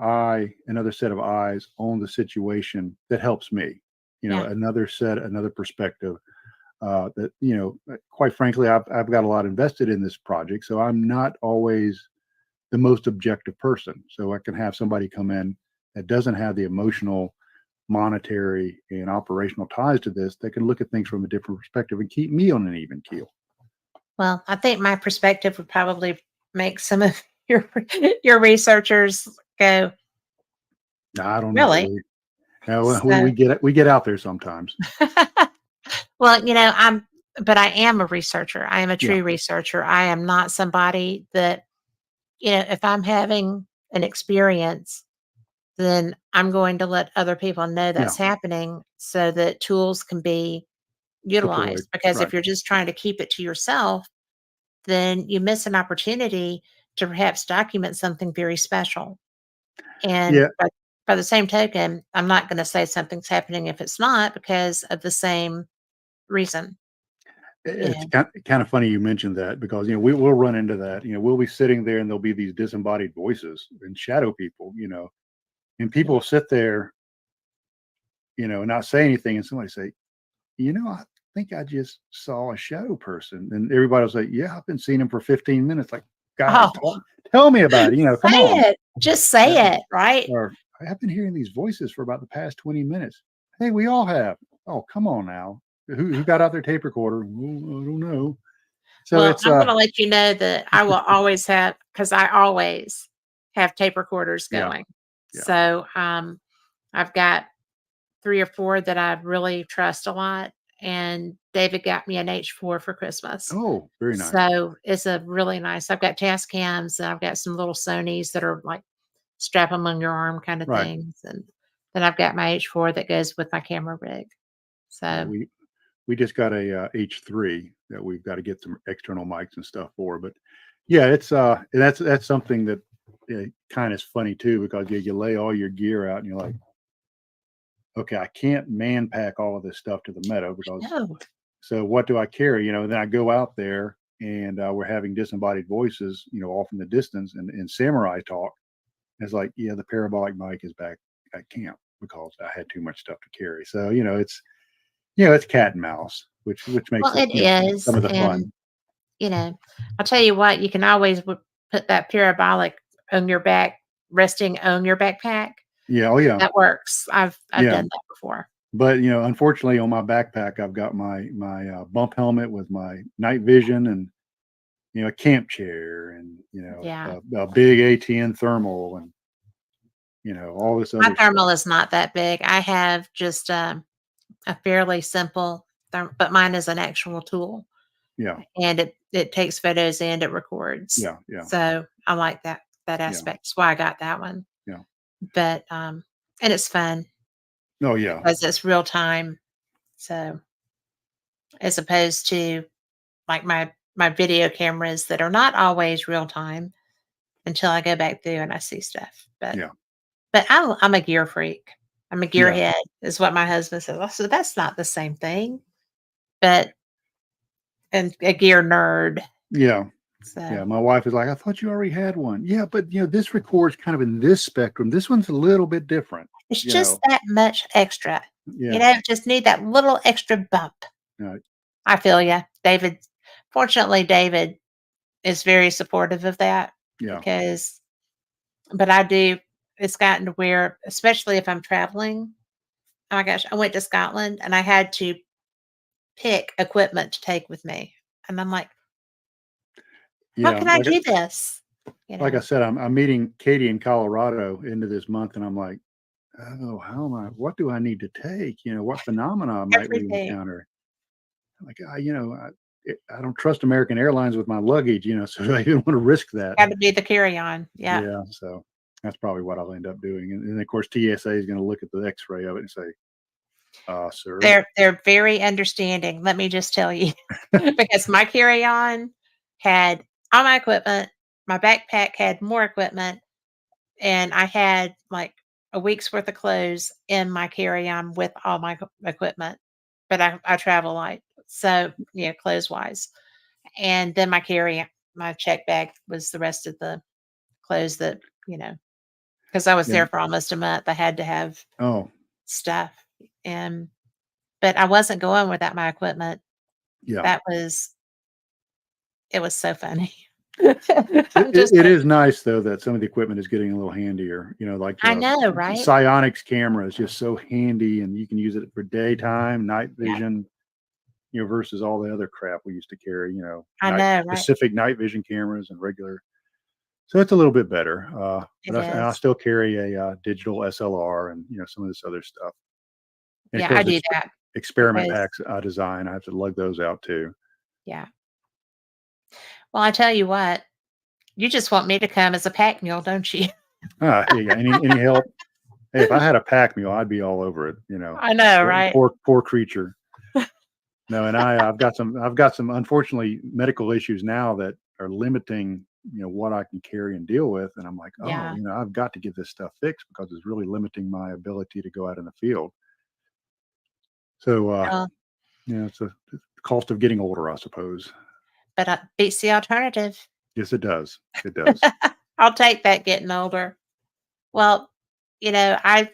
[SPEAKER 2] set of eyes on the situation that helps me.
[SPEAKER 1] Yeah.
[SPEAKER 2] Another perspective. That quite frankly, I've got a lot invested in this project, so I'm not always the most objective person. So I can have somebody come in that doesn't have the emotional, monetary, and operational ties to this, that can look at things from a different perspective and keep me on an even keel.
[SPEAKER 1] Well, I think my perspective would probably make some of your researchers go,
[SPEAKER 2] I don't know.
[SPEAKER 1] "Really?"
[SPEAKER 2] We
[SPEAKER 1] So
[SPEAKER 2] get out there sometimes.
[SPEAKER 1] well, but I am a researcher. I am a
[SPEAKER 2] Yeah,
[SPEAKER 1] true researcher. I am not somebody that, if I'm having an experience, then I'm going to let other people know
[SPEAKER 2] yeah,
[SPEAKER 1] that's happening so that tools can be
[SPEAKER 2] deployed.
[SPEAKER 1] utilized. Because if
[SPEAKER 2] Right.
[SPEAKER 1] you're just trying to keep it to yourself, then you miss an opportunity to perhaps document something very special. And
[SPEAKER 2] Yeah,
[SPEAKER 1] by the same token, I'm not going to say something's happening if it's not because of the same reason. You
[SPEAKER 2] it's
[SPEAKER 1] know,
[SPEAKER 2] kind of funny you mentioned that, because we'll run into that. We'll be sitting there and there'll be these disembodied voices and shadow people. And people
[SPEAKER 1] yeah.
[SPEAKER 2] will sit there, and not say anything, and somebody say, I think I just saw a shadow person. And everybody will say, yeah, I've been seeing him for 15 minutes. Like, guys,
[SPEAKER 1] Oh,
[SPEAKER 2] tell me about it. Come
[SPEAKER 1] say
[SPEAKER 2] on.
[SPEAKER 1] it. Just
[SPEAKER 2] Uh,
[SPEAKER 1] say it, right?
[SPEAKER 2] Or I've been hearing these voices for about the past 20 minutes. Hey, we all have. Oh, come on now. Who got out their tape recorder? Well, I don't know. So
[SPEAKER 1] Well,
[SPEAKER 2] it's
[SPEAKER 1] I'm going to let you know that I will always have, because I always have tape recorders
[SPEAKER 2] yeah,
[SPEAKER 1] going.
[SPEAKER 2] yeah.
[SPEAKER 1] So I've got 3 or 4 that I really trust a lot, and David got me an H4 for Christmas.
[SPEAKER 2] Oh, very nice.
[SPEAKER 1] So it's a really nice. I've got task cams, and I've got some little Sonys that are like strap them on your arm kind of
[SPEAKER 2] Right.
[SPEAKER 1] things, and then I've got my H4 that goes with my camera rig.
[SPEAKER 2] Yeah,
[SPEAKER 1] So,
[SPEAKER 2] we just got a H3 that we've got to get some external mics and stuff for. But yeah, it's that's something that kind of is funny too, because you lay all your gear out and you're like, okay, I can't man pack all of this stuff to the meadow, because
[SPEAKER 1] no.
[SPEAKER 2] so what do I carry? Then I go out there and we're having disembodied voices, off in the distance, and samurai talk. It's like, yeah, the parabolic mic is back at camp because I had too much stuff to carry. So it's cat and mouse, which makes
[SPEAKER 1] Well,
[SPEAKER 2] it
[SPEAKER 1] it is,
[SPEAKER 2] some of the
[SPEAKER 1] and,
[SPEAKER 2] fun.
[SPEAKER 1] I'll tell you what, you can always put that parabolic on your back, resting on your backpack.
[SPEAKER 2] Yeah, oh yeah,
[SPEAKER 1] That works. I've
[SPEAKER 2] yeah.
[SPEAKER 1] done that before.
[SPEAKER 2] But unfortunately, on my backpack, I've got my bump helmet with my night vision, and a camp chair, and
[SPEAKER 1] Yeah.
[SPEAKER 2] a big ATN thermal, and all this
[SPEAKER 1] My
[SPEAKER 2] other stuff.
[SPEAKER 1] thermal is not that big. I have just, a fairly simple but mine is an actual tool,
[SPEAKER 2] Yeah,
[SPEAKER 1] and it takes photos and it records.
[SPEAKER 2] yeah, yeah,
[SPEAKER 1] So, I like that
[SPEAKER 2] yeah,
[SPEAKER 1] aspect. That's why I got that one.
[SPEAKER 2] yeah.
[SPEAKER 1] But, and it's fun
[SPEAKER 2] Oh yeah,
[SPEAKER 1] because it's real time. So, as opposed to, like, my video cameras that are not always real time until I go back through and I see stuff. But
[SPEAKER 2] yeah,
[SPEAKER 1] I'm a gear freak. I'm a
[SPEAKER 2] yeah,
[SPEAKER 1] gearhead is what my husband says. I said, "That's not the same thing." But and a gear nerd.
[SPEAKER 2] yeah.
[SPEAKER 1] So,
[SPEAKER 2] Yeah, my wife is like, "I thought you already had one." Yeah, but this records kind of in this spectrum. This one's a little bit different.
[SPEAKER 1] it's
[SPEAKER 2] You
[SPEAKER 1] just
[SPEAKER 2] know,
[SPEAKER 1] that much extra.
[SPEAKER 2] yeah,
[SPEAKER 1] Just need that little extra bump.
[SPEAKER 2] uh,
[SPEAKER 1] I feel ya. Fortunately, David is very supportive of that
[SPEAKER 2] yeah,
[SPEAKER 1] because but it's gotten to where, especially if I'm traveling, oh my gosh, I went to Scotland and I had to pick equipment to take with me. And I'm like, "How
[SPEAKER 2] yeah.
[SPEAKER 1] can I do this?" You
[SPEAKER 2] Like I
[SPEAKER 1] know,
[SPEAKER 2] said, I'm meeting Katie in Colorado into this month, and I'm like, "Oh, how am I? What do I need to take? What phenomena might we
[SPEAKER 1] everything.
[SPEAKER 2] encounter?" Like, I don't trust American Airlines with my luggage, so I didn't want to risk that.
[SPEAKER 1] Gotta be the carry-on. Yeah.
[SPEAKER 2] Yeah, so that's probably what I'll end up doing. And of course, TSA is going to look at the X-ray of it and say, sir.
[SPEAKER 1] They're very understanding, let me just tell you, because my carry-on had all my equipment, my backpack had more equipment, and I had, like, a week's worth of clothes in my carry-on with all my equipment, but I travel light, so, clothes-wise, And then my check bag was the rest of the clothes that, you know, because I was
[SPEAKER 2] Yeah.
[SPEAKER 1] there for almost a month. I had to have
[SPEAKER 2] Oh,
[SPEAKER 1] stuff. And but I wasn't going without my equipment.
[SPEAKER 2] yeah.
[SPEAKER 1] That was it was so funny. I'm just
[SPEAKER 2] It
[SPEAKER 1] like,
[SPEAKER 2] is nice though that some of the equipment is getting a little handier. Like
[SPEAKER 1] I
[SPEAKER 2] the
[SPEAKER 1] know, right?
[SPEAKER 2] Psionics camera is just so handy, and you can use it for daytime, night
[SPEAKER 1] Yeah,
[SPEAKER 2] vision. Versus all the other crap we used to carry.
[SPEAKER 1] I
[SPEAKER 2] Night
[SPEAKER 1] know, right?
[SPEAKER 2] specific night vision cameras and regular. So it's a little bit better.
[SPEAKER 1] It
[SPEAKER 2] And I
[SPEAKER 1] is.
[SPEAKER 2] still carry a digital SLR and some of this other stuff. And of
[SPEAKER 1] Yeah, I
[SPEAKER 2] course,
[SPEAKER 1] do that
[SPEAKER 2] experiment
[SPEAKER 1] because
[SPEAKER 2] packs I design. I have to lug those out too.
[SPEAKER 1] yeah. Well, I tell you what, you just want me to come as a pack mule, don't you?
[SPEAKER 2] Yeah. Any help? Hey, if I had a pack mule, I'd be all over it.
[SPEAKER 1] I know,
[SPEAKER 2] Poor
[SPEAKER 1] right?
[SPEAKER 2] poor creature. No, and I've got some unfortunately medical issues now that are limiting what I can carry and deal with, and I'm like, oh,
[SPEAKER 1] Yeah.
[SPEAKER 2] I've got to get this stuff fixed because it's really limiting my ability to go out in the field. So
[SPEAKER 1] Well,
[SPEAKER 2] it's the cost of getting older, I suppose.
[SPEAKER 1] but beats the alternative.
[SPEAKER 2] Yes, it does. It does.
[SPEAKER 1] I'll take that getting older. Well, I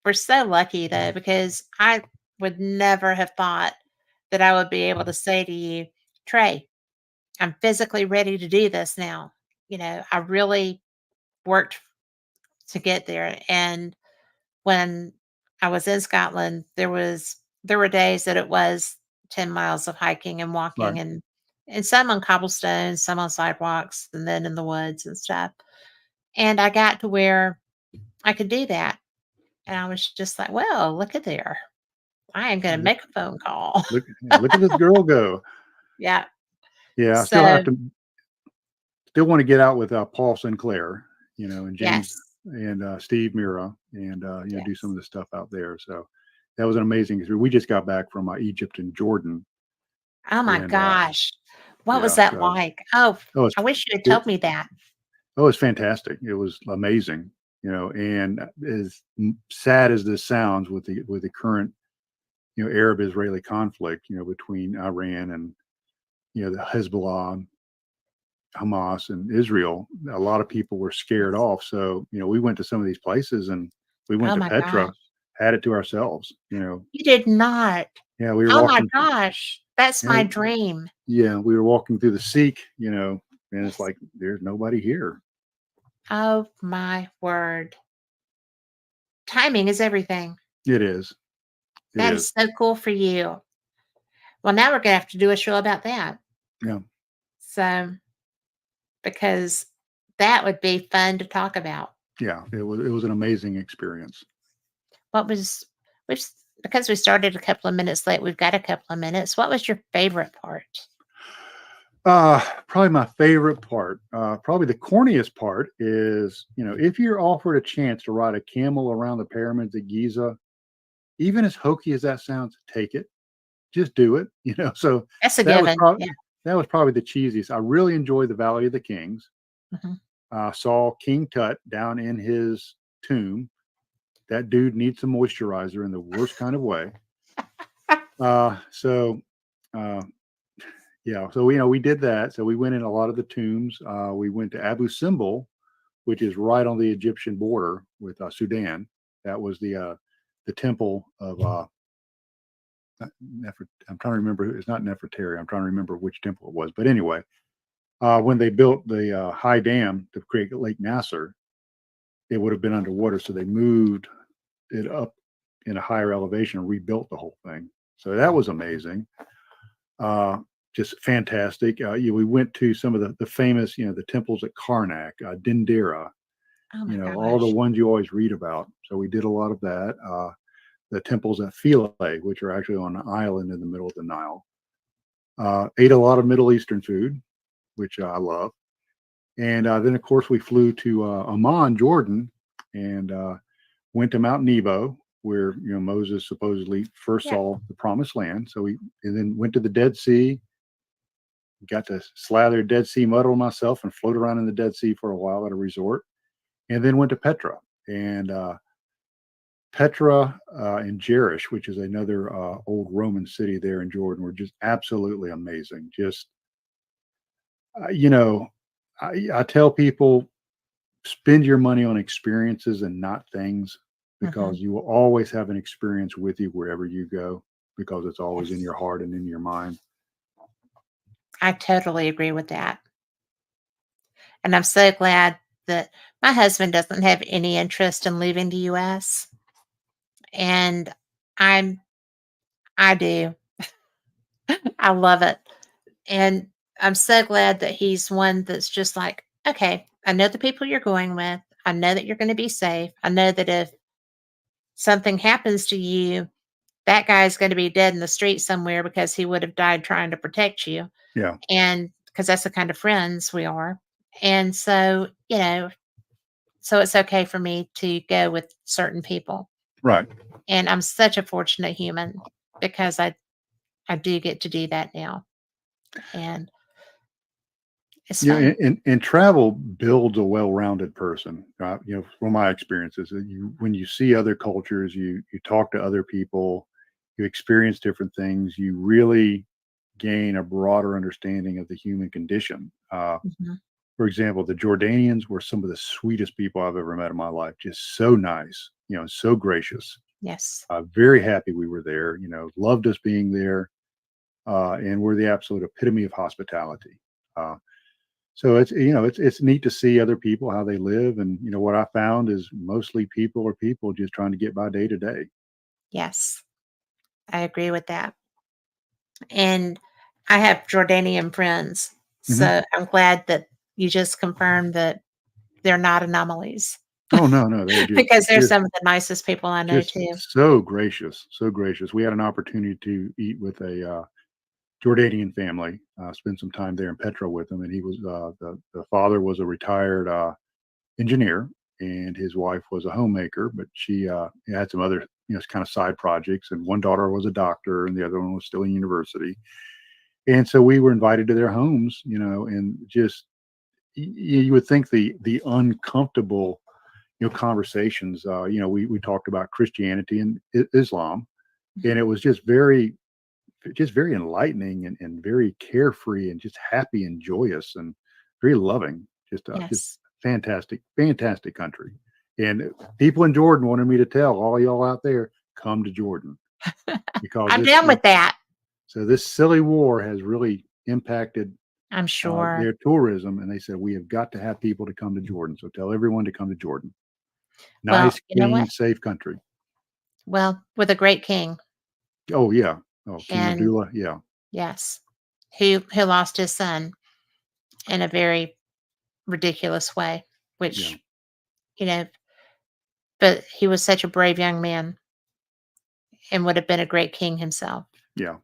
[SPEAKER 1] we're so lucky though, because I would never have thought that I would be able to say to you, Trey, I'm physically ready to do this now. I really worked to get there. And when I was in Scotland, there were days that it was 10 miles of hiking and
[SPEAKER 2] Right.
[SPEAKER 1] walking and some on cobblestones, some on sidewalks, and then in the woods and stuff. And I got to where I could do that. And I was just like, well, look at there. I am gonna
[SPEAKER 2] Look,
[SPEAKER 1] make a phone call.
[SPEAKER 2] look at this girl go.
[SPEAKER 1] Yeah.
[SPEAKER 2] Yeah, I
[SPEAKER 1] So
[SPEAKER 2] still want to get out with Paul Sinclair, and James
[SPEAKER 1] yes.
[SPEAKER 2] and Steve Mira, and do some
[SPEAKER 1] Yes.
[SPEAKER 2] of the stuff out there. So that was an amazing experience. We just got back from Egypt and Jordan,
[SPEAKER 1] Oh my
[SPEAKER 2] and
[SPEAKER 1] gosh. What was
[SPEAKER 2] yeah,
[SPEAKER 1] that
[SPEAKER 2] so
[SPEAKER 1] like? Oh,
[SPEAKER 2] oh, it's
[SPEAKER 1] I wish you had
[SPEAKER 2] it,
[SPEAKER 1] told me that.
[SPEAKER 2] oh, it's fantastic. It was amazing, and as sad as this sounds with the current Arab-Israeli conflict, between Iran and the Hezbollah, Hamas, and Israel, a lot of people were scared
[SPEAKER 1] Yes.
[SPEAKER 2] off. So, we went to some of these places and we went
[SPEAKER 1] Oh
[SPEAKER 2] to
[SPEAKER 1] my
[SPEAKER 2] Petra,
[SPEAKER 1] gosh.
[SPEAKER 2] had it to ourselves.
[SPEAKER 1] You did not.
[SPEAKER 2] Yeah, we were
[SPEAKER 1] Oh my
[SPEAKER 2] walking,
[SPEAKER 1] gosh. That's
[SPEAKER 2] yeah,
[SPEAKER 1] my dream.
[SPEAKER 2] yeah, we were walking through the Sikh, and it's
[SPEAKER 1] Yes.
[SPEAKER 2] like, there's nobody here.
[SPEAKER 1] Oh my word. Timing is everything.
[SPEAKER 2] It is. It
[SPEAKER 1] That
[SPEAKER 2] is.
[SPEAKER 1] is so cool for you. Well, now we're gonna have to do a show about that.
[SPEAKER 2] Yeah.
[SPEAKER 1] So, because that would be fun to talk about.
[SPEAKER 2] Yeah. It was an amazing experience.
[SPEAKER 1] What was which because we started a couple of minutes late, we've got a couple of minutes. What was your favorite part?
[SPEAKER 2] Probably my favorite part, probably the corniest part is, if you're offered a chance to ride a camel around the pyramids at Giza, even as hokey as that sounds, take it. Just do it. So
[SPEAKER 1] That's a
[SPEAKER 2] that was
[SPEAKER 1] given.
[SPEAKER 2] probably
[SPEAKER 1] Yeah.
[SPEAKER 2] that was probably the cheesiest. I really enjoyed the Valley of the Kings.
[SPEAKER 1] Mhm.
[SPEAKER 2] Saw King Tut down in his tomb. That dude needs some moisturizer in the worst kind of way. So uh, yeah, so we did that. So we went in a lot of the tombs. We went to Abu Simbel, which is right on the Egyptian border with Sudan. That was the temple of I'm trying to remember. It's not Nefertari. I'm trying to remember which temple it was. But anyway, when they built the high dam to create Lake Nasser, it would have been underwater. So they moved it up in a higher elevation and rebuilt the whole thing. So that was amazing. Uh, just fantastic. We went to some of the famous, the temples at Karnak, Dindera,
[SPEAKER 1] Oh my
[SPEAKER 2] all the
[SPEAKER 1] gosh.
[SPEAKER 2] ones you always read about. So we did a lot of that. The temples at Philae, which are actually on an island in the middle of the Nile. Ate a lot of Middle Eastern food, which I love. And then, of course, we flew to Amman, Jordan, and went to Mount Nebo, where Moses supposedly first
[SPEAKER 1] Yeah.
[SPEAKER 2] saw the Promised Land. So and then went to the Dead Sea. Got to slather Dead Sea mud on myself and float around in the Dead Sea for a while at a resort, and then went to Petra. And Petra and Jerish, which is another old Roman city there in Jordan, were just absolutely amazing. Just You know, I tell people spend your money on experiences and not things
[SPEAKER 1] Mhm.
[SPEAKER 2] because you will always have an experience with you wherever you go because it's always in
[SPEAKER 1] Yes.
[SPEAKER 2] your heart and in your mind.
[SPEAKER 1] I totally agree with that. And I'm so glad that my husband doesn't have any interest in leaving the US, and I'm I do. I love it. And I'm so glad that he's one that's just like, "Okay, I know the people you're going with. I know that you're gonna be safe. I know that if something happens to you, that guy's gonna be dead in the street somewhere because he would have died trying to protect you."
[SPEAKER 2] Yeah.
[SPEAKER 1] And because that's the kind of friends we are. And so, so it's okay for me to go with certain people.
[SPEAKER 2] Right.
[SPEAKER 1] And I'm such a fortunate human because I do get to do that now. And it's
[SPEAKER 2] Yeah,
[SPEAKER 1] fun.
[SPEAKER 2] and travel builds a well-rounded person. From my experiences, when you see other cultures, you talk to other people, you experience different things, you really gain a broader understanding of the human condition.
[SPEAKER 1] Mhm.
[SPEAKER 2] For example, the Jordanians were some of the sweetest people I've ever met in my life. Just so nice, so gracious.
[SPEAKER 1] Yes.
[SPEAKER 2] Very happy we were there. Loved us being there, and we're the absolute epitome of hospitality. Uh, so it's neat to see other people how they live, and what I found is mostly people are people just trying to get by day to day.
[SPEAKER 1] Yes. I agree with that. And I have Jordanian friends.
[SPEAKER 2] Hmm.
[SPEAKER 1] So I'm glad that you just confirmed that they're not anomalies
[SPEAKER 2] Oh no, no, they're just
[SPEAKER 1] because they're
[SPEAKER 2] just
[SPEAKER 1] some of the nicest people I know
[SPEAKER 2] just
[SPEAKER 1] too.
[SPEAKER 2] so gracious, so gracious. We had an opportunity to eat with a Jordanian family, spend some time there in Petra with them, and he was the father was a retired engineer, and his wife was a homemaker, but she had some other kind of side projects, and one daughter was a doctor, and the other one was still in university. And so we were invited to their homes, and just you would think the uncomfortable conversations. We talked about Christianity and Islam, and it was just very enlightening and very carefree and just happy and joyous and very loving. Just
[SPEAKER 1] Yes.
[SPEAKER 2] fantastic, fantastic country. And people in Jordan wanted me to tell all y'all out there, come to Jordan because
[SPEAKER 1] I'm down with that.
[SPEAKER 2] this silly war has really impacted
[SPEAKER 1] I'm sure.
[SPEAKER 2] their tourism, and they said we have got to have people to come to Jordan. So tell everyone to come to Jordan.
[SPEAKER 1] Well,
[SPEAKER 2] Nice,
[SPEAKER 1] you know
[SPEAKER 2] clean,
[SPEAKER 1] what?
[SPEAKER 2] safe country.
[SPEAKER 1] Well, with a great king.
[SPEAKER 2] Oh yeah. Oh, King
[SPEAKER 1] And
[SPEAKER 2] Abdullah. Yeah.
[SPEAKER 1] yes, who lost his son in a very ridiculous way,
[SPEAKER 2] Yeah.
[SPEAKER 1] which, you know, but he was such a brave young man and would have been a great king himself.
[SPEAKER 2] Yeah.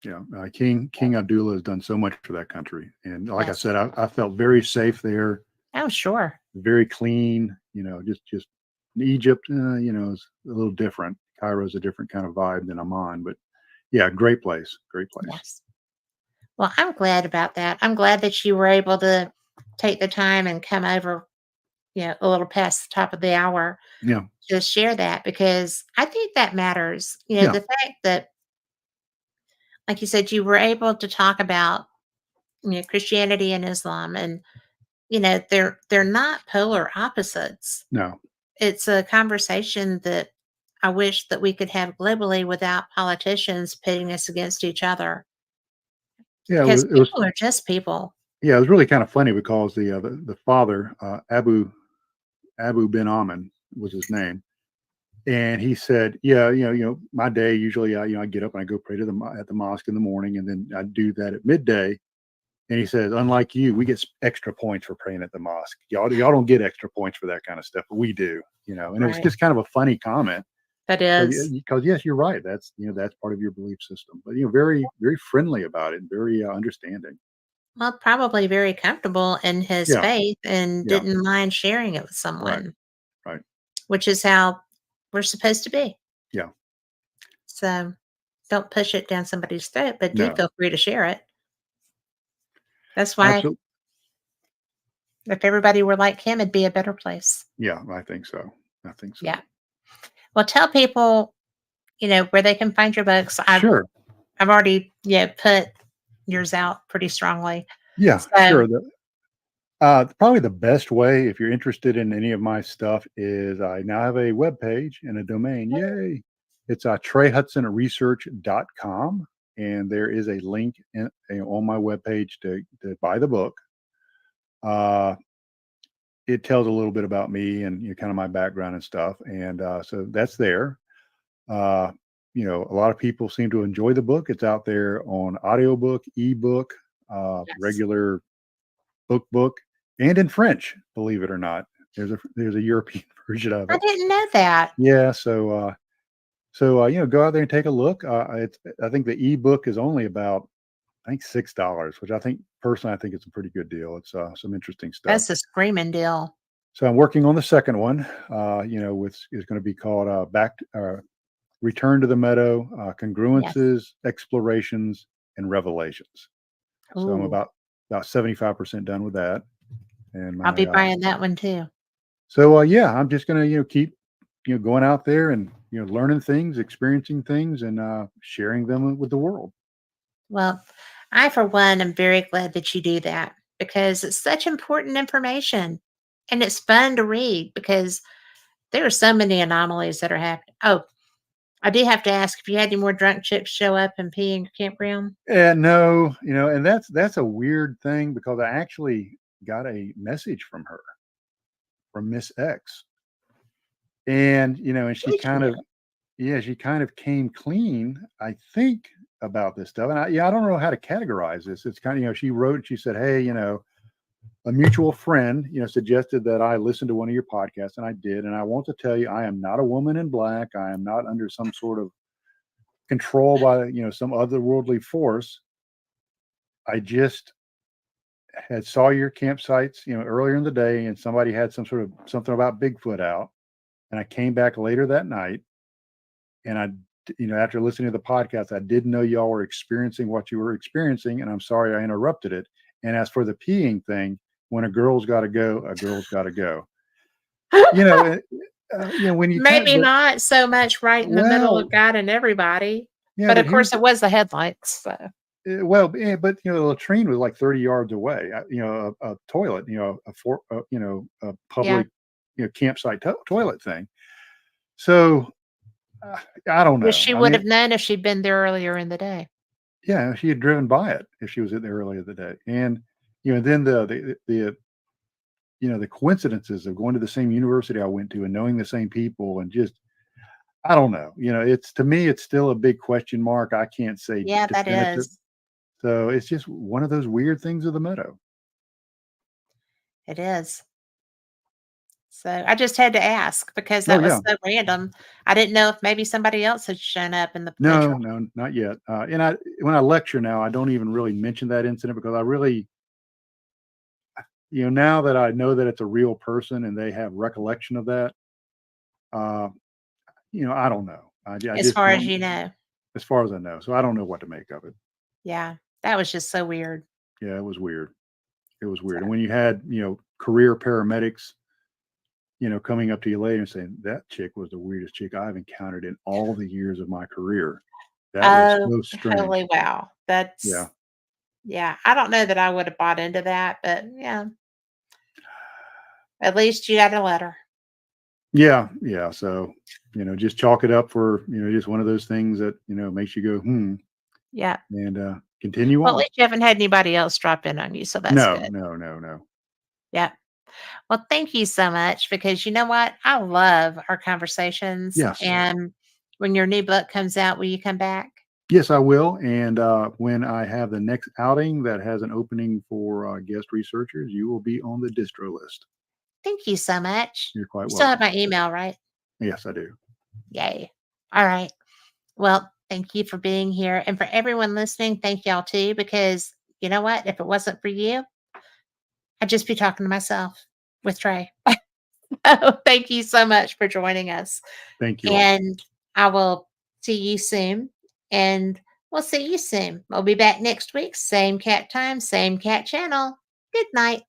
[SPEAKER 2] Yeah, King Abdullah has done so much for that country, and like I
[SPEAKER 1] Yes.
[SPEAKER 2] said, I felt very safe there,
[SPEAKER 1] Oh, sure.
[SPEAKER 2] very clean. Just Egypt, is a little different. Cairo's a different kind of vibe than Amman, but yeah, great place, great place.
[SPEAKER 1] Yes. Well, I'm glad about that. I'm glad that you were able to take the time and come over, a little past the top of the hour
[SPEAKER 2] Yeah,
[SPEAKER 1] to share that because I think that matters.
[SPEAKER 2] yeah,
[SPEAKER 1] The fact that, like you said, you were able to talk about, Christianity and Islam and, they're not polar opposites.
[SPEAKER 2] no,
[SPEAKER 1] It's a conversation that I wish that we could have globally without politicians pitting us against each other
[SPEAKER 2] yeah.
[SPEAKER 1] because people are just people.
[SPEAKER 2] It was really kind of funny because the father, Abu bin Amin was his name. And he said, "Yeah, my day usually, I get up and I go pray at the mosque in the morning, and then I do that at midday." And he says, "Unlike you, we get extra points for praying at the mosque. Y'all don't get extra points for that kind of stuff, but we do." And it was
[SPEAKER 1] Right.
[SPEAKER 2] just kind of a funny comment
[SPEAKER 1] That is.
[SPEAKER 2] because yes, you're right. That's part of your belief system, but very very friendly about it, and very understanding.
[SPEAKER 1] Well, probably very comfortable in his
[SPEAKER 2] Yeah,
[SPEAKER 1] faith and
[SPEAKER 2] yeah,
[SPEAKER 1] didn't mind sharing it with
[SPEAKER 2] right,
[SPEAKER 1] someone,
[SPEAKER 2] right,
[SPEAKER 1] which is how we're supposed to be.
[SPEAKER 2] yeah,
[SPEAKER 1] So don't push it down somebody's throat, but do
[SPEAKER 2] no,
[SPEAKER 1] feel free to share it. That's why
[SPEAKER 2] absolutely,
[SPEAKER 1] if everybody were like him, it'd be a better place.
[SPEAKER 2] yeah, I think so. I think so.
[SPEAKER 1] Yeah. Well, tell people, where they can find your books. I've
[SPEAKER 2] Sure.
[SPEAKER 1] I've already, put yours out pretty strongly.
[SPEAKER 2] Yeah,
[SPEAKER 1] So,
[SPEAKER 2] sure. Probably the best way, if you're interested in any of my stuff, is I now have a web page and a domain. Yay! It's TreyHudsonResearch.com, and there is a link on my webpage to buy the book. Uh, it tells a little bit about me and kind of my background and stuff, and so that's there. Uh, a lot of people seem to enjoy the book. It's out there on audiobook, ebook,
[SPEAKER 1] yes.
[SPEAKER 2] regular book, and in French, believe it or not. There's a European version of
[SPEAKER 1] I
[SPEAKER 2] it.
[SPEAKER 1] didn't know that.
[SPEAKER 2] Yeah, so go out there and take a look. I think the ebook is only about, I think, $6, which I think personally, I think it's a pretty good deal. It's some interesting stuff.
[SPEAKER 1] That's a screaming deal.
[SPEAKER 2] So I'm working on the second one. Which is going to be called Return to the Meadow:
[SPEAKER 1] Yes.
[SPEAKER 2] Congruences, Explorations, and Revelations. So I'm
[SPEAKER 1] Ooh,
[SPEAKER 2] about 75% done with that. And
[SPEAKER 1] I'll
[SPEAKER 2] my
[SPEAKER 1] be buying that one too.
[SPEAKER 2] yeah, I'm just gonna keep going out there and learning things, experiencing things, and sharing them with the world.
[SPEAKER 1] Well, I, for one, am very glad that you do that because it's such important information and it's fun to read because there are so many anomalies that are happening. Oh, I do have to ask if you had any more drunk chicks show up and pee in your campground.
[SPEAKER 2] And no, and that's a weird thing because I actually got a message from her, from Miss X, and and she
[SPEAKER 1] Did
[SPEAKER 2] kind
[SPEAKER 1] you?
[SPEAKER 2] of, yeah, she kind of came clean, I think, about this stuff. And I don't know how to categorize this. It's kind of, she wrote, she said, hey, a mutual friend, suggested that I listen to one of your podcasts, and I did. And I want to tell you, I am not a woman in black. I am not under some sort of control by, some otherworldly force. I just had saw your campsites, earlier in the day, and somebody had some sort of something about Bigfoot out. And I came back later that night, and after listening to the podcast, I didn't know y'all were experiencing what you were experiencing, and I'm sorry I interrupted it. And as for the peeing thing, when a girl's got to go, a girl's got to go. You know, eh, when you kind of,
[SPEAKER 1] Maybe not so much right in the middle of
[SPEAKER 2] well,
[SPEAKER 1] God and everybody,
[SPEAKER 2] yeah,
[SPEAKER 1] but
[SPEAKER 2] but
[SPEAKER 1] of
[SPEAKER 2] here's
[SPEAKER 1] course
[SPEAKER 2] the,
[SPEAKER 1] it was the headlights. So
[SPEAKER 2] but the latrine was like 30 yards away. A toilet, a
[SPEAKER 1] yeah,
[SPEAKER 2] public, campsite toilet thing. So I don't
[SPEAKER 1] well,
[SPEAKER 2] know.
[SPEAKER 1] she
[SPEAKER 2] I
[SPEAKER 1] would
[SPEAKER 2] mean,
[SPEAKER 1] have known if she'd been there earlier in the day.
[SPEAKER 2] yeah, she had driven by it if she was in there earlier in the day, and then the coincidences of going to the same university I went to and knowing the same people, and just, I don't know. It's, to me, it's still a big question mark. I can't say
[SPEAKER 1] Yeah, that
[SPEAKER 2] definitive.
[SPEAKER 1] is.
[SPEAKER 2] So it's just one of those weird things of the meadow.
[SPEAKER 1] It is. So I just had to ask because
[SPEAKER 2] Oh
[SPEAKER 1] that
[SPEAKER 2] yeah.
[SPEAKER 1] was so random. I didn't know if maybe somebody else had shown up in the
[SPEAKER 2] No,
[SPEAKER 1] potential.
[SPEAKER 2] no, not yet. And when I lecture now, I don't even really mention that incident because I really, now that I know that it's a real person and they have recollection of that, uh, I don't know. I
[SPEAKER 1] As
[SPEAKER 2] just
[SPEAKER 1] far as
[SPEAKER 2] don't,
[SPEAKER 1] you know.
[SPEAKER 2] as far as I know. So I don't know what to make of it.
[SPEAKER 1] Yeah, that was just so weird.
[SPEAKER 2] Yeah, it was weird. It was
[SPEAKER 1] So,
[SPEAKER 2] weird. And when you had, career paramedics, coming up to you later and saying, that chick was the weirdest chick I've encountered in all the years of my career. That was
[SPEAKER 1] oh,
[SPEAKER 2] so strange.
[SPEAKER 1] holy wow.
[SPEAKER 2] Yeah.
[SPEAKER 1] Yeah, I don't know that I would have bought into that, but yeah, at least you got a letter.
[SPEAKER 2] Yeah. Yeah. So, just chalk it up for, just one of those things that, makes you go,
[SPEAKER 1] Yeah.
[SPEAKER 2] and continue
[SPEAKER 1] Well, at
[SPEAKER 2] on.
[SPEAKER 1] least you haven't had anybody else drop in on you, so that's
[SPEAKER 2] No,
[SPEAKER 1] good.
[SPEAKER 2] no, no, no.
[SPEAKER 1] Yeah. Well, thank you so much because you know what? I love our conversations.
[SPEAKER 2] Yes.
[SPEAKER 1] And when your new book comes out, will you come back?
[SPEAKER 2] Yes, I will. And when I have the next outing that has an opening for guest researchers, you will be on the distro list.
[SPEAKER 1] Thank you so much.
[SPEAKER 2] You're quite
[SPEAKER 1] You still have
[SPEAKER 2] welcome.
[SPEAKER 1] my email, right?
[SPEAKER 2] Yes, I do.
[SPEAKER 1] Yay. All right. Well, thank you for being here. And for everyone listening, thank y'all too, because you know what? If it wasn't for you, I'd just be talking to myself with Trey. Oh, thank you so much for joining us.
[SPEAKER 2] Thank you all.
[SPEAKER 1] And I will see you soon. And we'll see you soon. We'll be back next week. Same cat time, same cat channel. Good night.